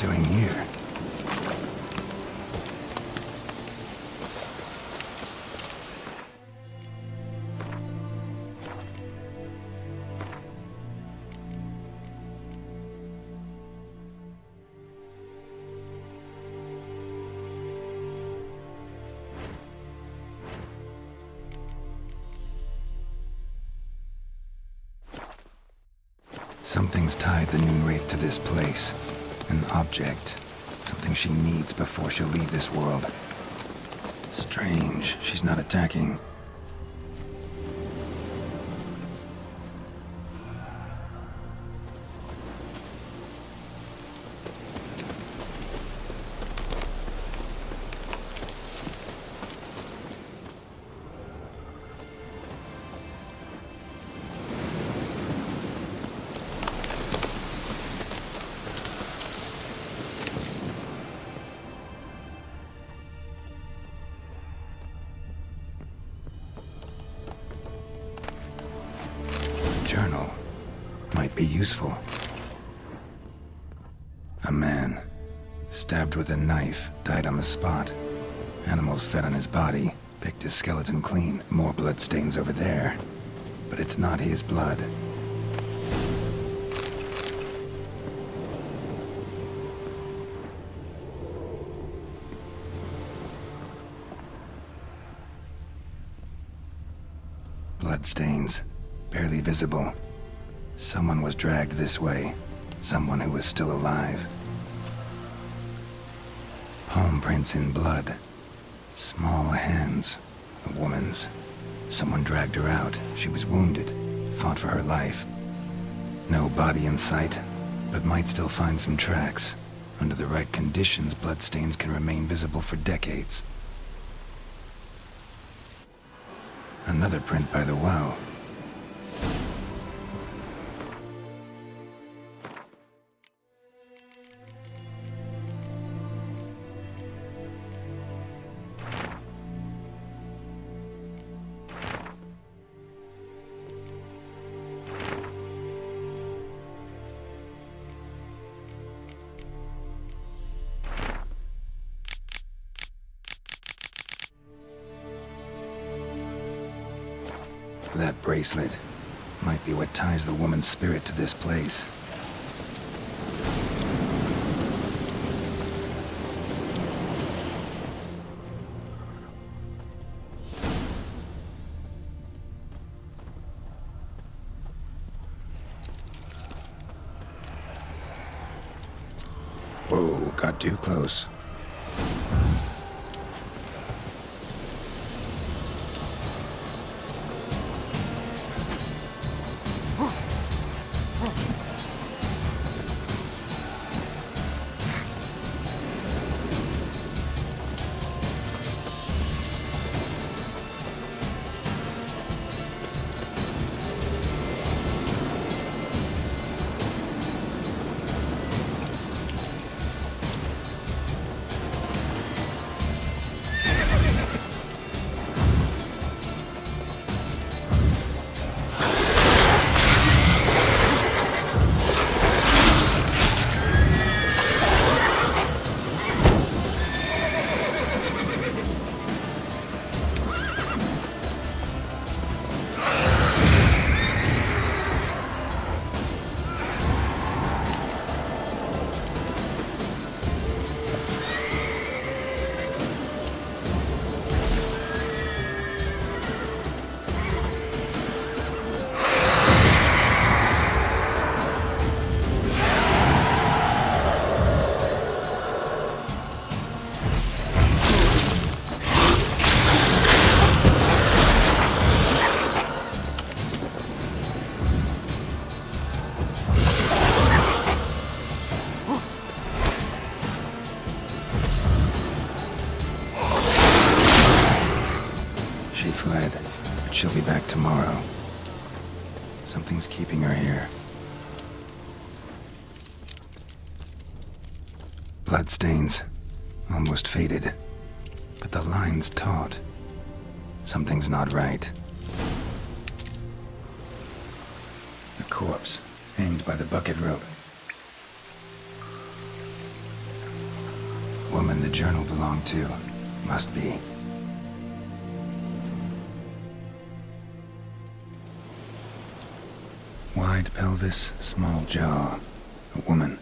Doing here? Something's tied the new Wraith to this place. An object. Something she needs before she'll leave this world. Strange, she's not attacking. Journal might be useful. A man, stabbed with a knife, died on the spot. Animals fed on his body, picked his skeleton clean. More bloodstains over there. But it's not his blood. Bloodstains. Barely visible. Someone was dragged this way. Someone who was still alive. Palm prints in blood. Small hands. A woman's. Someone dragged her out. She was wounded. Fought for her life. No body in sight, but might still find some tracks. Under the right conditions, bloodstains can remain visible for decades. Another print by the well. That bracelet might be what ties the woman's spirit to this place. Whoa, got too close. She fled, but she'll be back tomorrow. Something's keeping her here. Bloodstains, almost faded, but the line's taut. Something's not right. A corpse, hanged by the bucket rope. Woman the journal belonged to, must be. Wide pelvis, small jaw. A woman.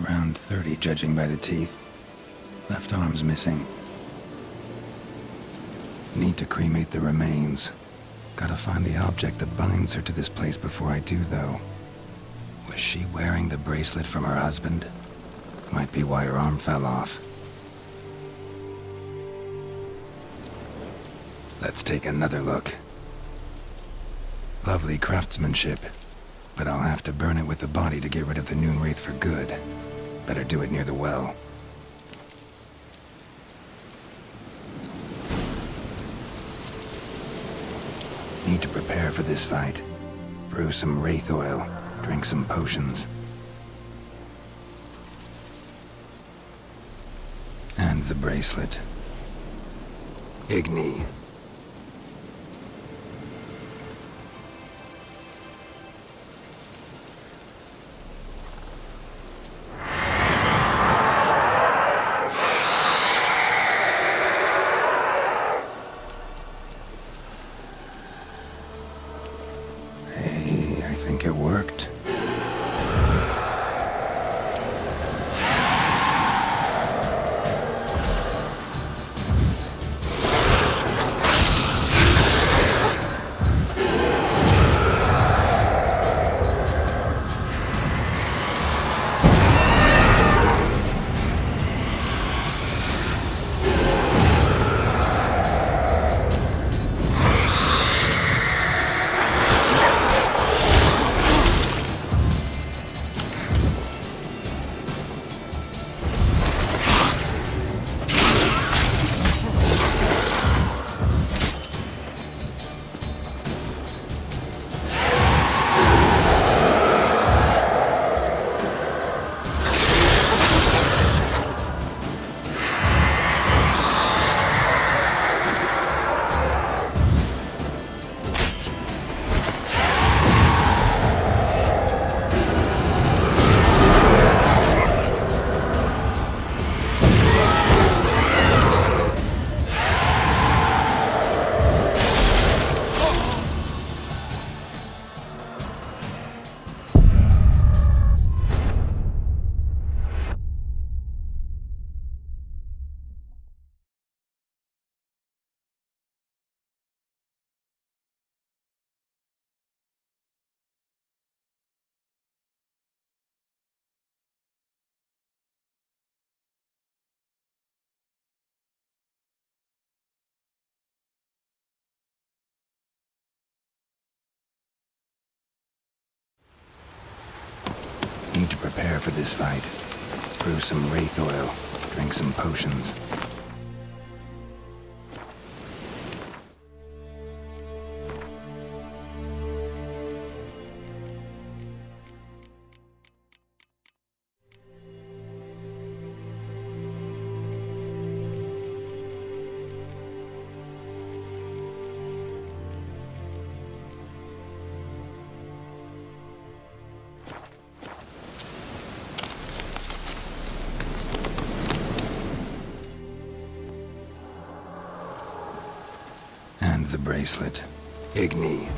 Around 30, judging by the teeth. Left arm's missing. Need to cremate the remains. Gotta find the object that binds her to this place before I do, though. Was she wearing the bracelet from her husband? Might be why her arm fell off. Let's take another look. Lovely craftsmanship, but I'll have to burn it with the body to get rid of the Noon Wraith for good. Better do it near the well. Need to prepare for this fight. Brew some Wraith oil, drink some potions. And the bracelet. Igni. It worked. Prepare for this fight. Brew some wraith oil. Drink some potions. The bracelet. Igni.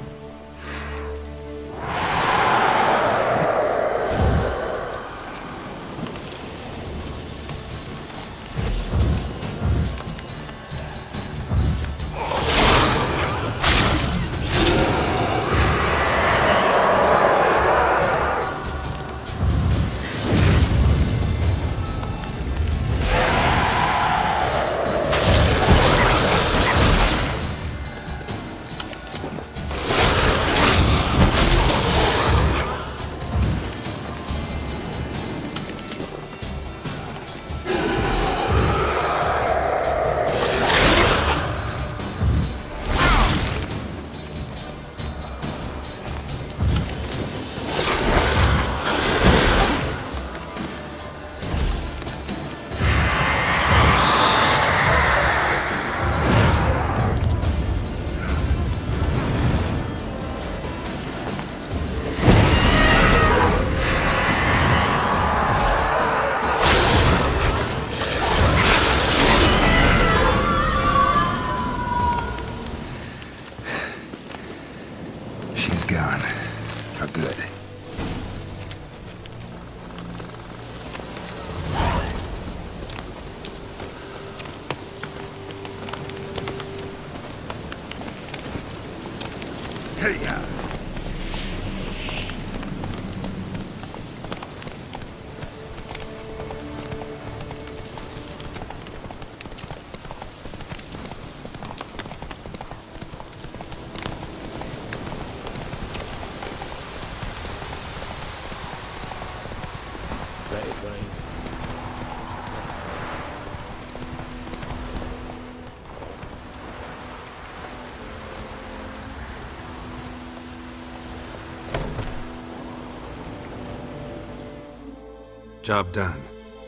Job done.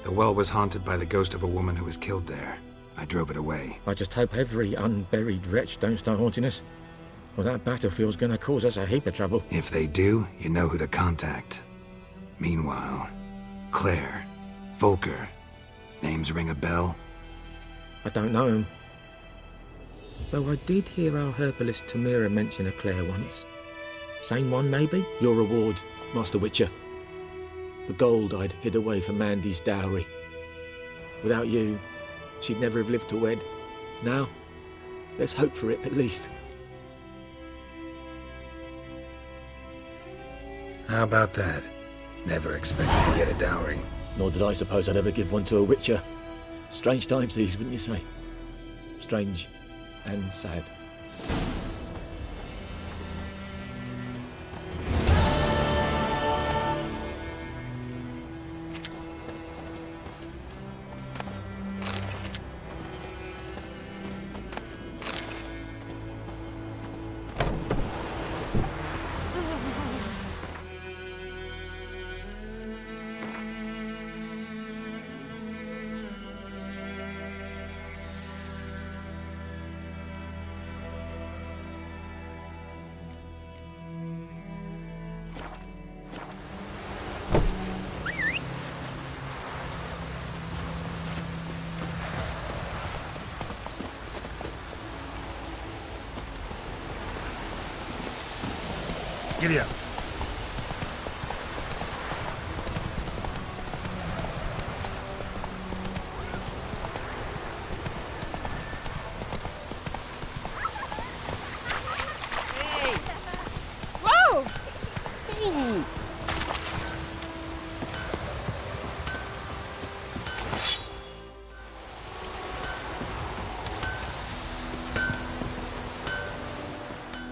The well was haunted by the ghost of a woman who was killed there. I drove it away. I just hope every unburied wretch don't start haunting us. Well, that battlefield's gonna cause us a heap of trouble. If they do, you know who to contact. Meanwhile, Claire, Volker, names ring a bell? I don't know him. Though I did hear our herbalist Tamira mention a Claire once. Same one, maybe? Your reward, Master Witcher. The gold I'd hid away for Mandy's dowry. Without you, she'd never have lived to wed. Now, let's hope for it, at least. How about that? Never expected to get a dowry. Nor did I suppose I'd ever give one to a Witcher. Strange times these, wouldn't you say? Strange and sad. Giddy up. Whoa!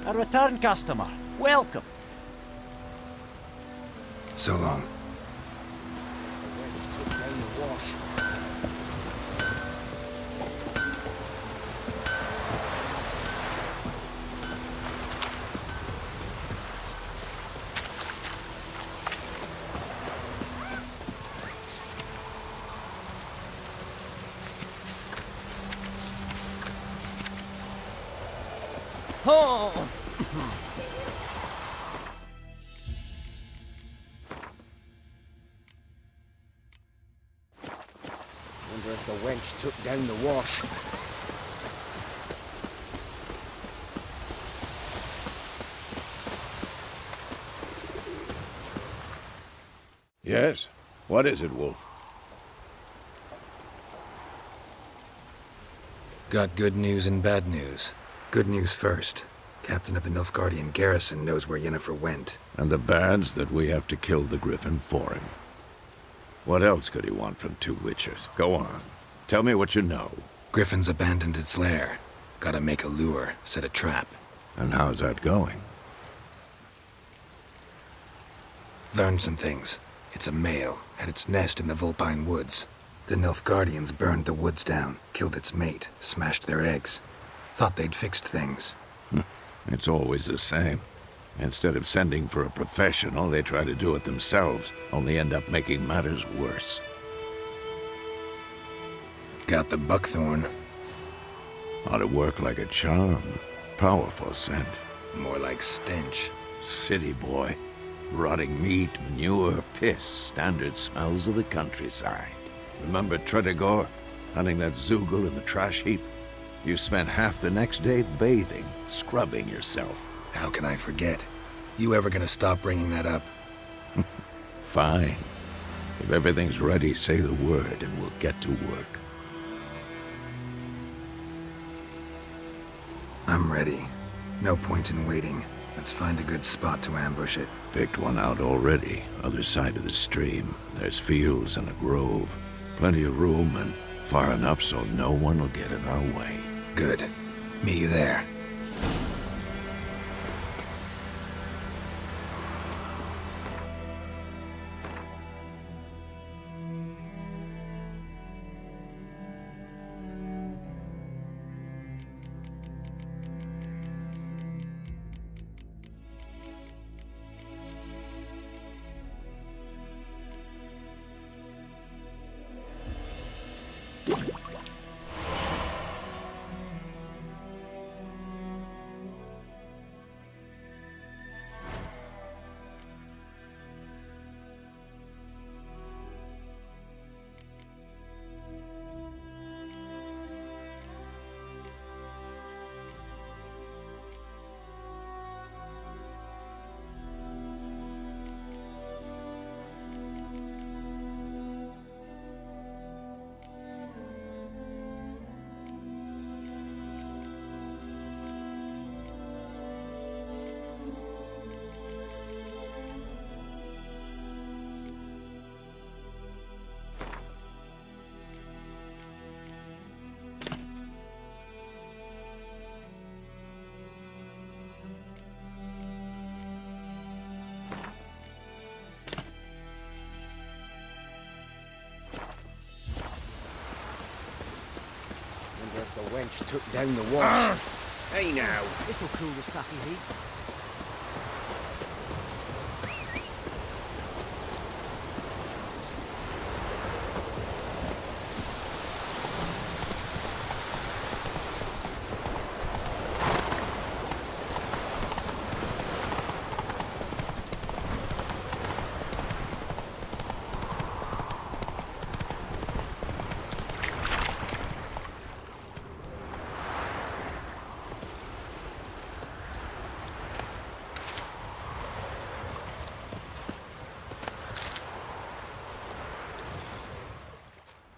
A return customer. Welcome. So long. wash. Oh! Wonder if the wench took down the wash. Yes? What is it, Wolf? Got good news and bad news. Good news first. Captain of the Nilfgaardian garrison knows where Yennefer went. And the bad's that we have to kill the Griffin for him. What else could he want from two witchers? Go on. Tell me what you know. Griffin's abandoned its lair. Gotta make a lure, set a trap. And how's that going? Learned some things. It's a male, had its nest in the Vulpine Woods. The Nilfgaardians burned the woods down, killed its mate, smashed their eggs. Thought they'd fixed things. It's always the same. Instead of sending for a professional, they try to do it themselves, only end up making matters worse. Got the buckthorn. Ought to work like a charm. Powerful scent. More like stench. City boy. Rotting meat, manure, piss, standard smells of the countryside. Remember Tredegor? Hunting that Zoogle in the trash heap? You spent half the next day bathing, scrubbing yourself. How can I forget? You ever gonna stop bringing that up? Fine. If everything's ready, say the word and we'll get to work. I'm ready. No point in waiting. Let's find a good spot to ambush it. Picked one out already, other side of the stream. There's fields and a grove. Plenty of room and far enough so no one will get in our way. Good. Meet you there. If the wench took down the wash. Hey now. This'll cool the stuffy heat.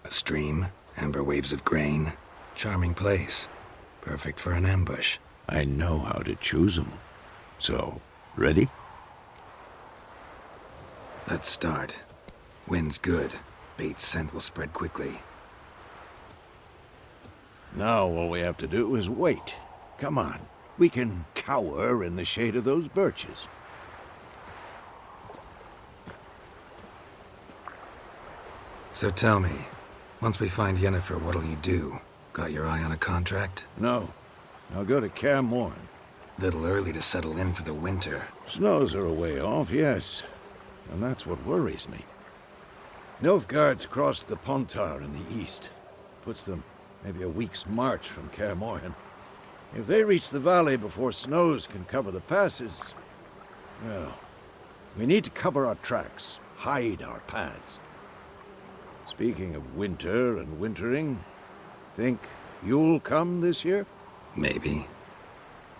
A stream, amber waves of grain. Charming place. Perfect for an ambush. I know how to choose them. So, ready? Let's start. Wind's good. Bait's scent will spread quickly. Now all we have to do is wait. Come on. We can cower in the shade of those birches. So tell me, once we find Yennefer, what'll you do? Got your eye on a contract? No. I'll go to KAER. Little early to settle in for the winter. Snows are a way off, yes. And that's what worries me. Nilfgaard's crossed the Pontar in the east. Puts them maybe a week's march from KAER. If they reach the valley before snows can cover the passes, well, we need to cover our tracks, hide our paths. Speaking of winter and wintering, think you'll come this year? Maybe.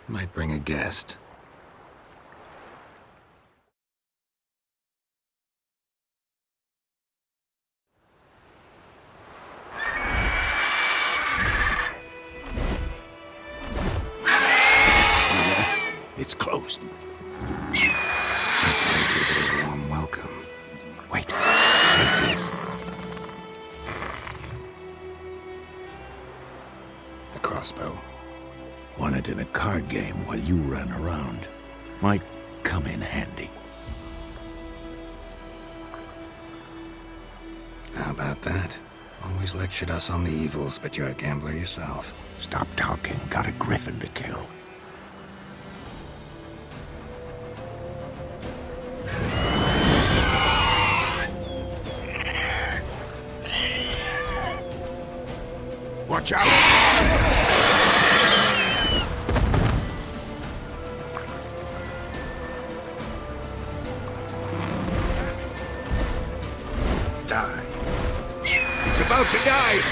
Might bring a guest. It's closed. Let's go give it a warm welcome. Wait. Take this. A crossbow. Won it in a card game while you ran around. Might come in handy. How about that? Always lectured us on the evils, but you're a gambler yourself. Stop talking. Got a griffin to kill. Watch out! Die. It's about to dive!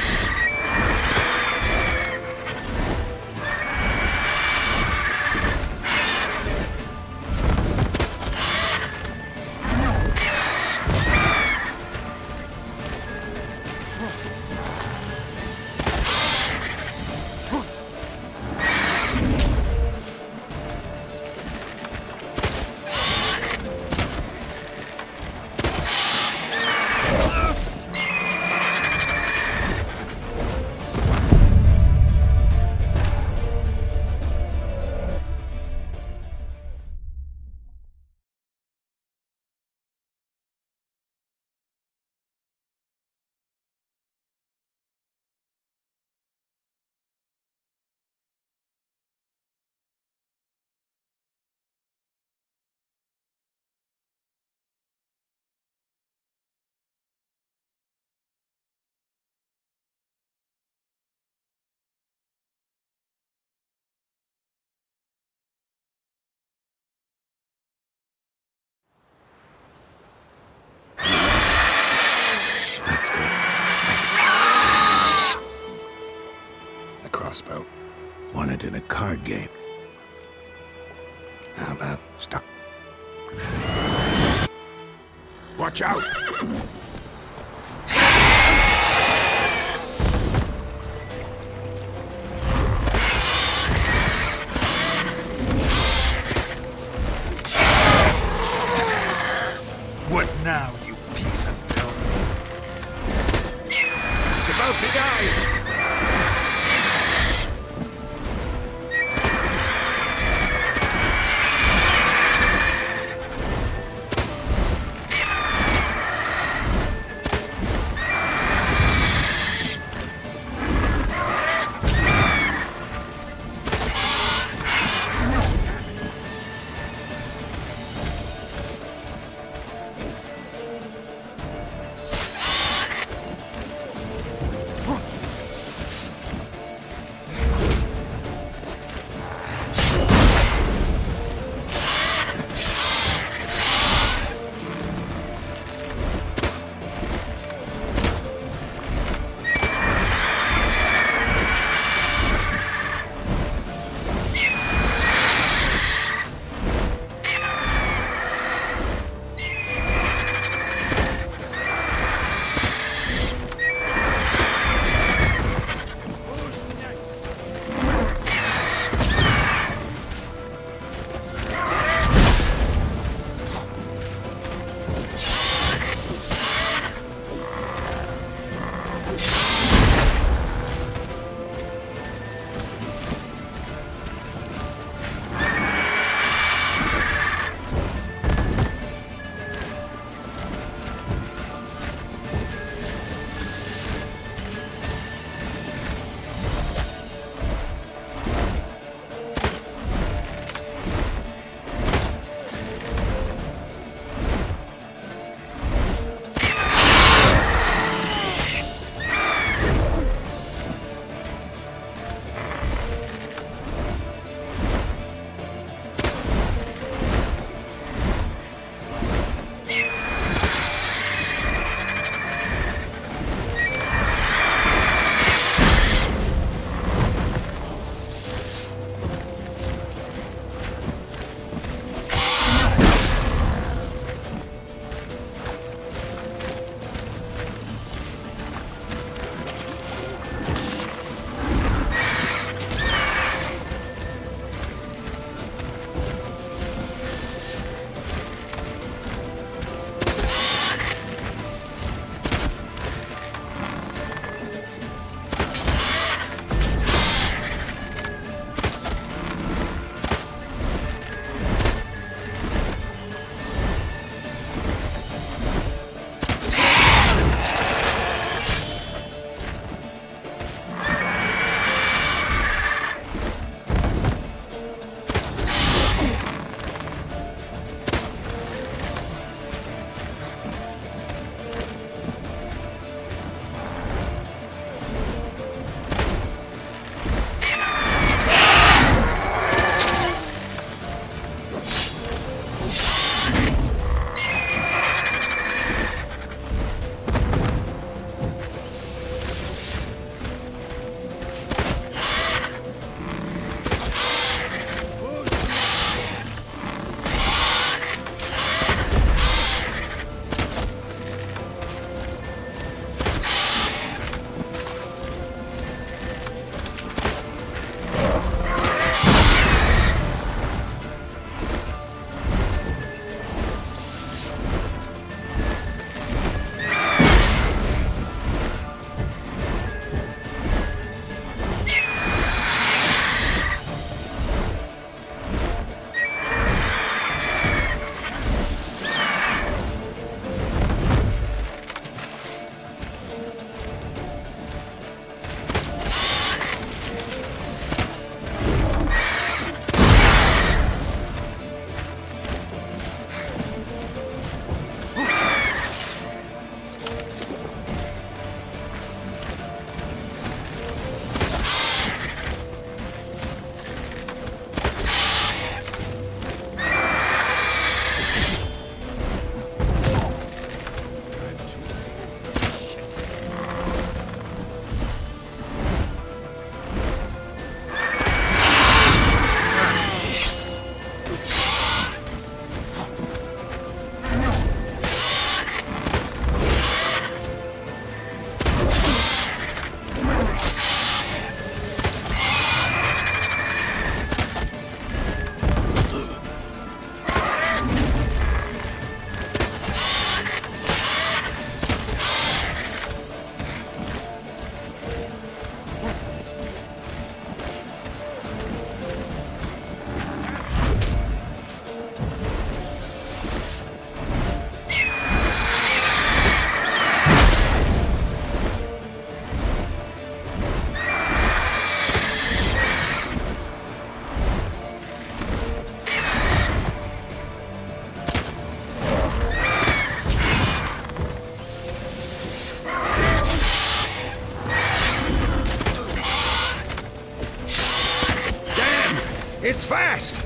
Let's go. A crossbow. Won it in a card game. How about... Stop. Watch out! What now, you piece of filth? It's about to dive! It's fast!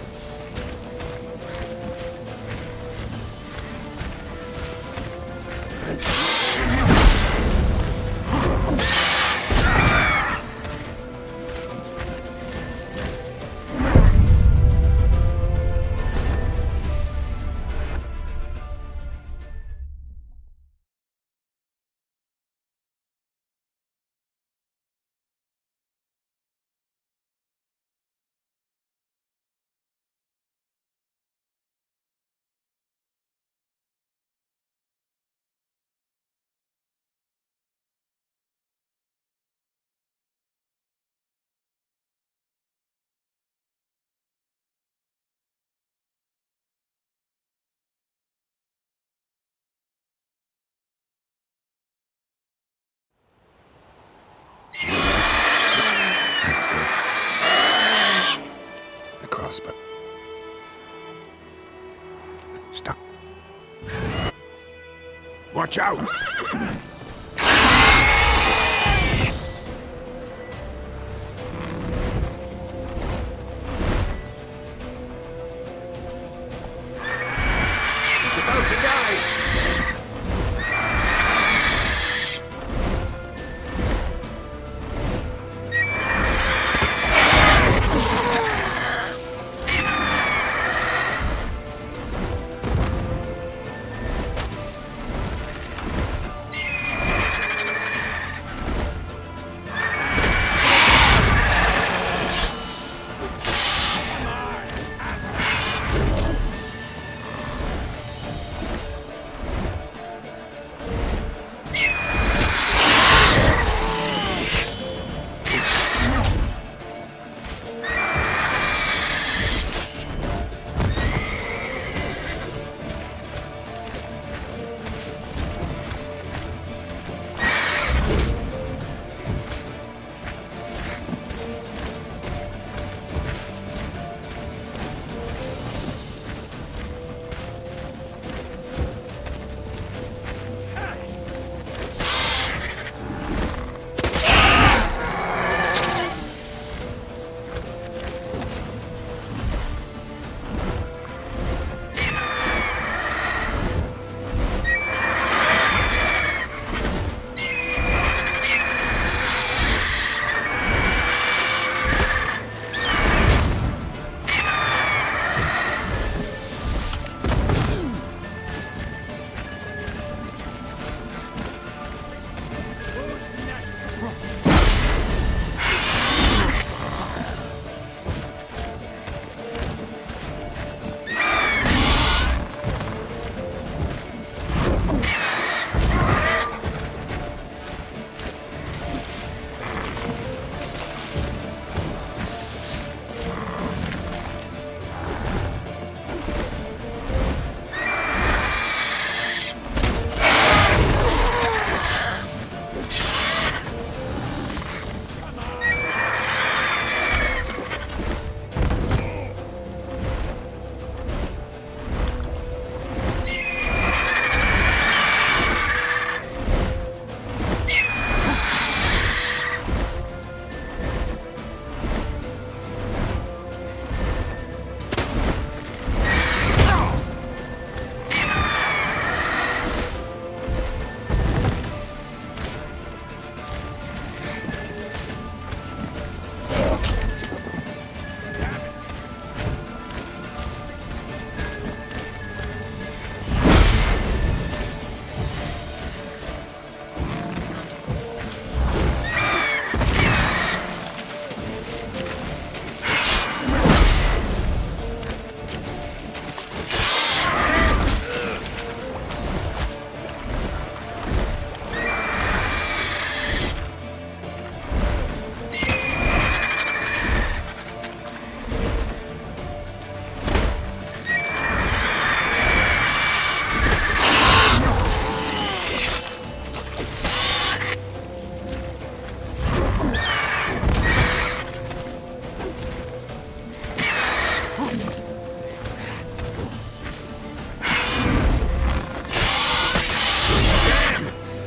That's good. A crossbow. Stop. Watch out! It's about to die!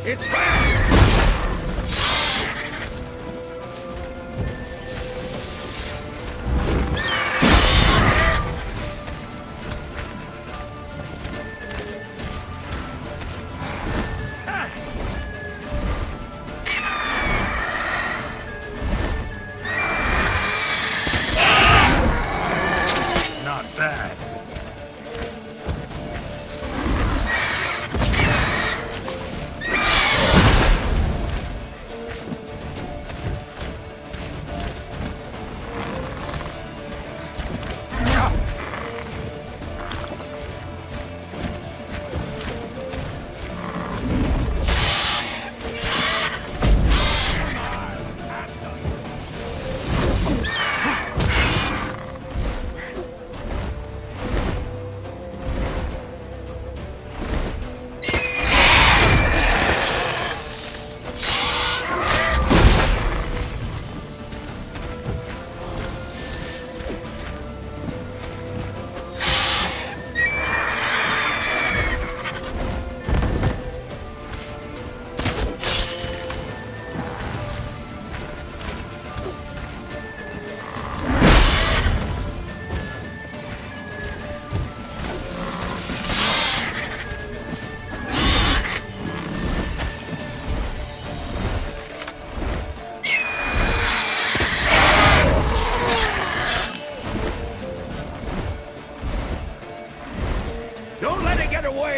It's fast!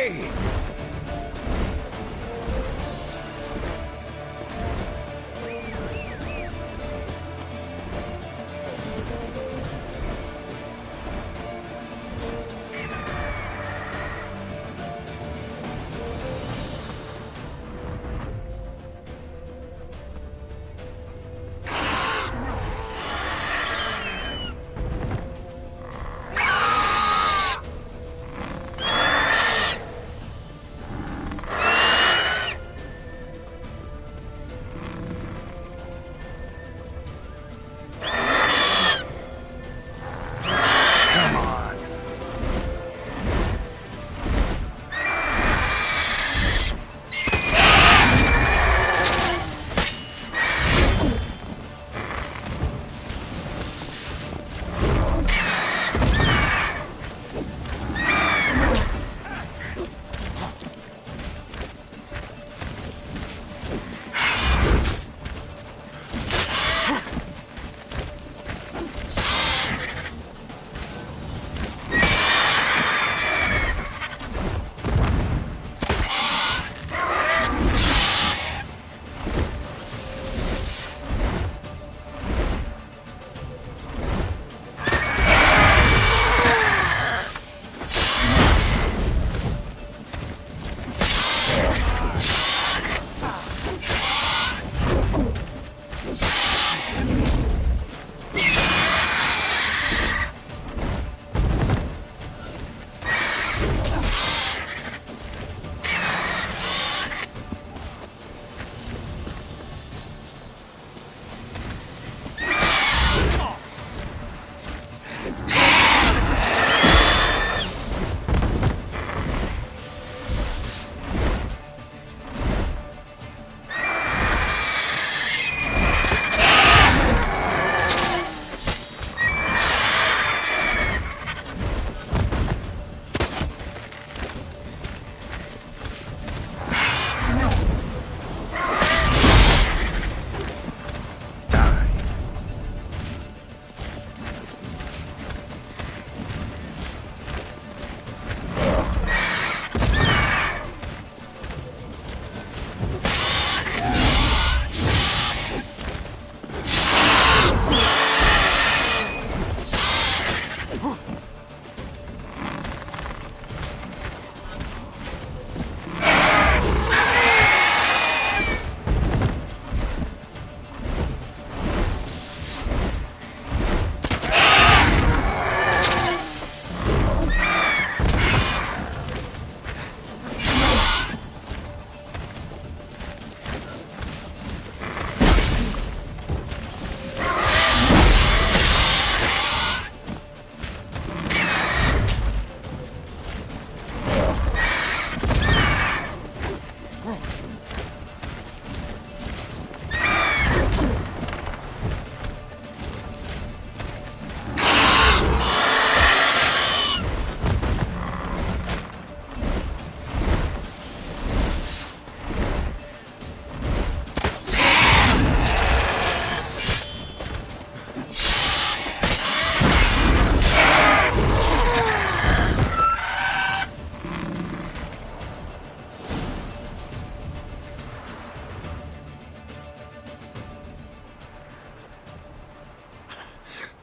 way!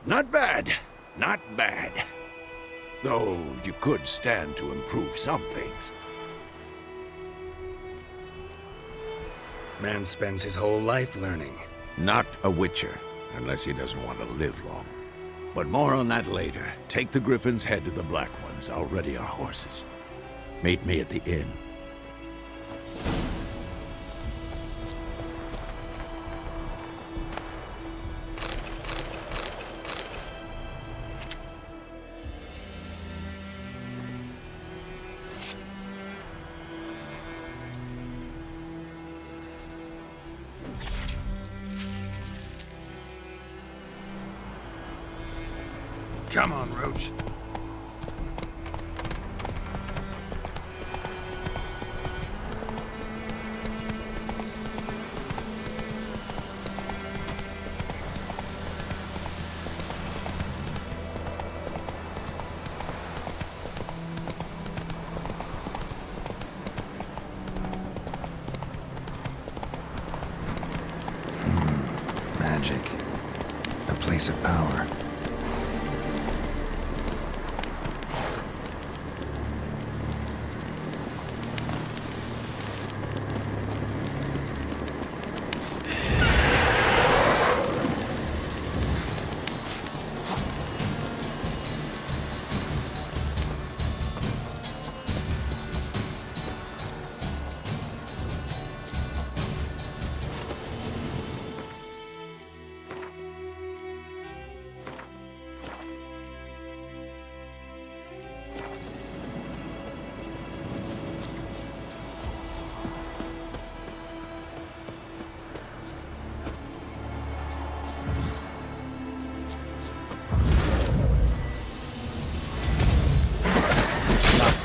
Not bad. Not bad. Though you could stand to improve some things. Man spends his whole life learning. Not a witcher, unless he doesn't want to live long. But more on that later. Take the Griffin's head to the Black Ones. I'll ready our horses. Meet me at the inn. Come on, Roach.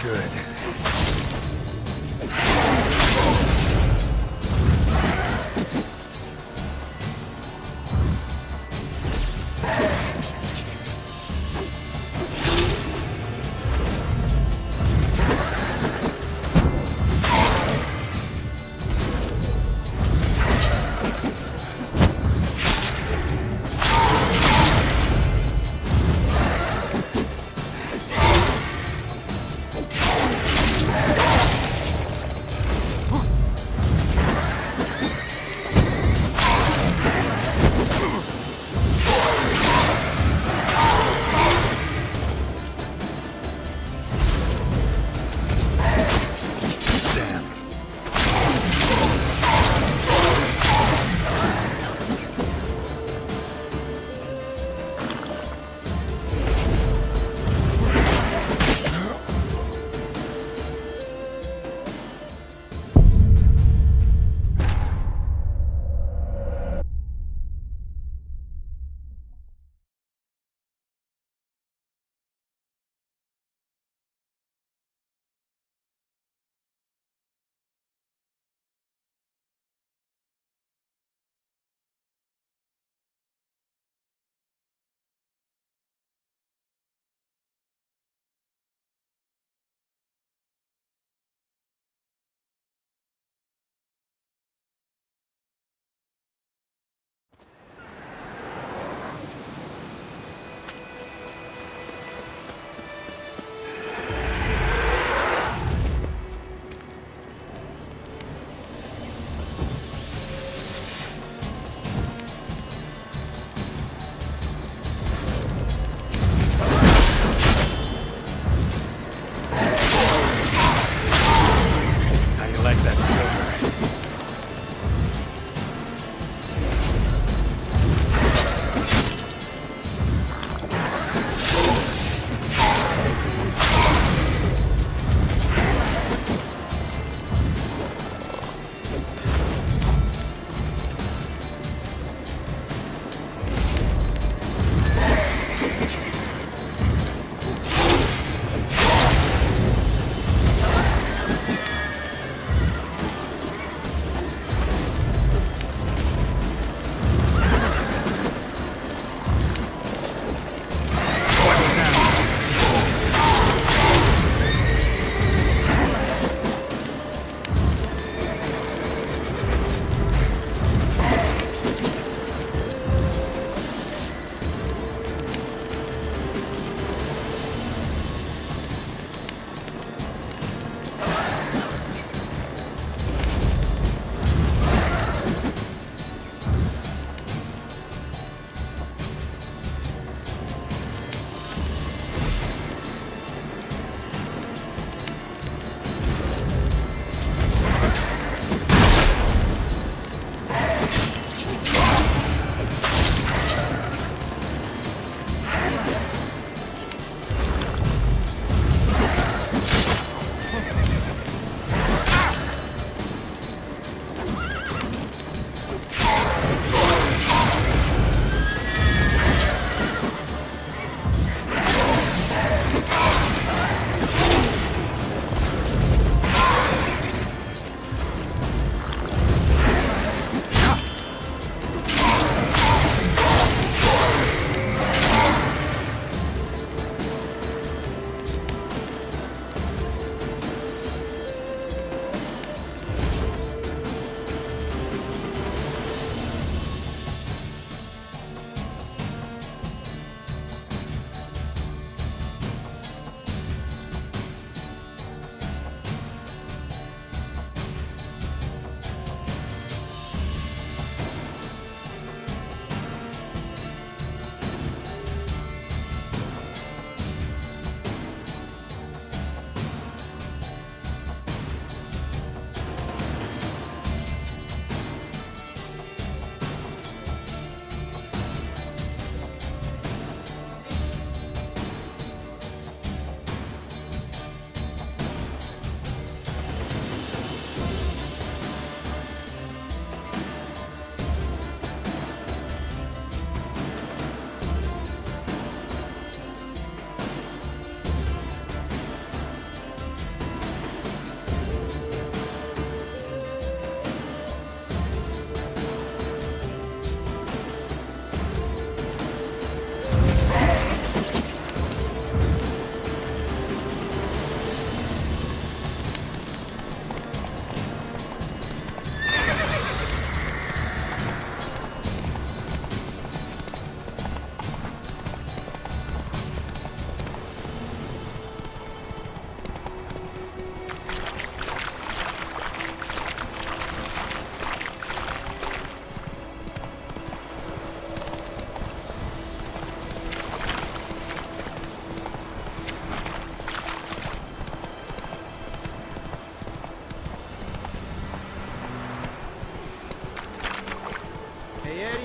good.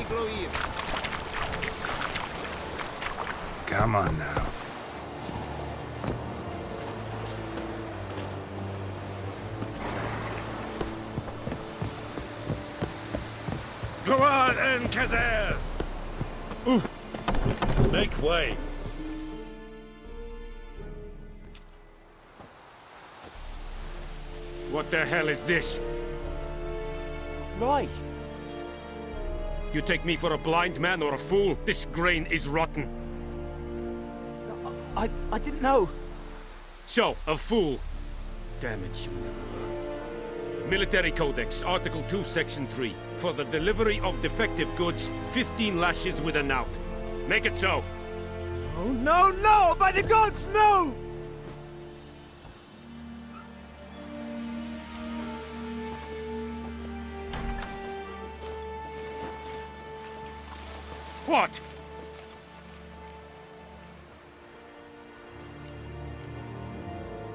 blow here. Come on now. Go on, Enkazer! Make way. What the hell is this? Right. You take me for a blind man or a fool? This grain is rotten. I didn't know. So, a fool. Damn it, you never learn. Military Codex, Article 2, Section 3. For the delivery of defective goods, 15 lashes with a knout. Make it so. Oh, no, no! By the gods, no! What?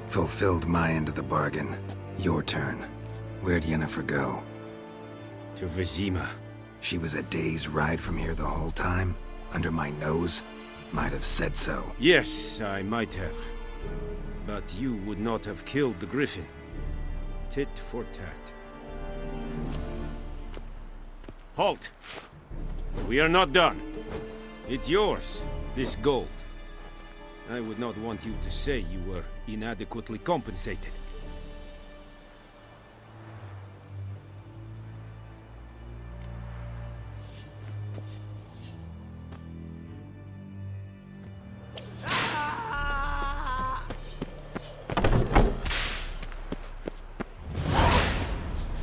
Fulfilled my end of the bargain. Your turn. Where'd Yennefer go? To Vizima. She was a day's ride from here the whole time? Under my nose? Might have said so. Yes, I might have. But you would not have killed the griffin. Tit for tat. Halt! We are not done. It's yours, this gold. I would not want you to say you were inadequately compensated.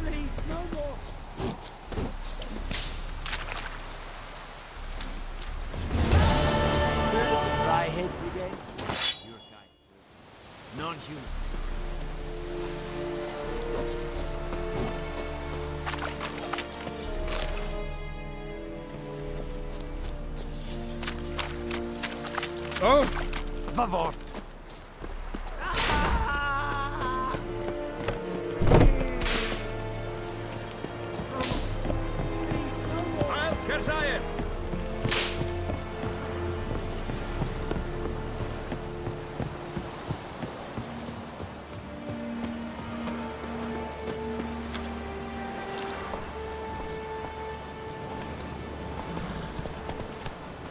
Please, no more. Dry head brigade? Your kind. Non-human. Oh! Favor. I'll Kerzayer!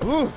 Ooh!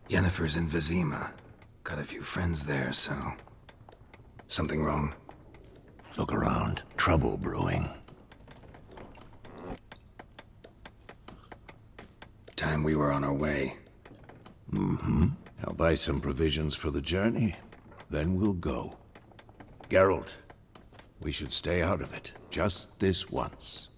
Yennefer's in Vizima. Got a few friends there, so... Something wrong? Look around. Trouble brewing. Time we were on our way. Mm-hmm. I'll buy some provisions for the journey. Then we'll go. Geralt, We should stay out of it, just this once.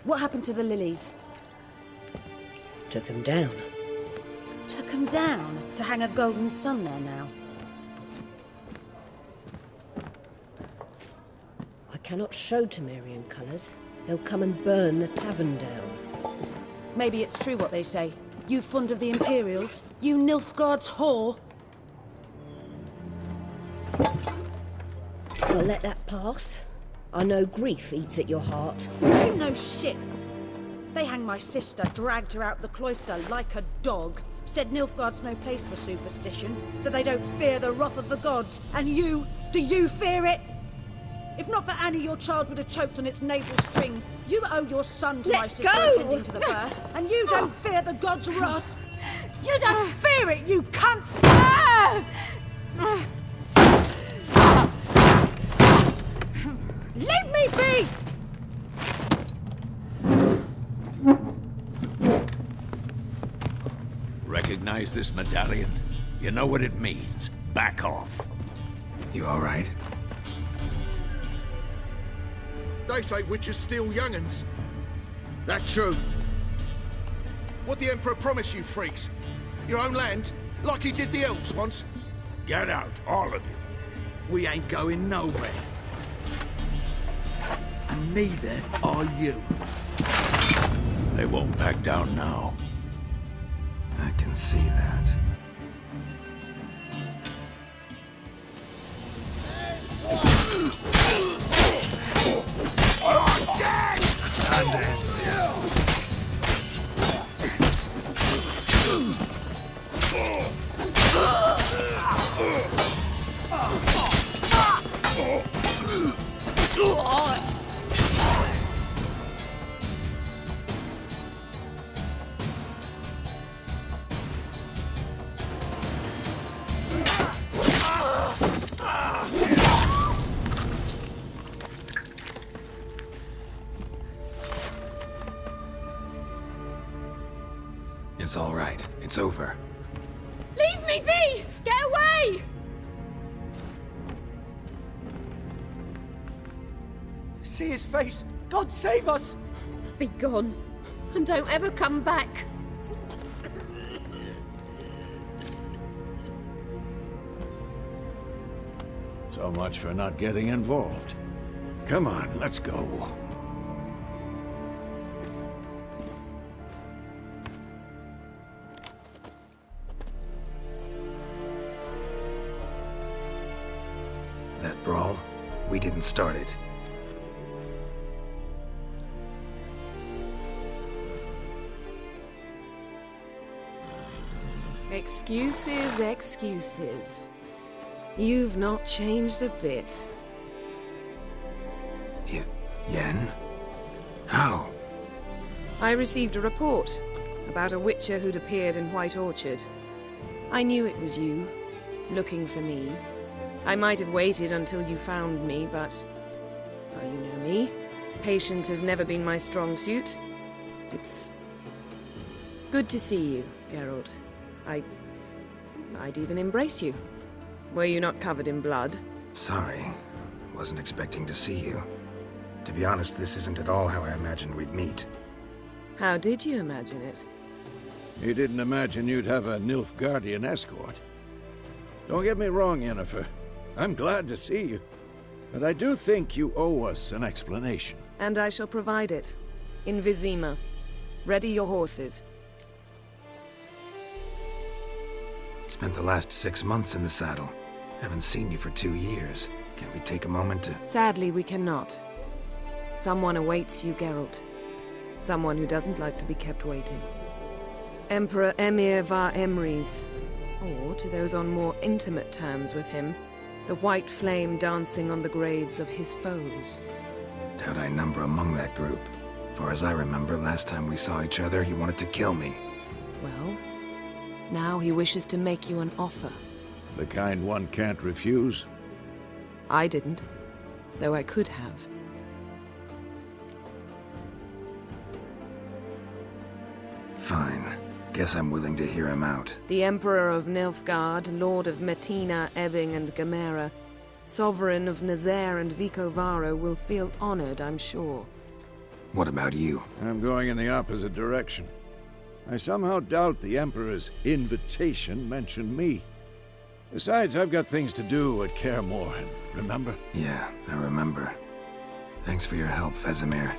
What happened to the lilies? Took them down. Took them down to hang a golden sun there now. I cannot show Temerian colours. They'll come and burn the tavern down. Maybe it's true what they say. You fond of the Imperials? You Nilfgaard's whore? I'll let that pass. I know grief eats at your heart. You know shit. They hanged my sister, dragged her out the cloister like a dog. Said Nilfgaard's no place for superstition, that they don't fear the wrath of the gods. And you, do you fear it? If not for Annie, your child would have choked on its navel string. You owe your son to my sister attending to the birth, and you don't fear the gods' wrath. You don't fear it, you cunt! Leave me be! Recognize this medallion? You know what it means. Back off. You all right? They say witches steal young'uns. That true? What the Emperor promised you, freaks? Your own land? Like he did the elves once? Get out, all of you. We ain't going nowhere. And neither are you. They won't back down now. I can see that. It's all right. It's over. Leave me be! Get away! See his face! God save us! Be gone, and don't ever come back. So much for not getting involved. Come on, let's go. That brawl, we didn't start it. Excuses, excuses. You've not changed a bit. Yen? How? I received a report about a witcher who'd appeared in White Orchard. I knew it was you, looking for me. I might have waited until you found me, but... well, you know me. Patience has never been my strong suit. It's... good to see you, Geralt. I'd even embrace you. Were you not covered in blood? Sorry. Wasn't expecting to see you. To be honest, this isn't at all how I imagined we'd meet. How did you imagine it? You didn't imagine you'd have a Nilfgaardian escort. Don't get me wrong, Yennefer. I'm glad to see you. But I do think you owe us an explanation. And I shall provide it. In Vizima. Ready your horses. Spent the last 6 months in the saddle. Haven't seen you for 2 years. Can't we take a moment to... Sadly, we cannot. Someone awaits you, Geralt. Someone who doesn't like to be kept waiting. Emperor Emir var Emrys. Or, to those on more intimate terms with him, the white flame dancing on the graves of his foes. Doubt I number among that group. For as I remember, last time we saw each other, he wanted to kill me. Well, now he wishes to make you an offer. The kind one can't refuse? I didn't, though I could have. Fine. Guess I'm willing to hear him out. The Emperor of Nilfgaard, Lord of Metina, Ebbing and Gamera, Sovereign of Nazaire and Vicovaro will feel honored, I'm sure. What about you? I'm going in the opposite direction. I somehow doubt the Emperor's invitation mentioned me. Besides, I've got things to do at KAER MORHEN, remember? Yeah, I remember. Thanks for your help, Vesemir.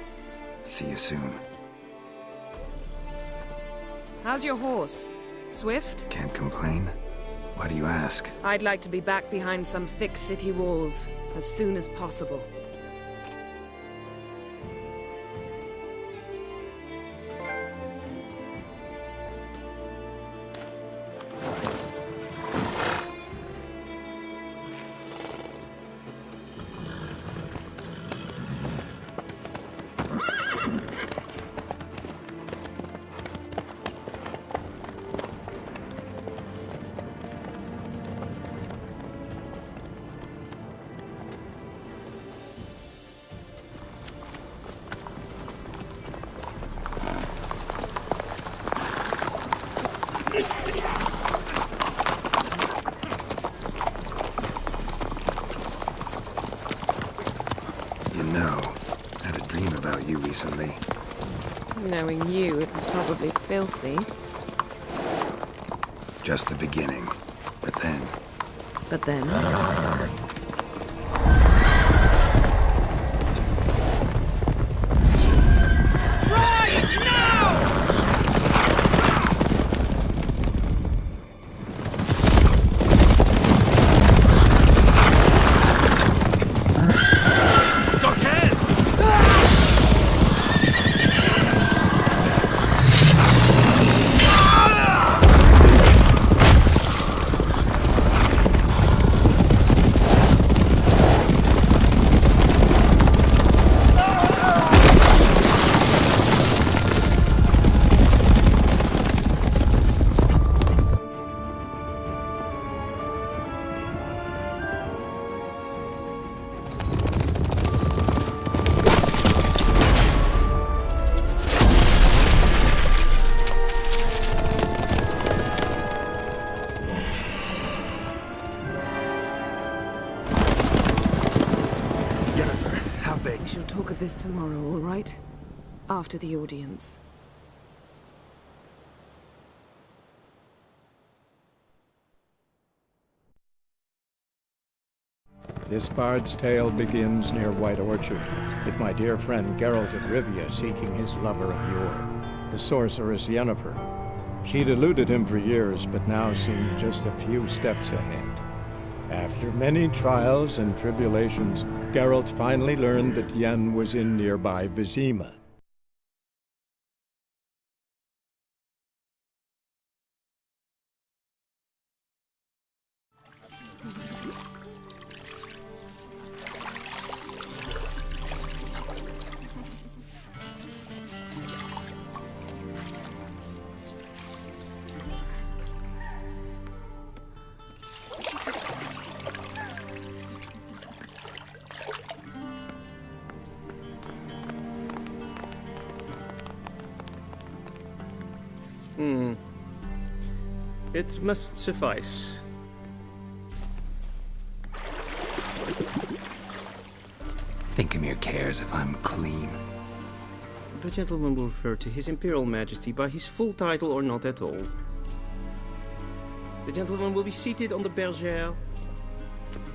See you soon. How's your horse? Swift? Can't complain. Why do you ask? I'd like to be back behind some thick city walls as soon as possible. Recently. Knowing you, it was probably filthy. Just the beginning. But then... But then... We shall talk of this tomorrow, all right? After the audience. This bard's tale begins near White Orchard, with my dear friend Geralt of Rivia seeking his lover of yore, the sorceress Yennefer. She'd eluded him for years, but now seemed just a few steps ahead. After many trials and tribulations, Geralt finally learned that Yen was in nearby Vizima. It must suffice. Thinkamir cares if I'm clean. The gentleman will refer to His Imperial Majesty by his full title or not at all. The gentleman will be seated on the bergère.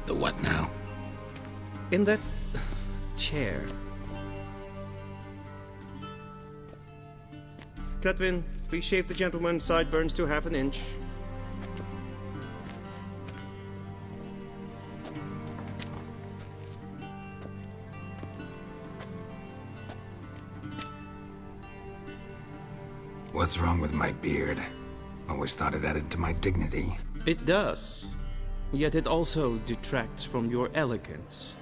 The what now? In that chair. Cletwin, please shave the gentleman's sideburns to ½ an inch. What's wrong with my beard? Always thought it added to my dignity. It does. Yet it also detracts from your elegance.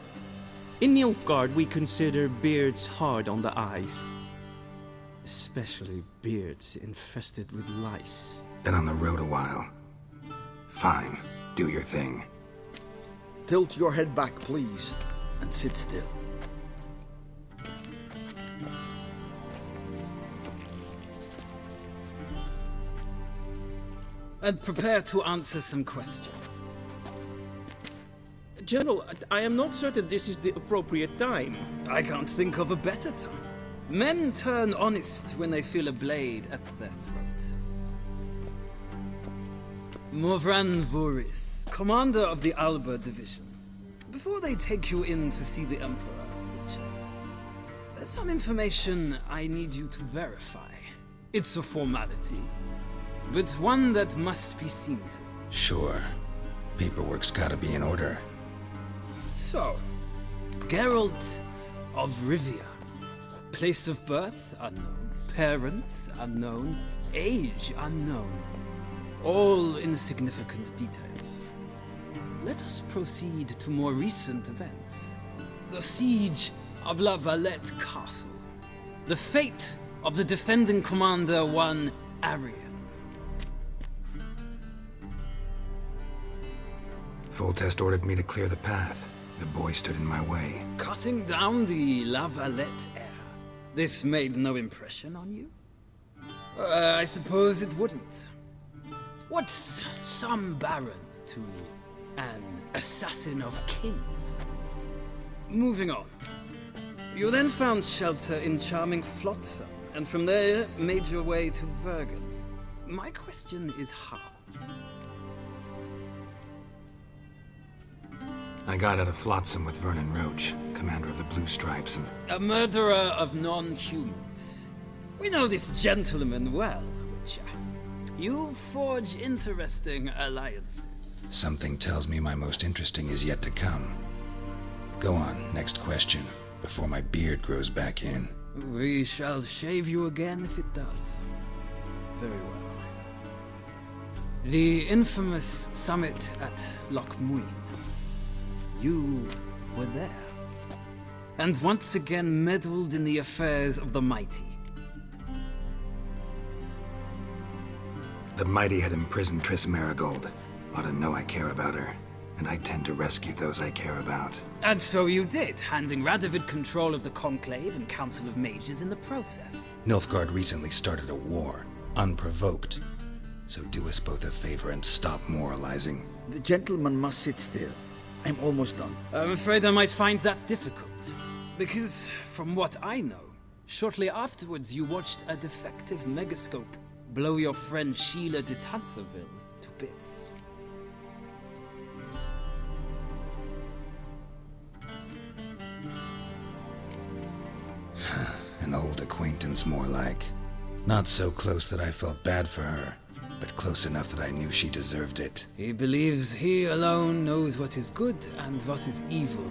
In Nilfgaard, we consider beards hard on the eyes. Especially beards infested with lice. Been on the road a while. Fine. Do your thing. Tilt your head back, please, and sit still. and prepare to answer some questions. General, I am not certain this is the appropriate time. I can't think of a better time. Men turn honest when they feel a blade at their throat. MORHEN Voorhis, commander of the Alba Division. Before they take you in to see the Emperor, there's some information I need you to verify. It's a formality, but one that must be seen to. Sure. Paperwork's gotta be in order. So, Geralt of Rivia. Place of birth, unknown. Parents, unknown. Age, unknown. All insignificant details. Let us proceed to more recent events. The siege of La Valette Castle. The fate of the defending commander, one Arian. Foltest ordered me to clear the path. The boy stood in my way. Cutting down the La Valette heir. This made no impression on you? I suppose it wouldn't. What's some baron to an assassin of kings? Moving on. You then found shelter in charming Flotsam, and from there made your way to Vergen. My question is how? I got out of Flotsam with Vernon Roach, commander of the Blue Stripes, and... A murderer of non-humans. We know this gentleman well, Witcher. You forge interesting alliances. Something tells me my most interesting is yet to come. Go on, next question, before my beard grows back in. We shall shave you again if it does. Very well. The infamous summit at Loch Muin. You were there. And once again meddled in the affairs of the mighty. The mighty had imprisoned Triss Marigold. Ought to know I care about her. And I tend to rescue those I care about. And so you did, handing Radovid control of the Conclave and Council of Mages in the process. Nilfgaard recently started a war, unprovoked. So do us both a favor and stop moralizing. The gentleman must sit still. I'm almost done. I'm afraid I might find that difficult. Because, from what I know, shortly afterwards you watched a defective megascope blow your friend Sheila de Tanserville to bits. An old acquaintance, more like. Not so close that I felt bad for her, but close enough that I knew she deserved it. He believes he alone knows what is good and what is evil,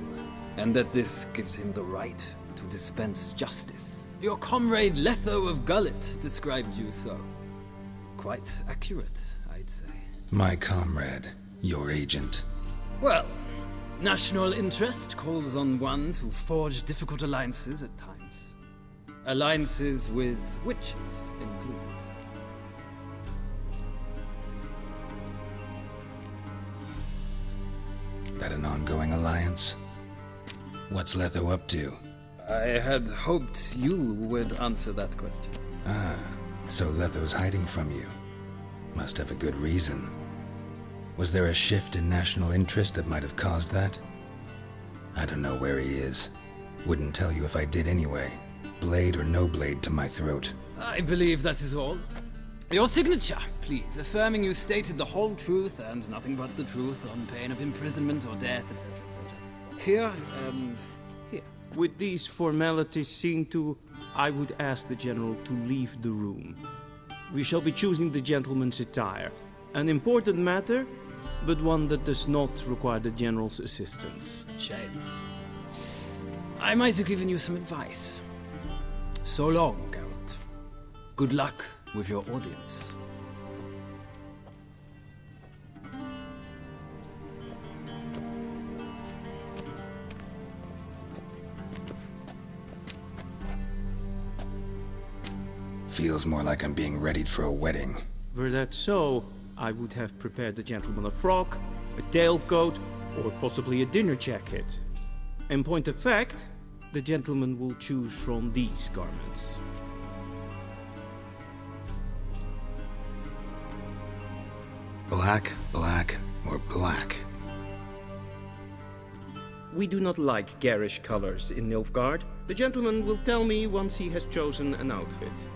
and that this gives him the right to dispense justice. Your comrade Letho of Gullet described you so. Quite accurate, I'd say. My comrade, your agent. Well, national interest calls on one to forge difficult alliances at times. Alliances with witches included. That an ongoing alliance? What's Letho up to? I had hoped you would answer that question. Ah, so Letho's hiding from you. Must have a good reason. Was there a shift in national interest that might have caused that? I don't know where he is. Wouldn't tell you if I did anyway. Blade or no blade to my throat. I believe that is all. Your signature, please, affirming you stated the whole truth and nothing but the truth on pain of imprisonment or death, etc., etc. Here and here. With these formalities seen to, I would ask the General to leave the room. We shall be choosing the gentleman's attire. An important matter, but one that does not require the General's assistance. Shame. I might have given you some advice. So long, Geralt. Good luck with your audience. Feels more like I'm being readied for a wedding. Were that so, I would have prepared the gentleman a frock, a tailcoat, or possibly a dinner jacket. In point of fact, the gentleman will choose from these garments. Black, black, or black? We do not like garish colors in Nilfgaard. The gentleman will tell me once he has chosen an outfit.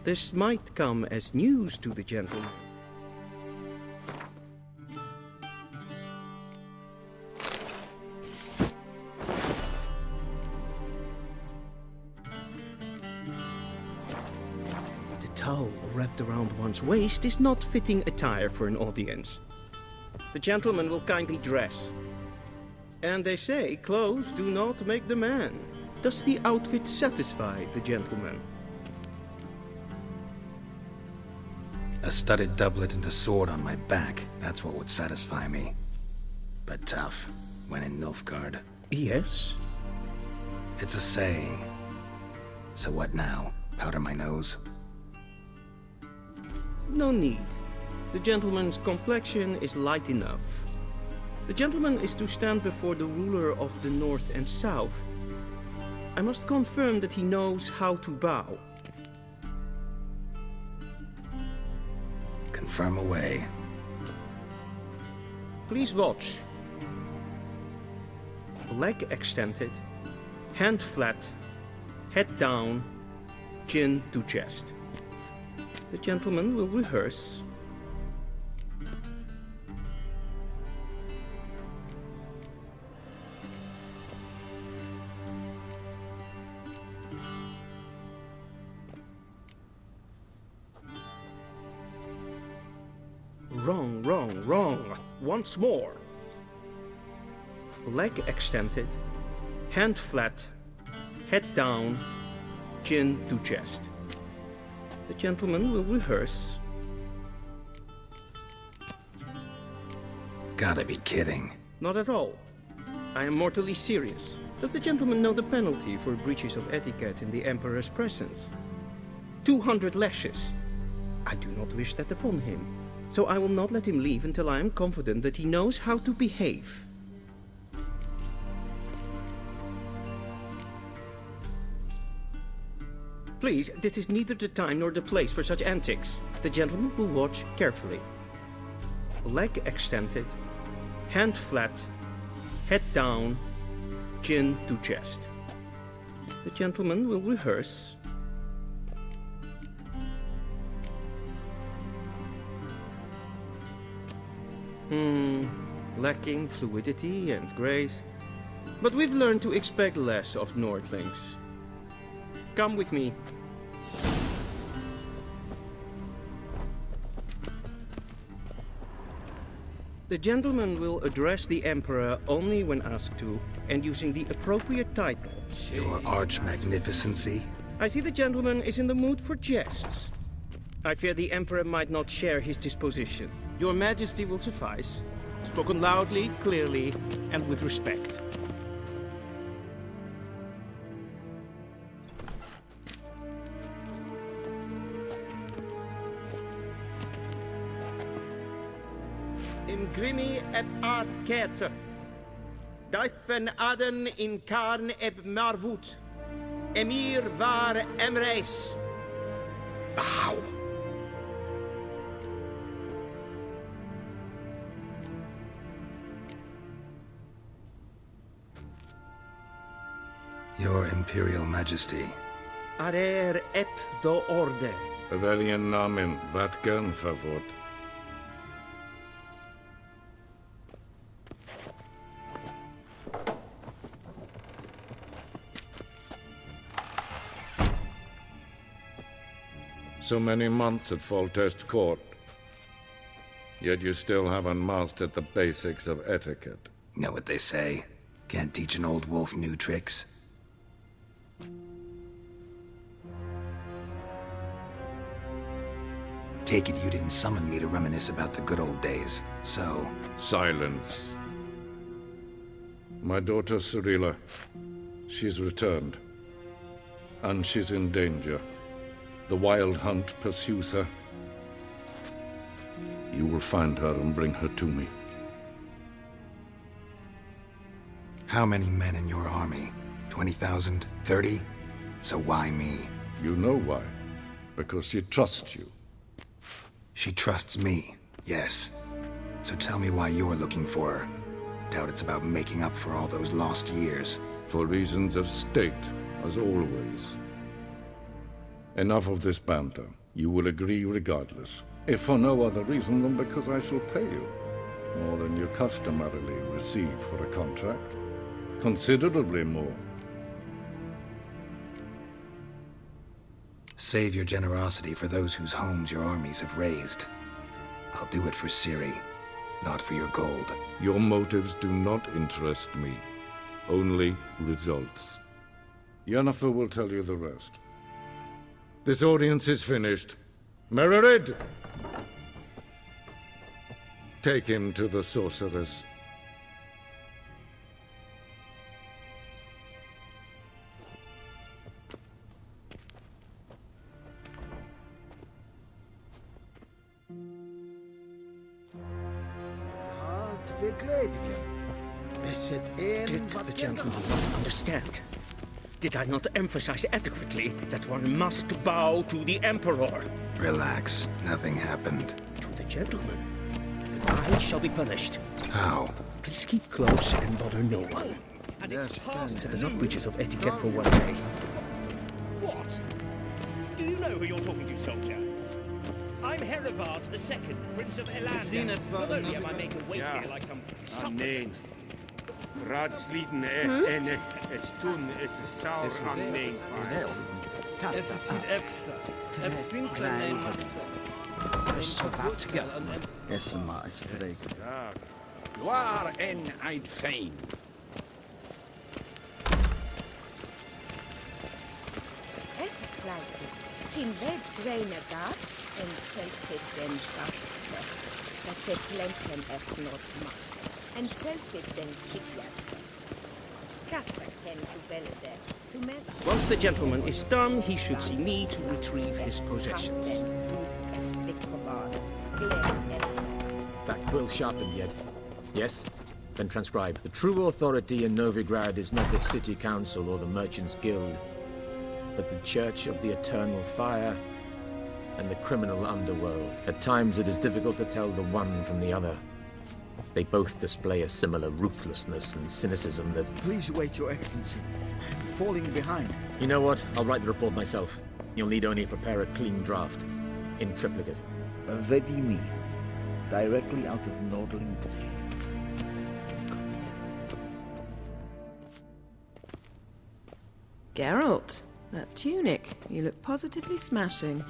This might come as news to the gentleman. But a towel wrapped around one's waist is not fitting attire for an audience. The gentleman will kindly dress. And they say clothes do not make the man. Does the outfit satisfy the gentleman? A studded doublet and a sword on my back, that's what would satisfy me. But tough, when in Nilfgaard. Yes? It's a saying. So what now? Powder my nose? No need. The gentleman's complexion is light enough. The gentleman is to stand before the ruler of the North and South. I must confirm that he knows how to bow. Confirm away. Please watch. Leg extended, hand flat, head down, chin to chest. The gentleman will rehearse. Wrong, wrong, wrong. Once more. Leg extended, hand flat, head down, chin to chest. The gentleman will rehearse. Gotta be kidding. Not at all. I am mortally serious. Does the gentleman know the penalty for breaches of etiquette in the Emperor's presence? 200 lashes. I do not wish that upon him. So I will not let him leave until I am confident that he knows how to behave. Please, this is neither the time nor the place for such antics. The gentleman will watch carefully. Leg extended, hand flat, head down, chin to chest. The gentleman will rehearse. Lacking fluidity and grace. But we've learned to expect less of Nordlings. Come with me. The gentleman will address the Emperor only when asked to, and using the appropriate title. Your Arch-Magnificency? I see the gentleman is in the mood for jests. I fear the Emperor might not share his disposition. Your Majesty will suffice. Spoken loudly, clearly, and with respect. Imgrimi et art kerzer. Daifen aden in karn eb marvut. Emir var emreis. Bow. Your Imperial Majesty. Arer ep do orde. Weljen namen, wat kan favor? So many months at Foltest Court, yet you still haven't mastered the basics of etiquette. Know what they say? Can't teach an old wolf new tricks. Take it you didn't summon me to reminisce about the good old days, so... Silence. My daughter Cyrilla, She's returned. And she's in danger. The Wild Hunt pursues her. You will find her and bring her to me. How many men in your army? 20,000? 30? So why me? You know why. Because she trusts you. She trusts me, yes. So tell me why you're looking for her. Doubt it's about making up for all those lost years. For reasons of state, as always. Enough of this banter. You will agree regardless. If for no other reason than because I shall pay you. More than you customarily receive for a contract. Considerably more. Save your generosity for those whose homes your armies have razed. I'll do it for Ciri, not for your gold. Your motives do not interest me. Only results. Yennefer will tell you the rest. This audience is finished. Mererid! Take him to the sorceress. Did the gentleman not understand? Did I not emphasize adequately that one must bow to the Emperor? Relax. Nothing happened. To the gentleman. But I shall be punished. How? Please keep close and bother no one. And it's past to the not breaches of etiquette for one day. What? Do you know who you're talking to, soldier? I'm Herivard II, Prince of Elander. Not only am I made to wait here like some supplicant. Raadsliden enig estun is saur aan mijn vaart. Es ist efter. Finsternein Yes, maestro. Waar en uit fijn. Es kleinte. Kin led grene gat en selfit den gatte. Das se glemten echt not mat. En selfit den siglet. Casper ken to belede. To meda. Once the gentleman is done, he should see me to retrieve his possessions. That quill sharpened yet? Yes? Then transcribe. The true authority in Novigrad is not the city council or the merchants' guild, but the Church of the Eternal Fire and the criminal underworld. At times it is difficult to tell the one from the other. They both display a similar ruthlessness and cynicism that... Please wait, Your Excellency. I'm falling behind. You know what? I'll write the report myself. You'll need only prepare a clean draft. In triplicate. What do you mean? Directly out of Nordling Tales. Geralt, that tunic. You look positively smashing.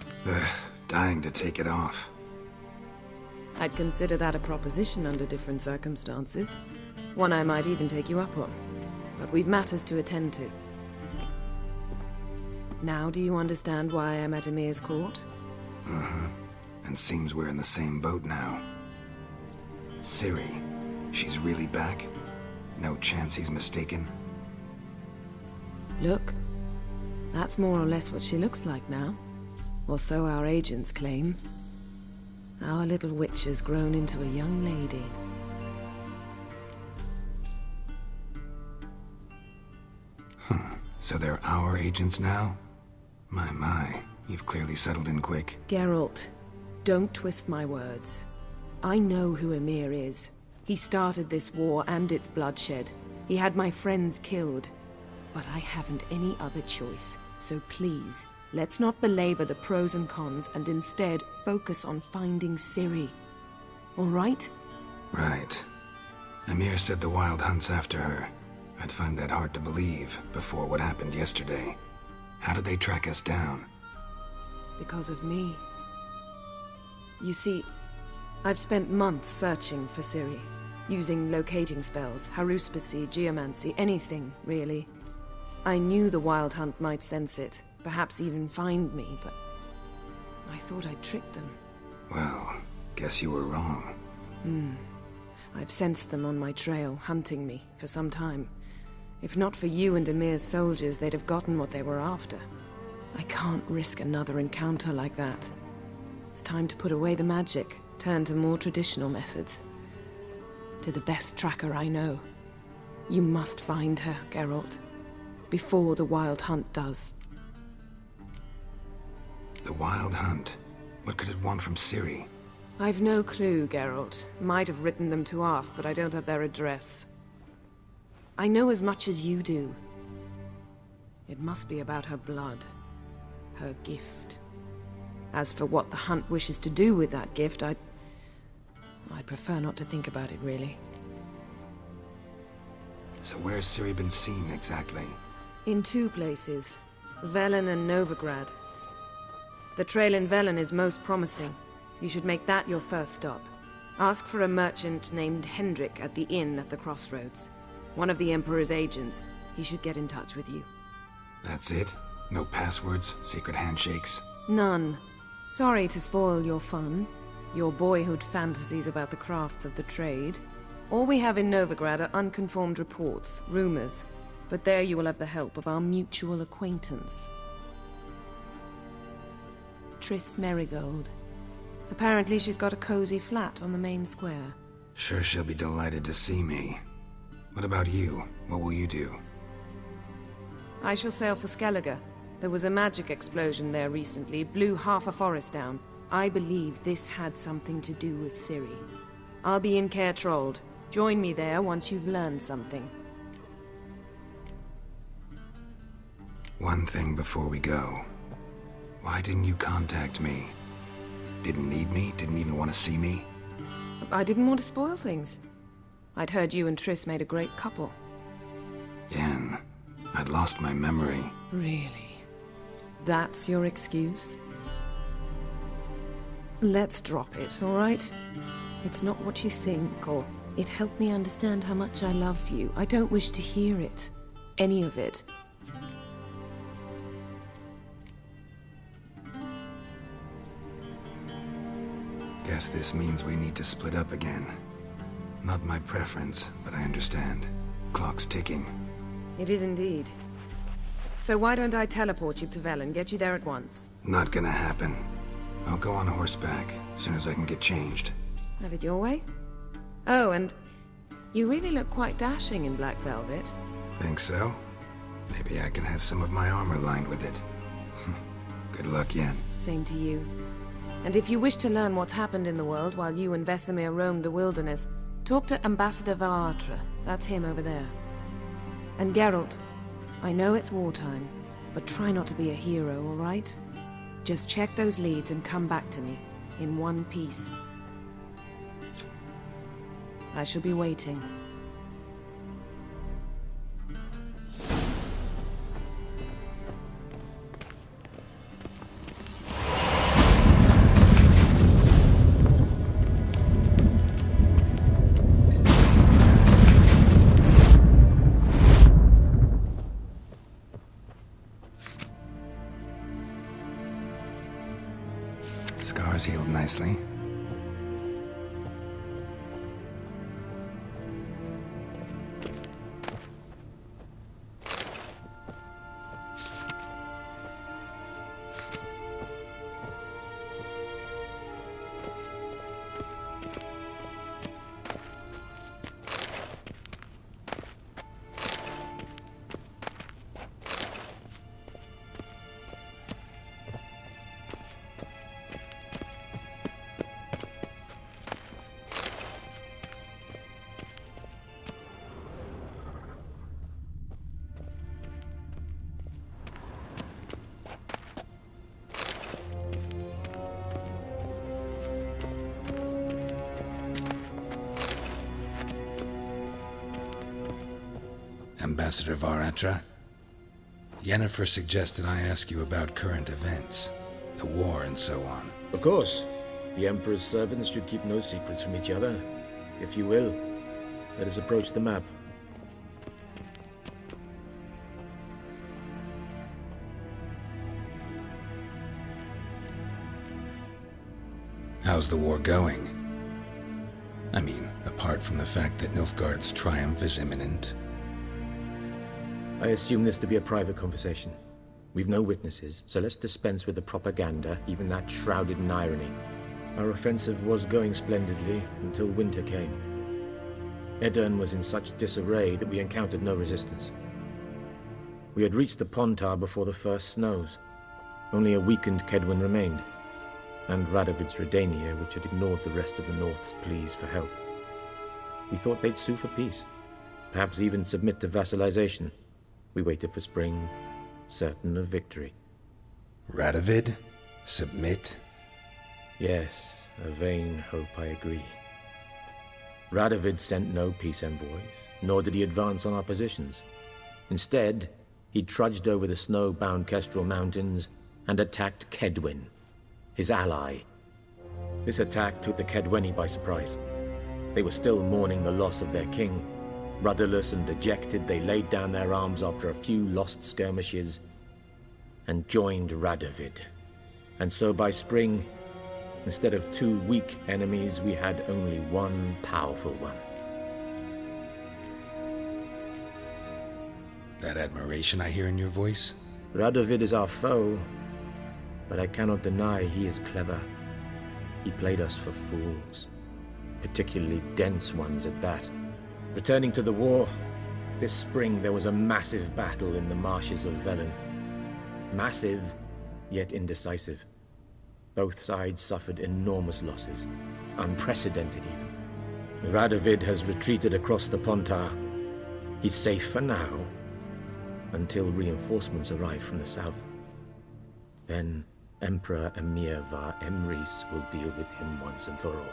Dying to take it off. I'd consider that a proposition under different circumstances. One I might even take you up on. But we've matters to attend to. Now do you understand why I'm at Emir's court? Uh-huh. And seems we're in the same boat now. Ciri, she's really back? No chance he's mistaken? Look, that's more or less what she looks like now. Or so our agents claim. Our little witch has grown into a young lady. So they're our agents now? My, you've clearly settled in quick. Geralt, don't twist my words. I know who Emir is. He started this war and its bloodshed. He had my friends killed. But I haven't any other choice. So please, let's not belabor the pros and cons and instead focus on finding Ciri. All right? Right. Emir said the Wild Hunt's after her. I'd find that hard to believe before what happened yesterday. How did they track us down? Because of me. You see, I've spent months searching for Ciri, using locating spells, haruspicy, geomancy, anything, really. I knew the Wild Hunt might sense it, perhaps even find me, but I thought I'd tricked them. Well, guess you were wrong. I've sensed them on my trail, hunting me, for some time. If not for you and Emir's soldiers, they'd have gotten what they were after. I can't risk another encounter like that. It's time to put away the magic, turn to more traditional methods. To the best tracker I know. You must find her, Geralt. Before the Wild Hunt does. The Wild Hunt? What could it want from Ciri? I've no clue, Geralt. Might have written them to ask, but I don't have their address. I know as much as you do. It must be about her blood. Her gift. As for what the Hunt wishes to do with that gift, I'd prefer not to think about it, really. So where's Ciri been seen, exactly? In 2 places. Velen and Novigrad. The trail in Velen is most promising. You should make that your first stop. Ask for a merchant named Hendrik at the inn at the crossroads. One of the Emperor's agents. He should get in touch with you. That's it? No passwords? Secret handshakes? None. Sorry to spoil your fun. Your boyhood fantasies about the crafts of the trade. All we have in Novigrad are unconfirmed reports, rumors. But there you will have the help of our mutual acquaintance. Triss Merigold. Apparently she's got a cozy flat on the main square. Sure she'll be delighted to see me. What about you? What will you do? I shall sail for Skellige. There was a magic explosion there recently, blew half a forest down. I believe this had something to do with Ciri. I'll be in Caer Trold. Join me there once you've learned something. One thing before we go. Why didn't you contact me? Didn't need me? Didn't even want to see me? I didn't want to spoil things. I'd heard you and Triss made a great couple. Yen, I'd lost my memory. Really? That's your excuse? Let's drop it, all right? It's not what you think, or it helped me understand how much I love you. I don't wish to hear it. Any of it. Guess this means we need to split up again. Not my preference, but I understand. Clock's ticking. It is indeed. So why don't I teleport you to Velen, get you there at once? Not gonna happen. I'll go on horseback, as soon as I can get changed. Have it your way? Oh, and you really look quite dashing in black velvet. Think so? Maybe I can have some of my armor lined with it. Good luck, Yen. Same to you. And if you wish to learn what's happened in the world while you and Vesemir roamed the wilderness, talk to Ambassador Varatra. That's him over there. And Geralt, I know it's wartime, but try not to be a hero, all right? Just check those leads and come back to me, in one piece. I shall be waiting. Scars healed nicely. Ambassador Varatra, Yennefer suggested I ask you about current events, the war and so on. Of course. The Emperor's servants should keep no secrets from each other. If you will, let us approach the map. How's the war going? I mean, apart from the fact that Nilfgaard's triumph is imminent. I assume this to be a private conversation. We've no witnesses, so let's dispense with the propaganda, even that shrouded in irony. Our offensive was going splendidly until winter came. Edirne was in such disarray that we encountered no resistance. We had reached the Pontar before the first snows. Only a weakened Kedwen remained, and Radovid's Redania, which had ignored the rest of the North's pleas for help. We thought they'd sue for peace, perhaps even submit to vassalization. We waited for spring, certain of victory. Radovid? Submit? Yes, a vain hope, I agree. Radovid sent no peace envoys, nor did he advance on our positions. Instead, he trudged over the snow-bound Kestrel Mountains and attacked Kedwen, his ally. This attack took the Kedweni by surprise. They were still mourning the loss of their king. Rudderless and dejected, they laid down their arms after a few lost skirmishes and joined Radovid. And so by spring, instead of 2 weak enemies, we had only one powerful one. That admiration I hear in your voice? Radovid is our foe, but I cannot deny he is clever. He played us for fools, particularly dense ones at that. Returning to the war, this spring there was a massive battle in the marshes of Velen. Massive, yet indecisive. Both sides suffered enormous losses, unprecedented even. Radovid has retreated across the Pontar. He's safe for now, until reinforcements arrive from the south. Then Emperor Emir var Emrys will deal with him once and for all.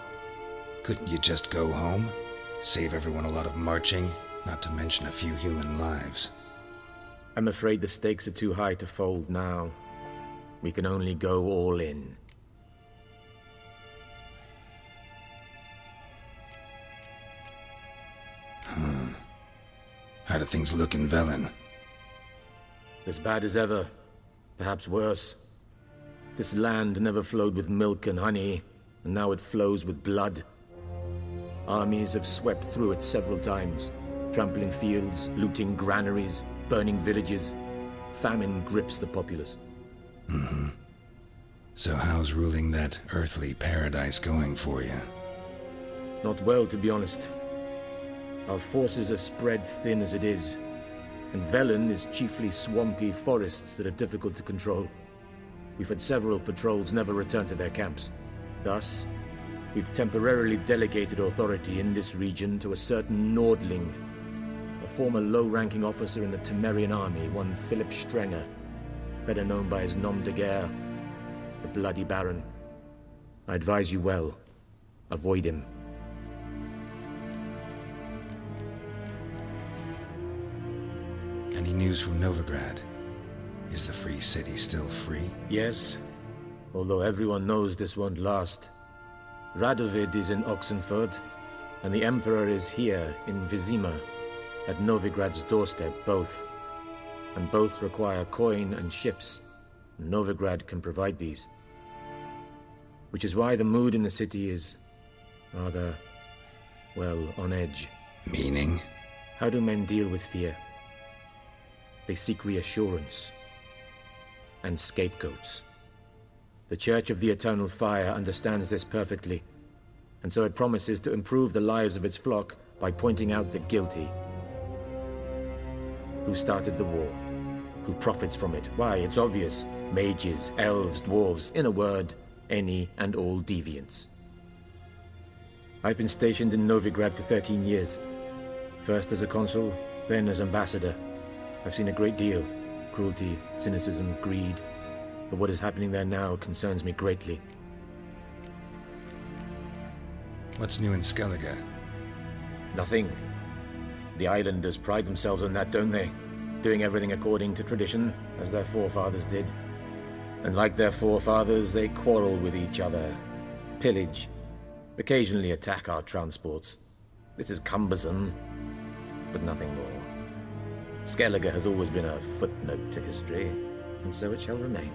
Couldn't you just go home? Save everyone a lot of marching, not to mention a few human lives. I'm afraid the stakes are too high to fold now. We can only go all in. How do things look in Velen? As bad as ever, perhaps worse. This land never flowed with milk and honey, and now it flows with blood. Armies have swept through it several times, trampling fields, looting granaries, burning villages. Famine grips the populace. So how's ruling that earthly paradise going for you? Not well, to be honest. Our forces are spread thin as it is, and Velen is chiefly swampy forests that are difficult to control. We've had several patrols never return to their camps. Thus, we've temporarily delegated authority in this region to a certain Nordling, a former low-ranking officer in the Temerian army, one Philip Strenger, better known by his nom de guerre, the Bloody Baron. I advise you well. Avoid him. Any news from Novigrad? Is the free city still free? Yes, although everyone knows this won't last. Radovid is in Oxenfurt, and the Emperor is here in Vizima, at Novigrad's doorstep, both. And both require coin and ships. Novigrad can provide these. Which is why the mood in the city is rather, well, on edge. Meaning? How do men deal with fear? They seek reassurance and scapegoats. The Church of the Eternal Fire understands this perfectly, and so it promises to improve the lives of its flock by pointing out the guilty. Who started the war? Who profits from it? Why, it's obvious. Mages, elves, dwarves, in a word, any and all deviants. I've been stationed in Novigrad for 13 years. First as a consul, then as ambassador. I've seen a great deal. Cruelty, cynicism, greed. But what is happening there now concerns me greatly. What's new in Skellige? Nothing. The islanders pride themselves on that, don't they? Doing everything according to tradition, as their forefathers did. And like their forefathers, they quarrel with each other, pillage, occasionally attack our transports. This is cumbersome, but nothing more. Skellige has always been a footnote to history, and so it shall remain.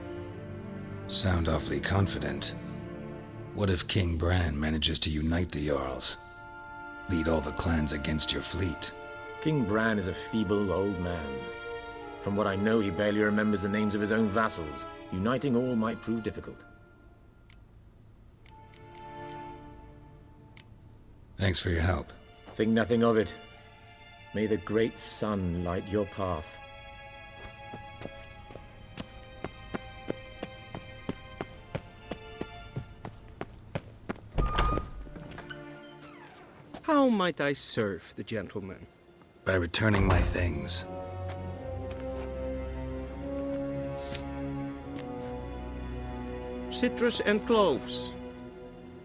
Sound awfully confident. What if King Bran manages to unite the Jarls? Lead all the clans against your fleet? King Bran is a feeble old man. From what I know, he barely remembers the names of his own vassals. Uniting all might prove difficult. Thanks for your help. Think nothing of it. May the great sun light your path. How might I serve the gentleman? By returning my things. Citrus and cloves.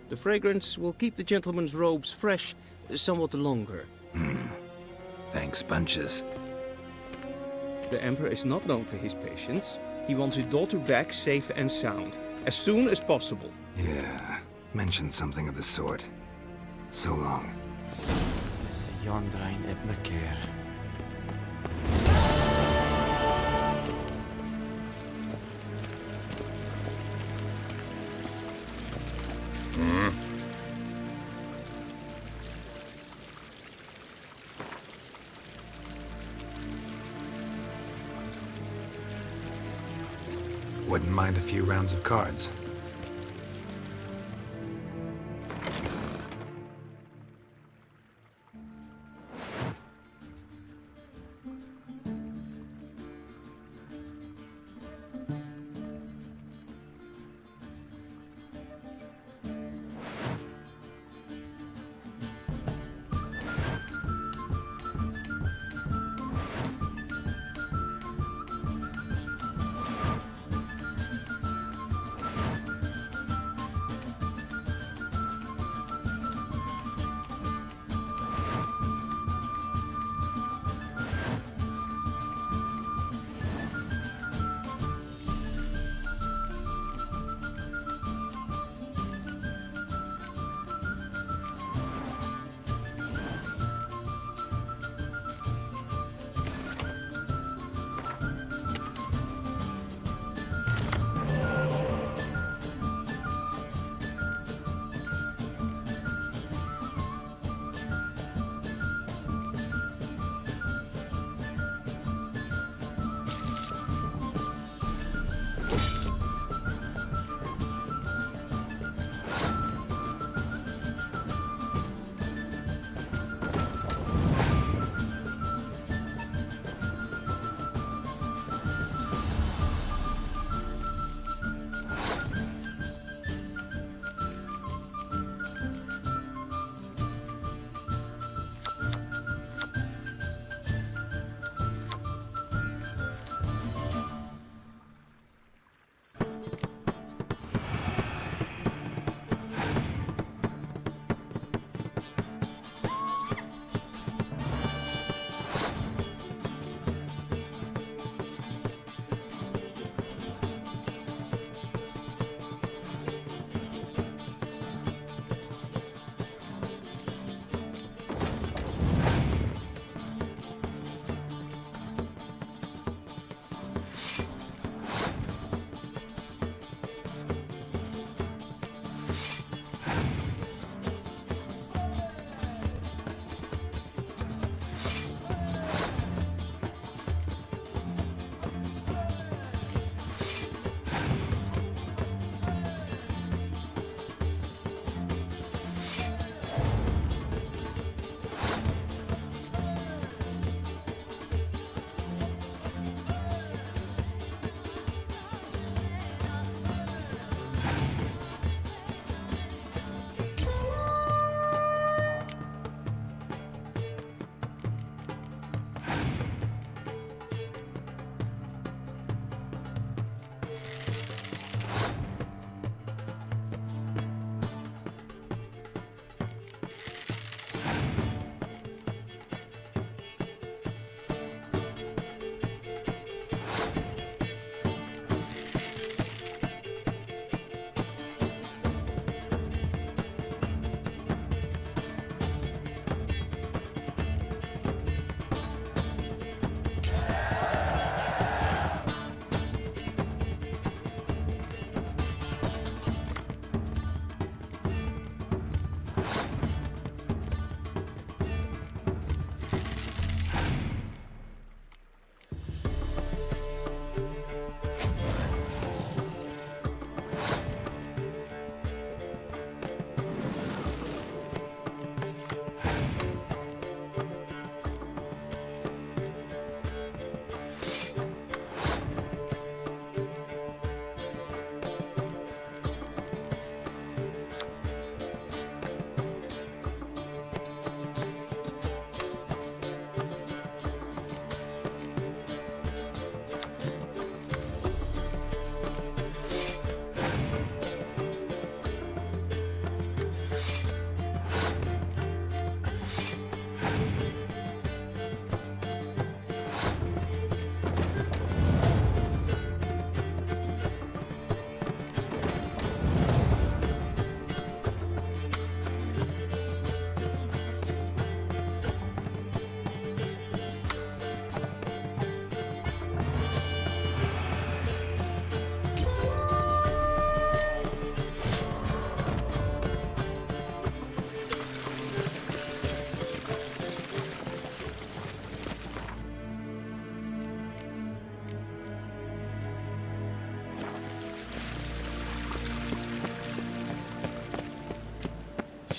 The fragrance will keep the gentleman's robes fresh somewhat longer. Thanks, bunches. The Emperor is not known for his patience. He wants his daughter back safe and sound, as soon as possible. Yeah, mentioned something of the sort. So long. Wouldn't mind a few rounds of cards.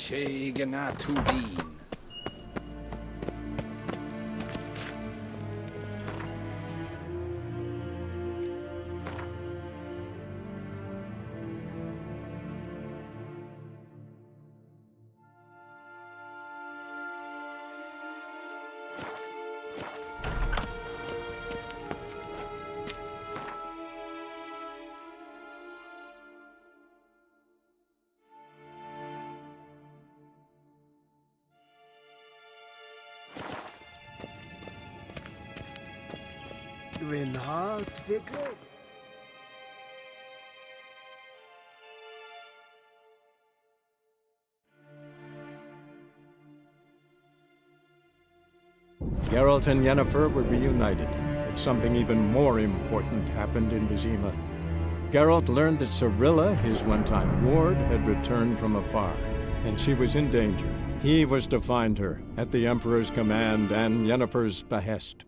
Schegena to Wien. When hard figure. Geralt and Yennefer were reunited, but something even more important happened in Vizima. Geralt learned that Cirilla, his one-time ward, had returned from afar, and she was in danger. He was to find her, at the Emperor's command and Yennefer's behest.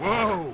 Whoa!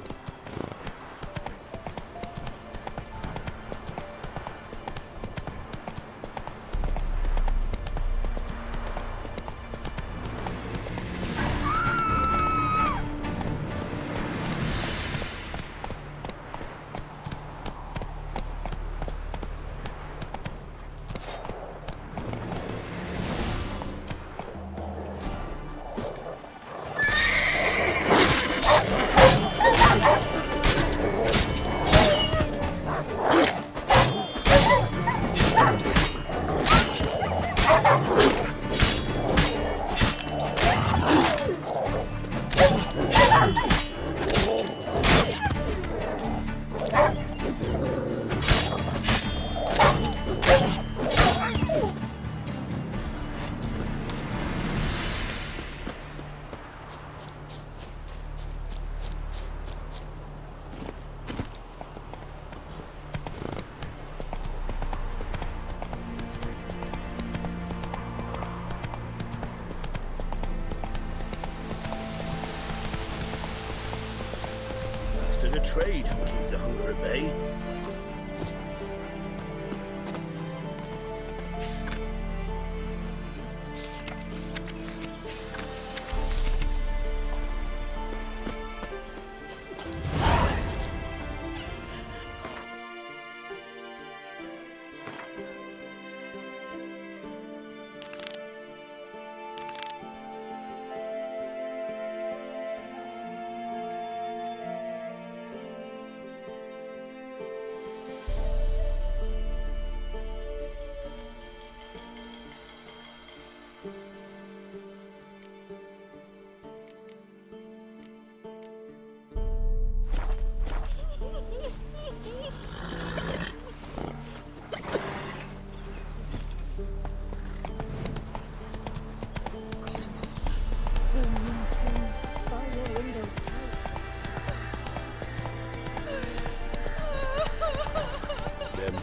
bit of trade keeps the hunger at bay.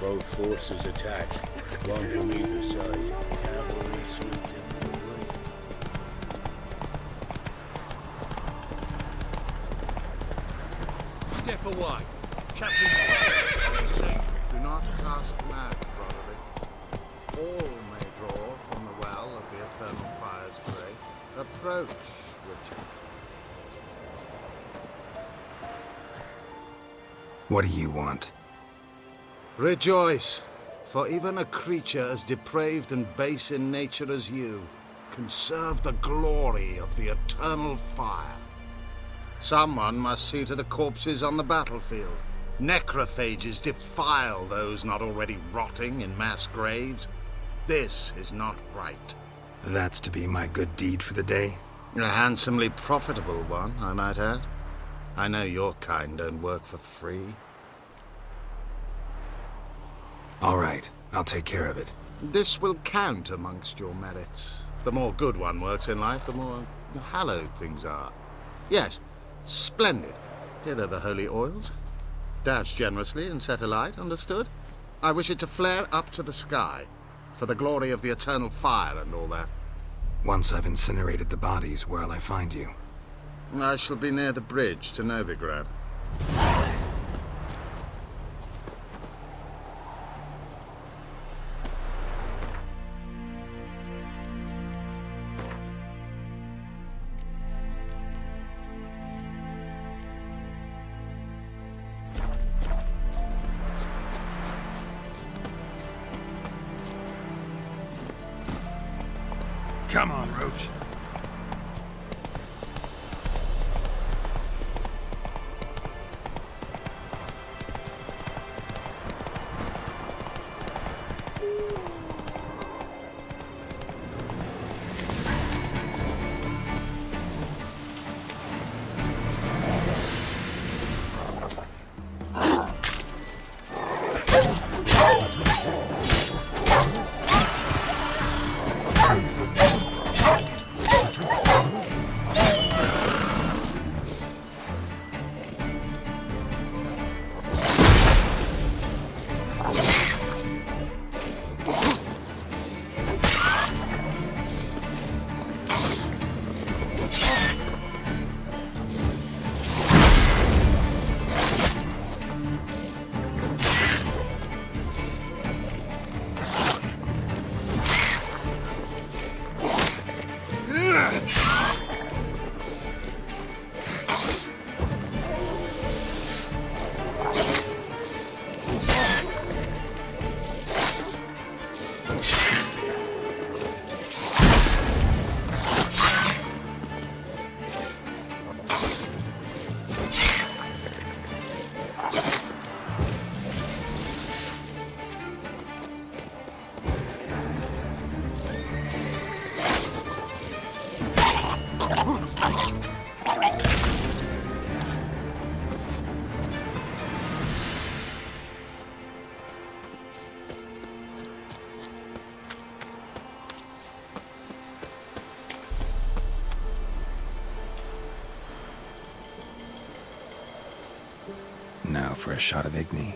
Both forces attacked, one from either side. Cavalry swept in the way. Step away. Chaplain. Do not cast mad, brotherly. All may draw from the well of the eternal fire's grey. Approach, Richard. What do you want? Rejoice, for even a creature as depraved and base in nature as you can serve the glory of the eternal fire. Someone must see to the corpses on the battlefield. Necrophages defile those not already rotting in mass graves. This is not right. That's to be my good deed for the day? A handsomely profitable one, I might add. I know your kind don't work for free. All right, I'll take care of it. This will count amongst your merits. The more good one works in life, the more hallowed things are. Yes, splendid. Here are the holy oils. Dash generously and set alight, understood? I wish it to flare up to the sky, for the glory of the eternal fire and all that. Once I've incinerated the bodies, where'll I find you? I shall be near the bridge to Novigrad. Come on, Roach. Now for a shot of Igni.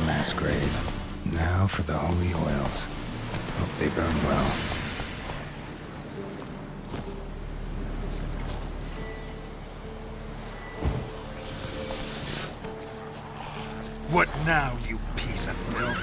mass grave. Now for the holy oils. Hope they burn well. What now, you piece of filth?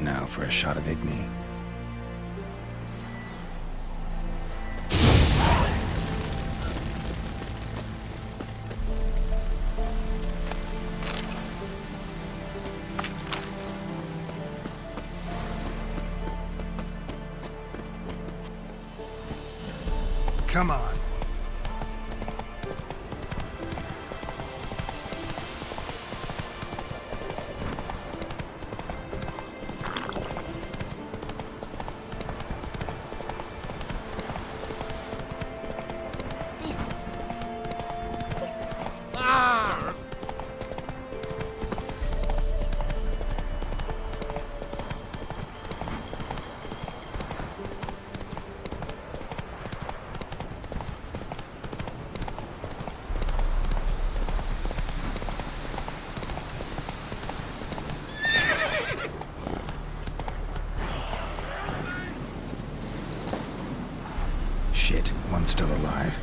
Now for a shot of Igni. Come on. Shit, one's still alive.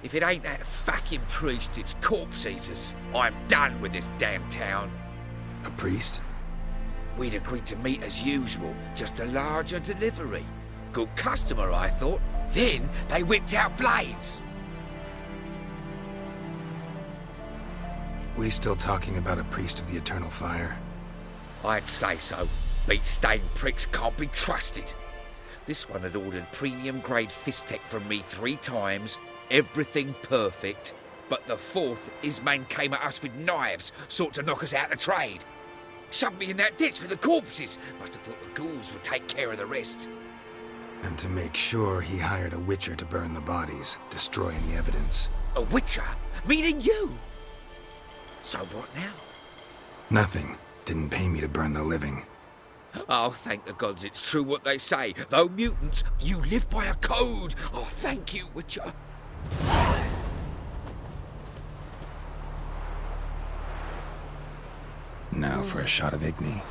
If it ain't that fucking priest, it's corpse eaters. I'm done with this damn town. A priest? We'd agreed to meet as usual, just a larger delivery. Good customer, I thought. Then they whipped out blades. We still talking about a priest of the eternal fire? I'd say so. Beat-stained pricks can't be trusted. This one had ordered premium-grade fist-tech from me 3 times, everything perfect, but the 4th, his man came at us with knives, sought to knock us out of trade. Shoved me in that ditch with the corpses. Must have thought the ghouls would take care of the rest. And to make sure, he hired a witcher to burn the bodies, destroy any evidence. A witcher? Meaning you? So what now? Nothing. Didn't pay me to burn the living. Oh, thank the gods it's true what they say. Though mutants, you live by a code. Oh, thank you, Witcher. Now for a shot of Igni.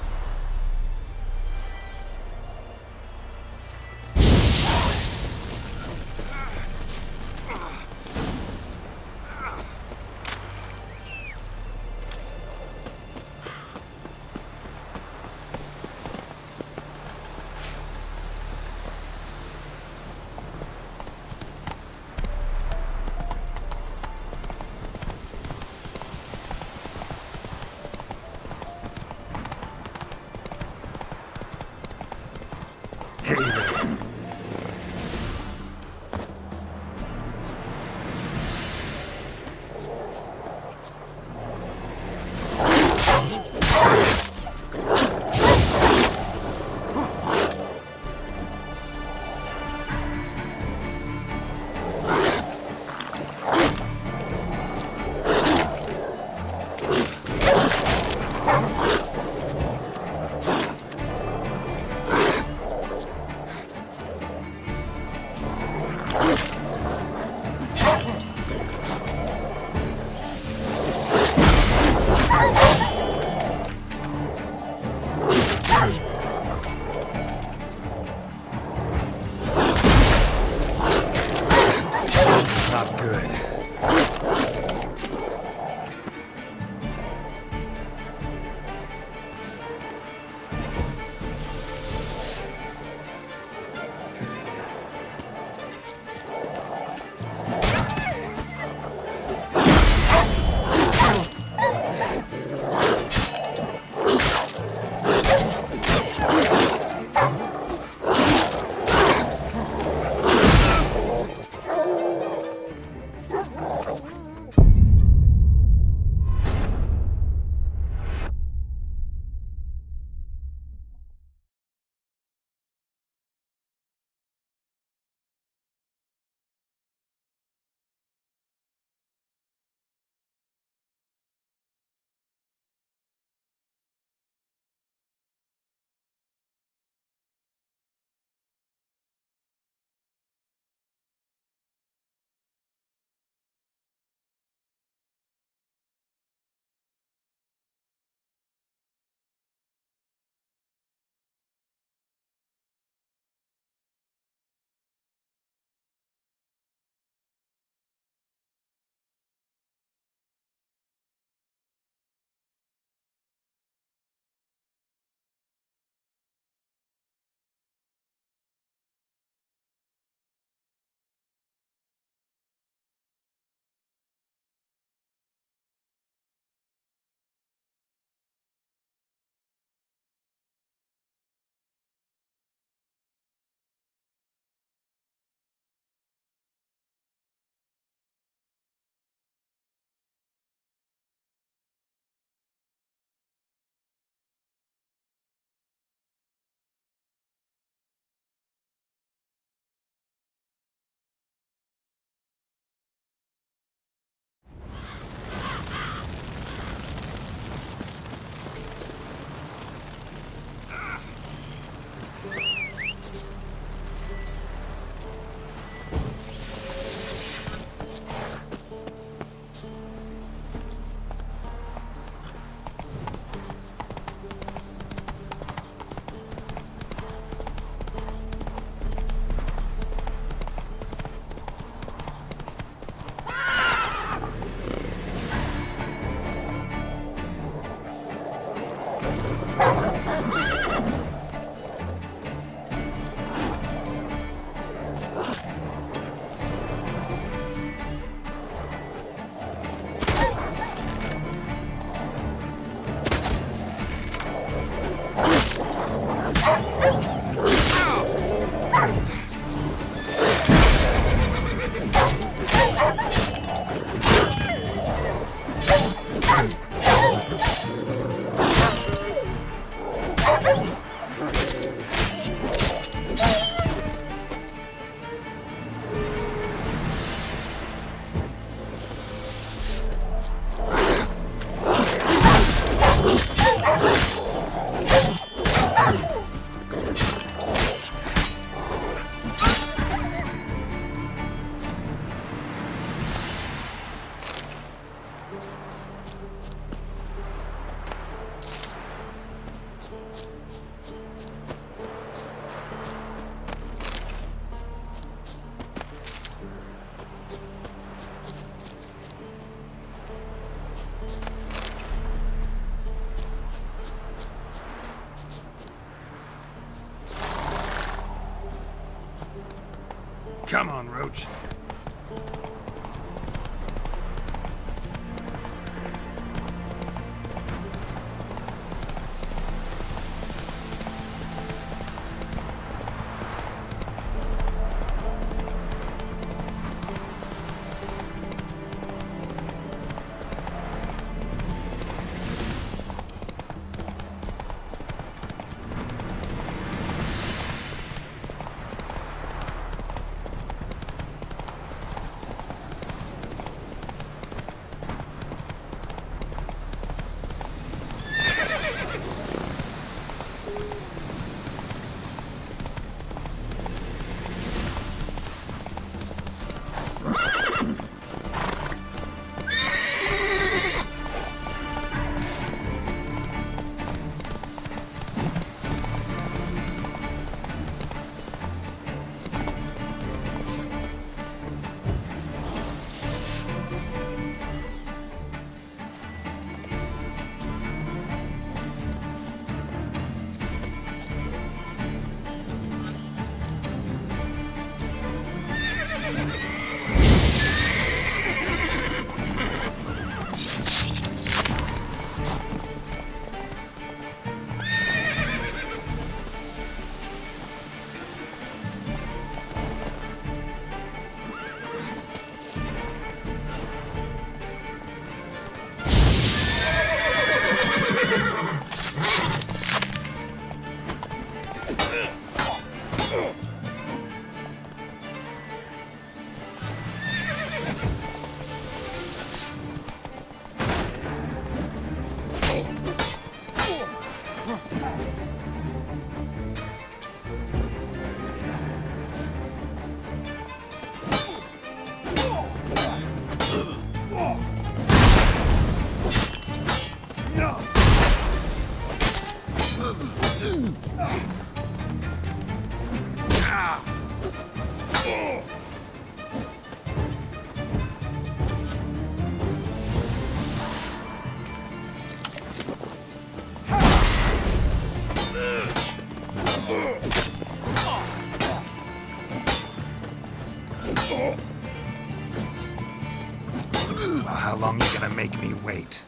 Come on, Roach. How long you gonna make me wait?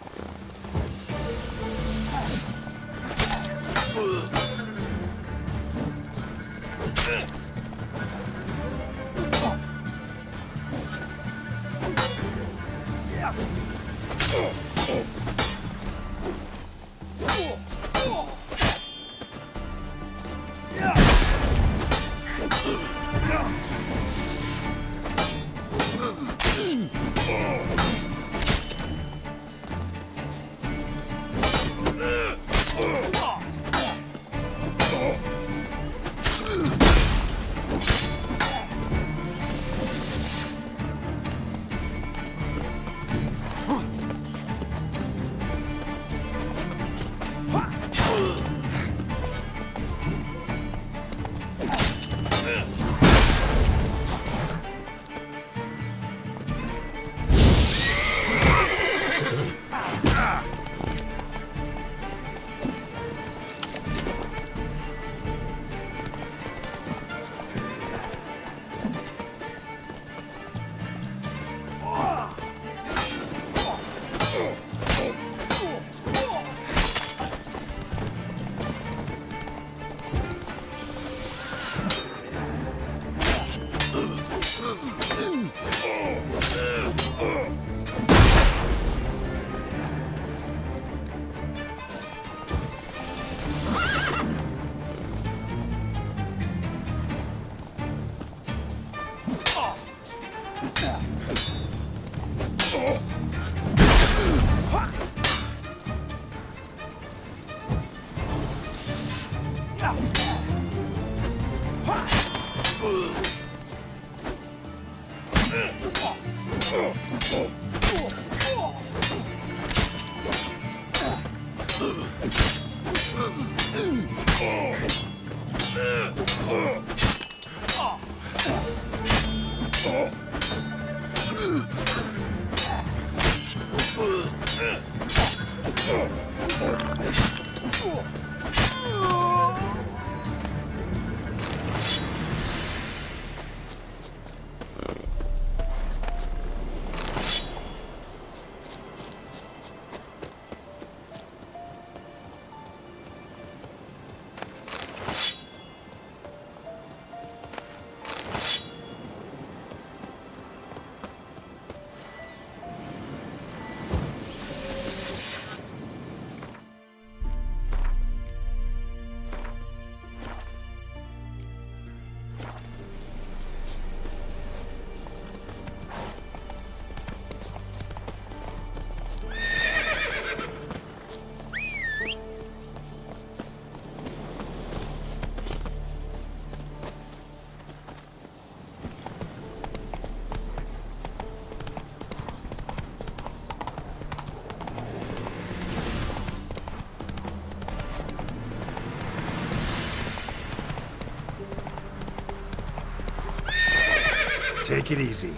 Take it easy.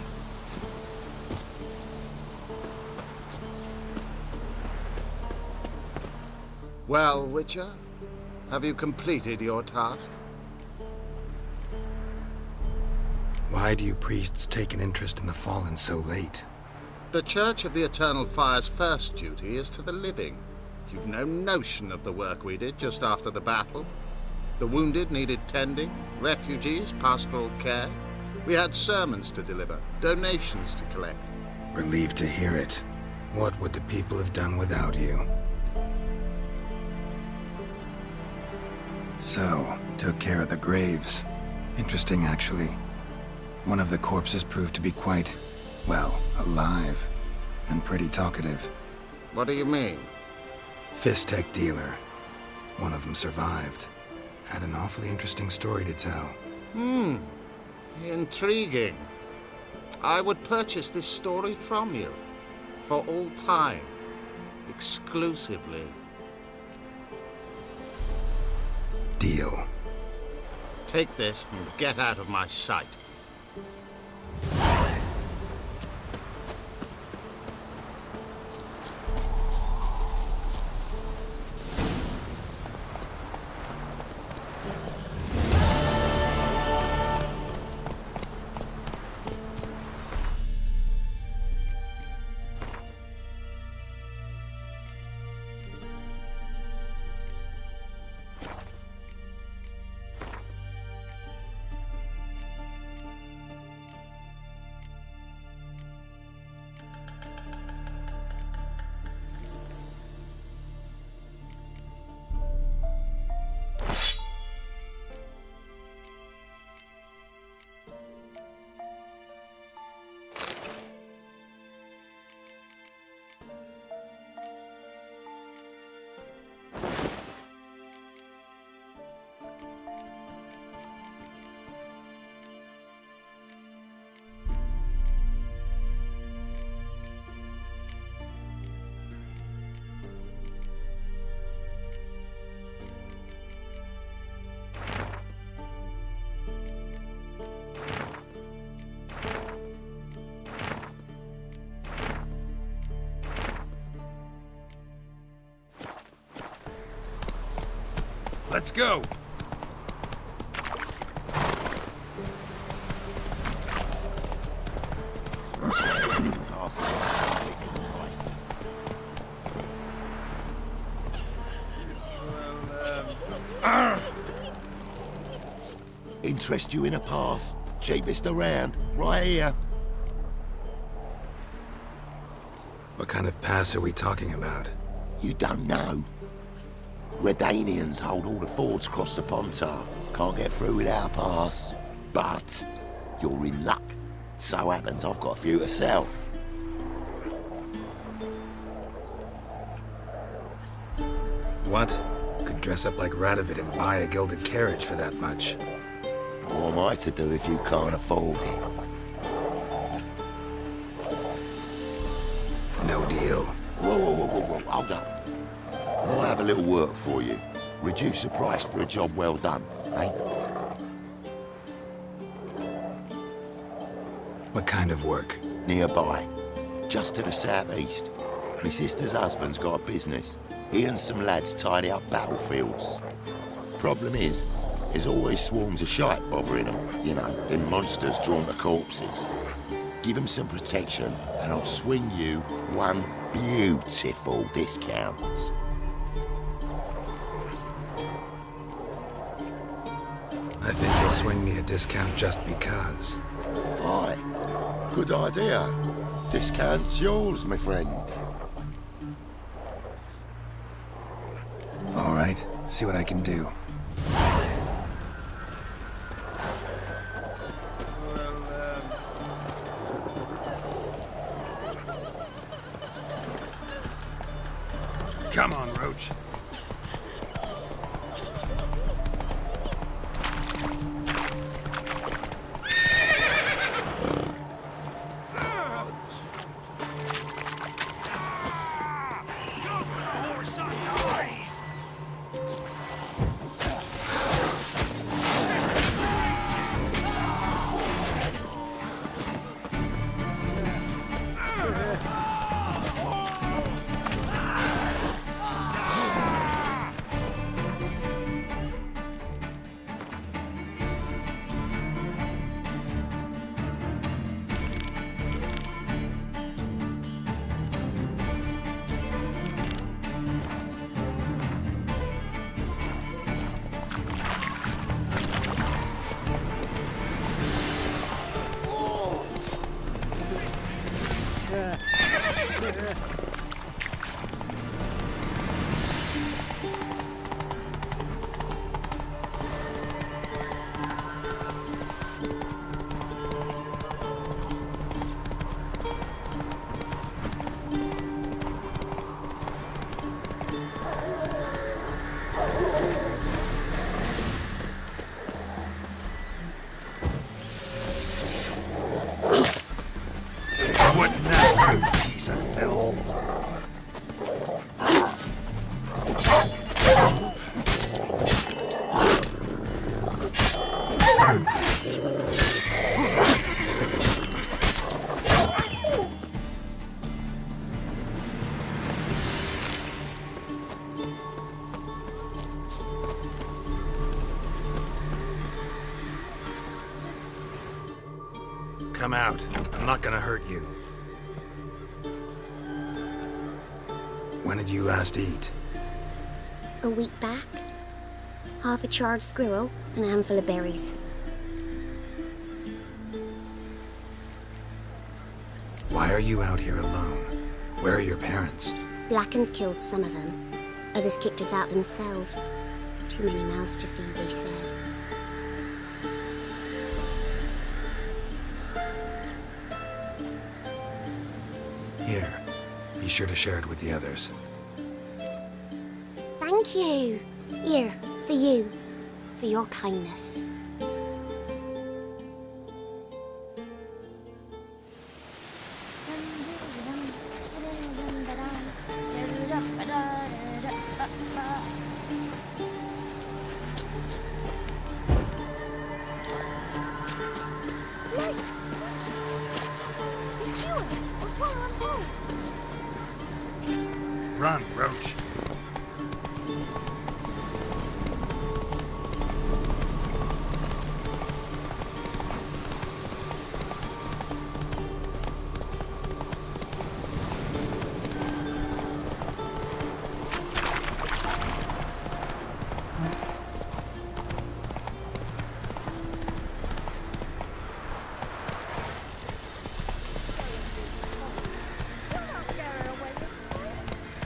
Well, Witcher, have you completed your task? Why do you priests take an interest in the fallen so late? The Church of the Eternal Fire's first duty is to the living. You've no notion of the work we did just after the battle. The wounded needed tending, refugees, pastoral care. We had sermons to deliver, donations to collect. Relieved to hear it. What would the people have done without you? So, took care of the graves. Interesting, actually. One of the corpses proved to be quite, well, alive. And pretty talkative. What do you mean? Fist tech dealer. One of them survived. Had an awfully interesting story to tell. Intriguing. I would purchase this story from you. For all time. Exclusively. Deal. Take this and get out of my sight. Let's go! Interest you in a pass? Cheapest around, right here. What kind of pass are we talking about? You don't know. Redanians hold all the fords across the Pontar. Can't get through without a pass. But you're in luck. So happens I've got a few to sell. What? Could dress up like Radovid and buy a gilded carriage for that much. What am I to do if you can't afford it? No deal. Whoa, hold up. I have a little work for you. Reduce the price for a job well done, eh? What kind of work? Nearby. Just to the southeast. My sister's husband's got a business. He and some lads tidy up battlefields. Problem is, there's always swarms of shite bothering them. You know, them monsters drawn to corpses. Give them some protection, and I'll swing you one beautiful discount. I think you'll swing me a discount just because. Aye. Good idea. Discount's yours, my friend. All right, see what I can do. Come on, Roach. Come out. I'm not gonna hurt you. When did you last eat? A week back. Half a charred squirrel and a handful of berries. Why are you out here alone? Where are your parents? Blackens killed some of them. Others kicked us out themselves. Too many mouths to feed, they said. Here. Be sure to share it with the others. Thank you. Here, for you. For your kindness. Run, Roach.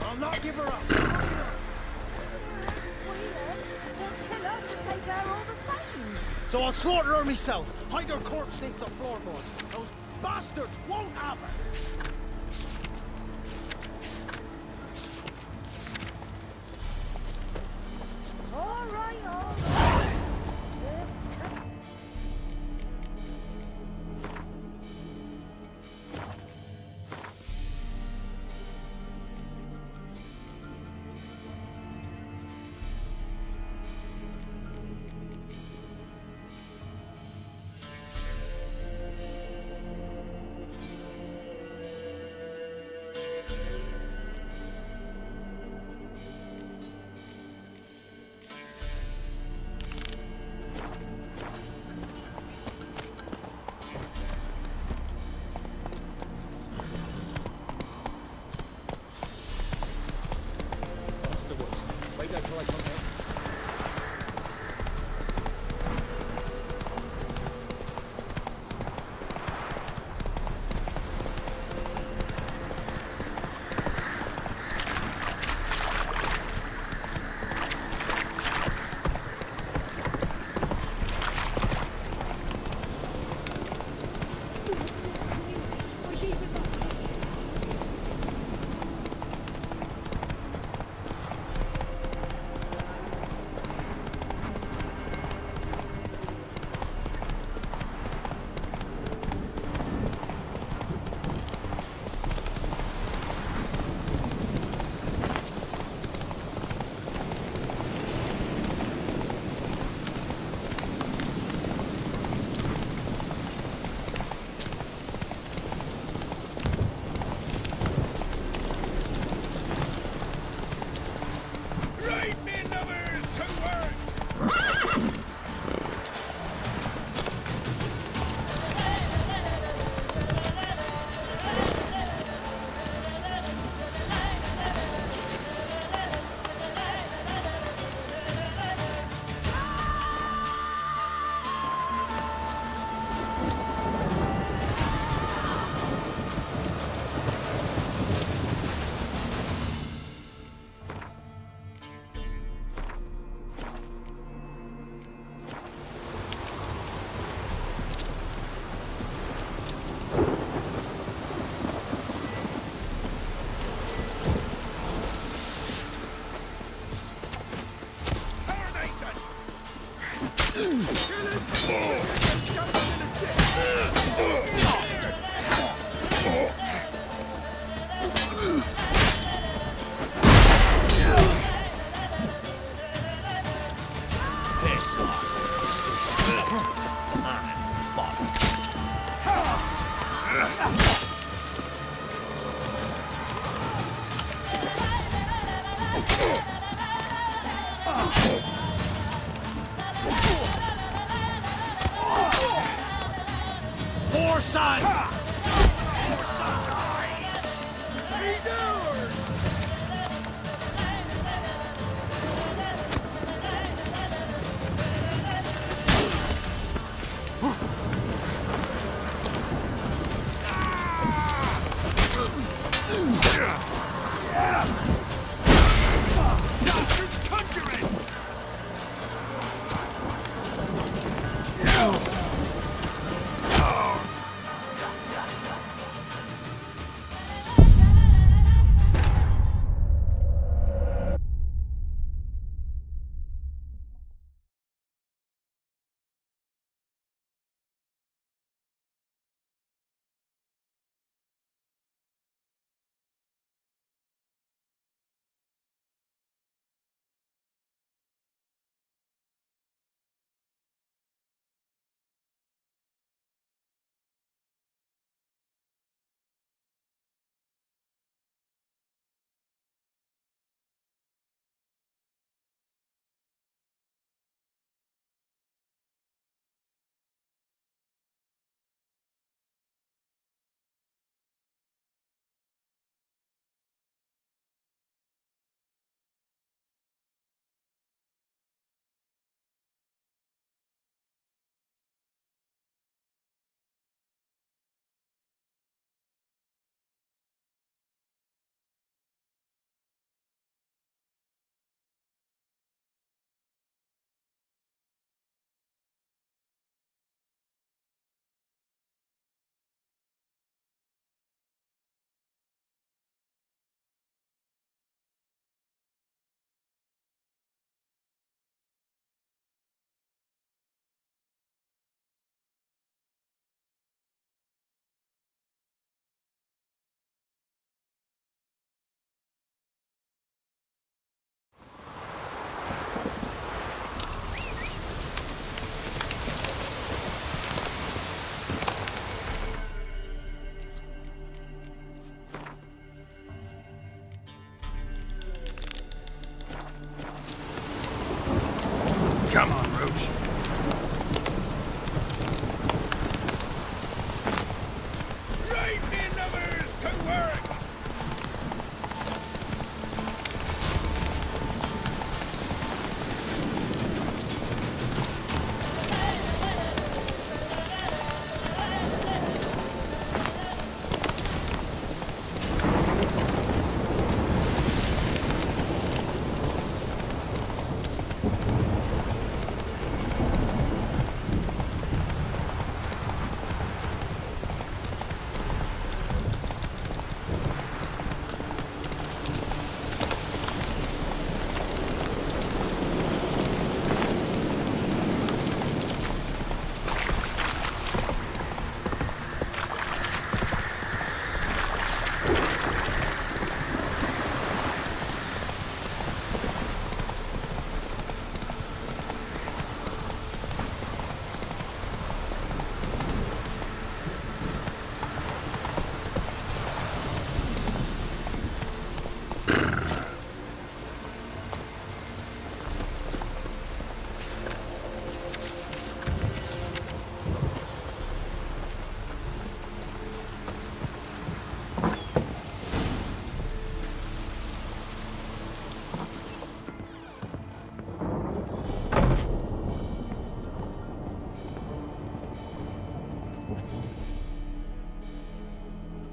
I'll not give her up. So I'll slaughter her myself. Hide her corpse beneath the floorboards. Those bastards won't have her. All right.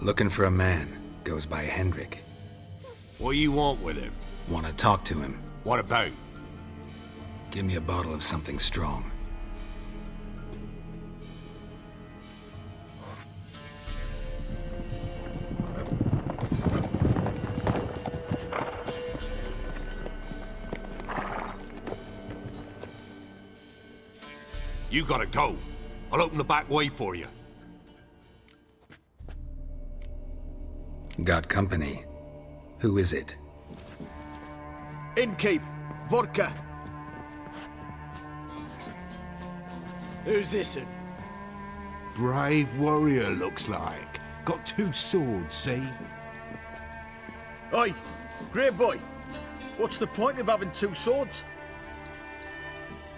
Looking for a man. Goes by Hendrik. What do you want with him? Want to talk to him. What about? Give me a bottle of something strong. You gotta go. I'll open the back way for you. Got company. Who is it? Innkeep. Vodka. Who's this one? Brave warrior, looks like. Got 2 swords, see? Oi, great boy. What's the point of having 2 swords?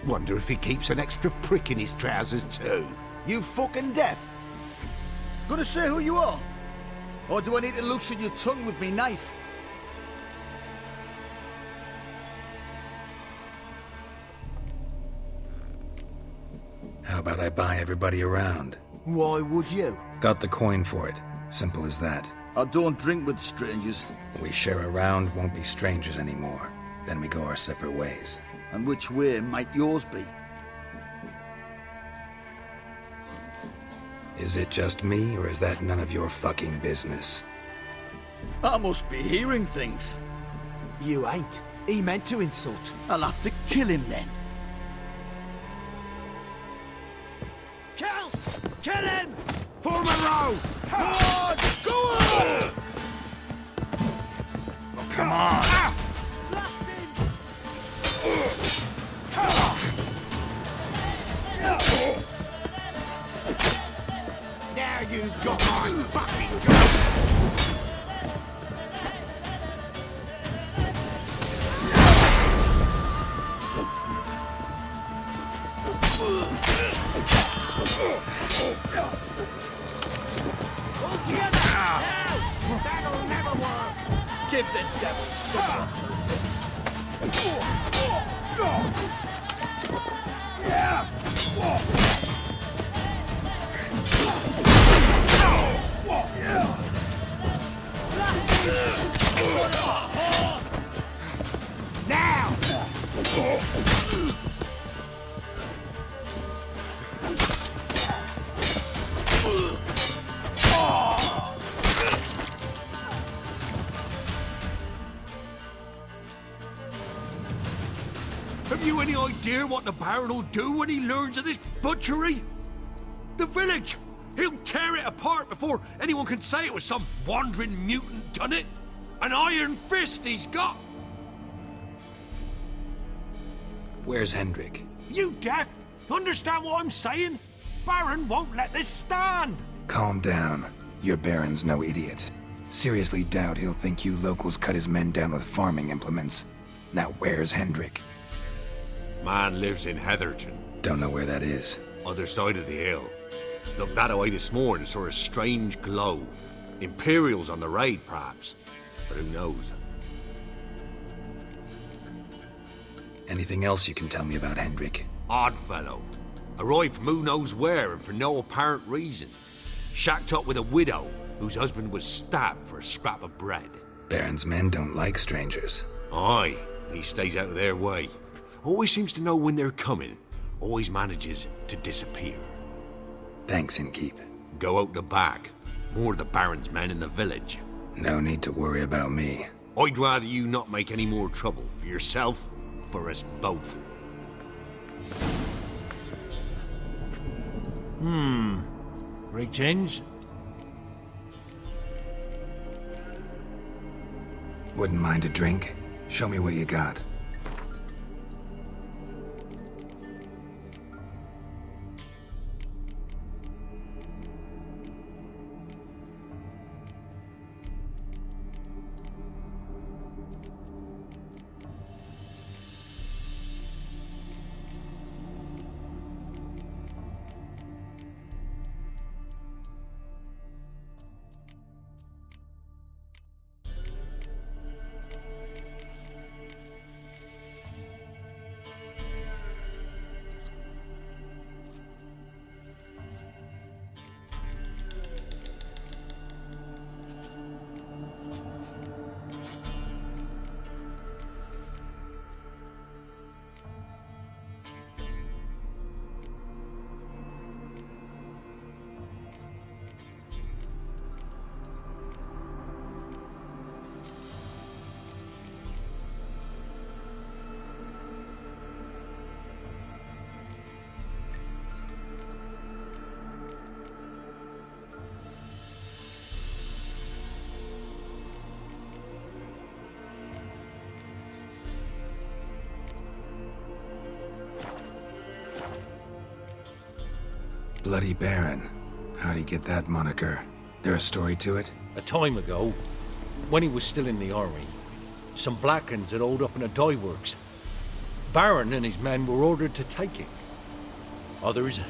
Wonder if he keeps an extra prick in his trousers too. You fucking deaf? Gonna say who you are? Or do I need to loosen your tongue with me knife? How about I buy everybody around? Why would you? Got the coin for it. Simple as that. I don't drink with strangers. We share a round, won't be strangers anymore. Then we go our separate ways. And which way might yours be? Is it just me, or is that none of your fucking business? I must be hearing things. You ain't. He meant to insult. I'll have to kill him then. Kill! Kill him! Form a row! On! Go on! Oh, come on! Blast him! Now you've got my fucking gun! All together! Now! That'll never work! Give the devil something to lose. Now! Have you any idea what the Baron will do when he learns of this butchery? The village! He'll tear it apart before anyone can say it was some wandering mutant done it. An iron fist he's got! Where's Hendrik? You deaf? Understand what I'm saying? Baron won't let this stand! Calm down. Your Baron's no idiot. Seriously doubt he'll think you locals cut his men down with farming implements. Now where's Hendrik? Man lives in Heatherton. Don't know where that is. Other side of the hill. Looked that away this morning, saw a strange glow. Imperials on the raid, perhaps. But who knows? Anything else you can tell me about Hendrik? Odd fellow. Arrived from who knows where and for no apparent reason. Shacked up with a widow whose husband was stabbed for a scrap of bread. Baron's men don't like strangers. Aye, and he stays out of their way. Always seems to know when they're coming. Always manages to disappear. Thanks, Innkeep. Go out the back. More of the Baron's men in the village. No need to worry about me. I'd rather you not make any more trouble for yourself, for us both. Greetings. Wouldn't mind a drink? Show me what you got. Bloody Baron. How'd he get that moniker? There a story to it? A time ago, when he was still in the army, some Blackens had holed up in a dye works. Baron and his men were ordered to take it. Others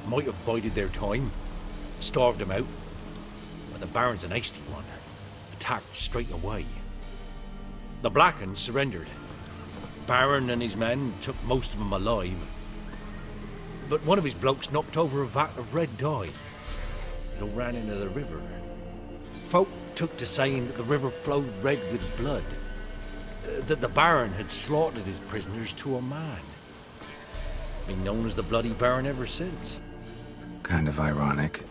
might have bided their time, starved him out, but the Baron's an hasty one, attacked straight away. The Blackens surrendered. Baron and his men took most of them alive, but one of his blokes knocked over a vat of red dye. It all ran into the river. Folk took to saying that the river flowed red with blood, that the Baron had slaughtered his prisoners to a man. Been known as the Bloody Baron ever since. Kind of ironic.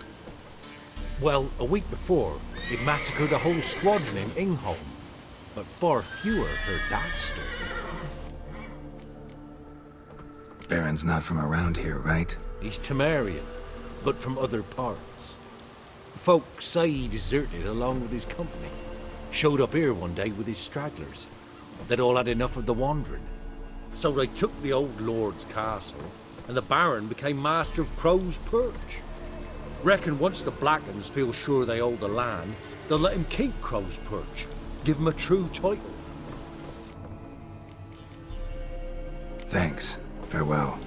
Well, a week before, it massacred a whole squadron in Ingholm, but far fewer heard that story. Baron's not from around here, right? He's Temerian, but from other parts. Folk say he deserted along with his company. Showed up here one day with his stragglers. They'd all had enough of the wandering. So they took the old lord's castle, and the Baron became master of Crow's Perch. Reckon once the Blackens feel sure they hold the land, they'll let him keep Crow's Perch. Give him a true title. Thanks. Farewell.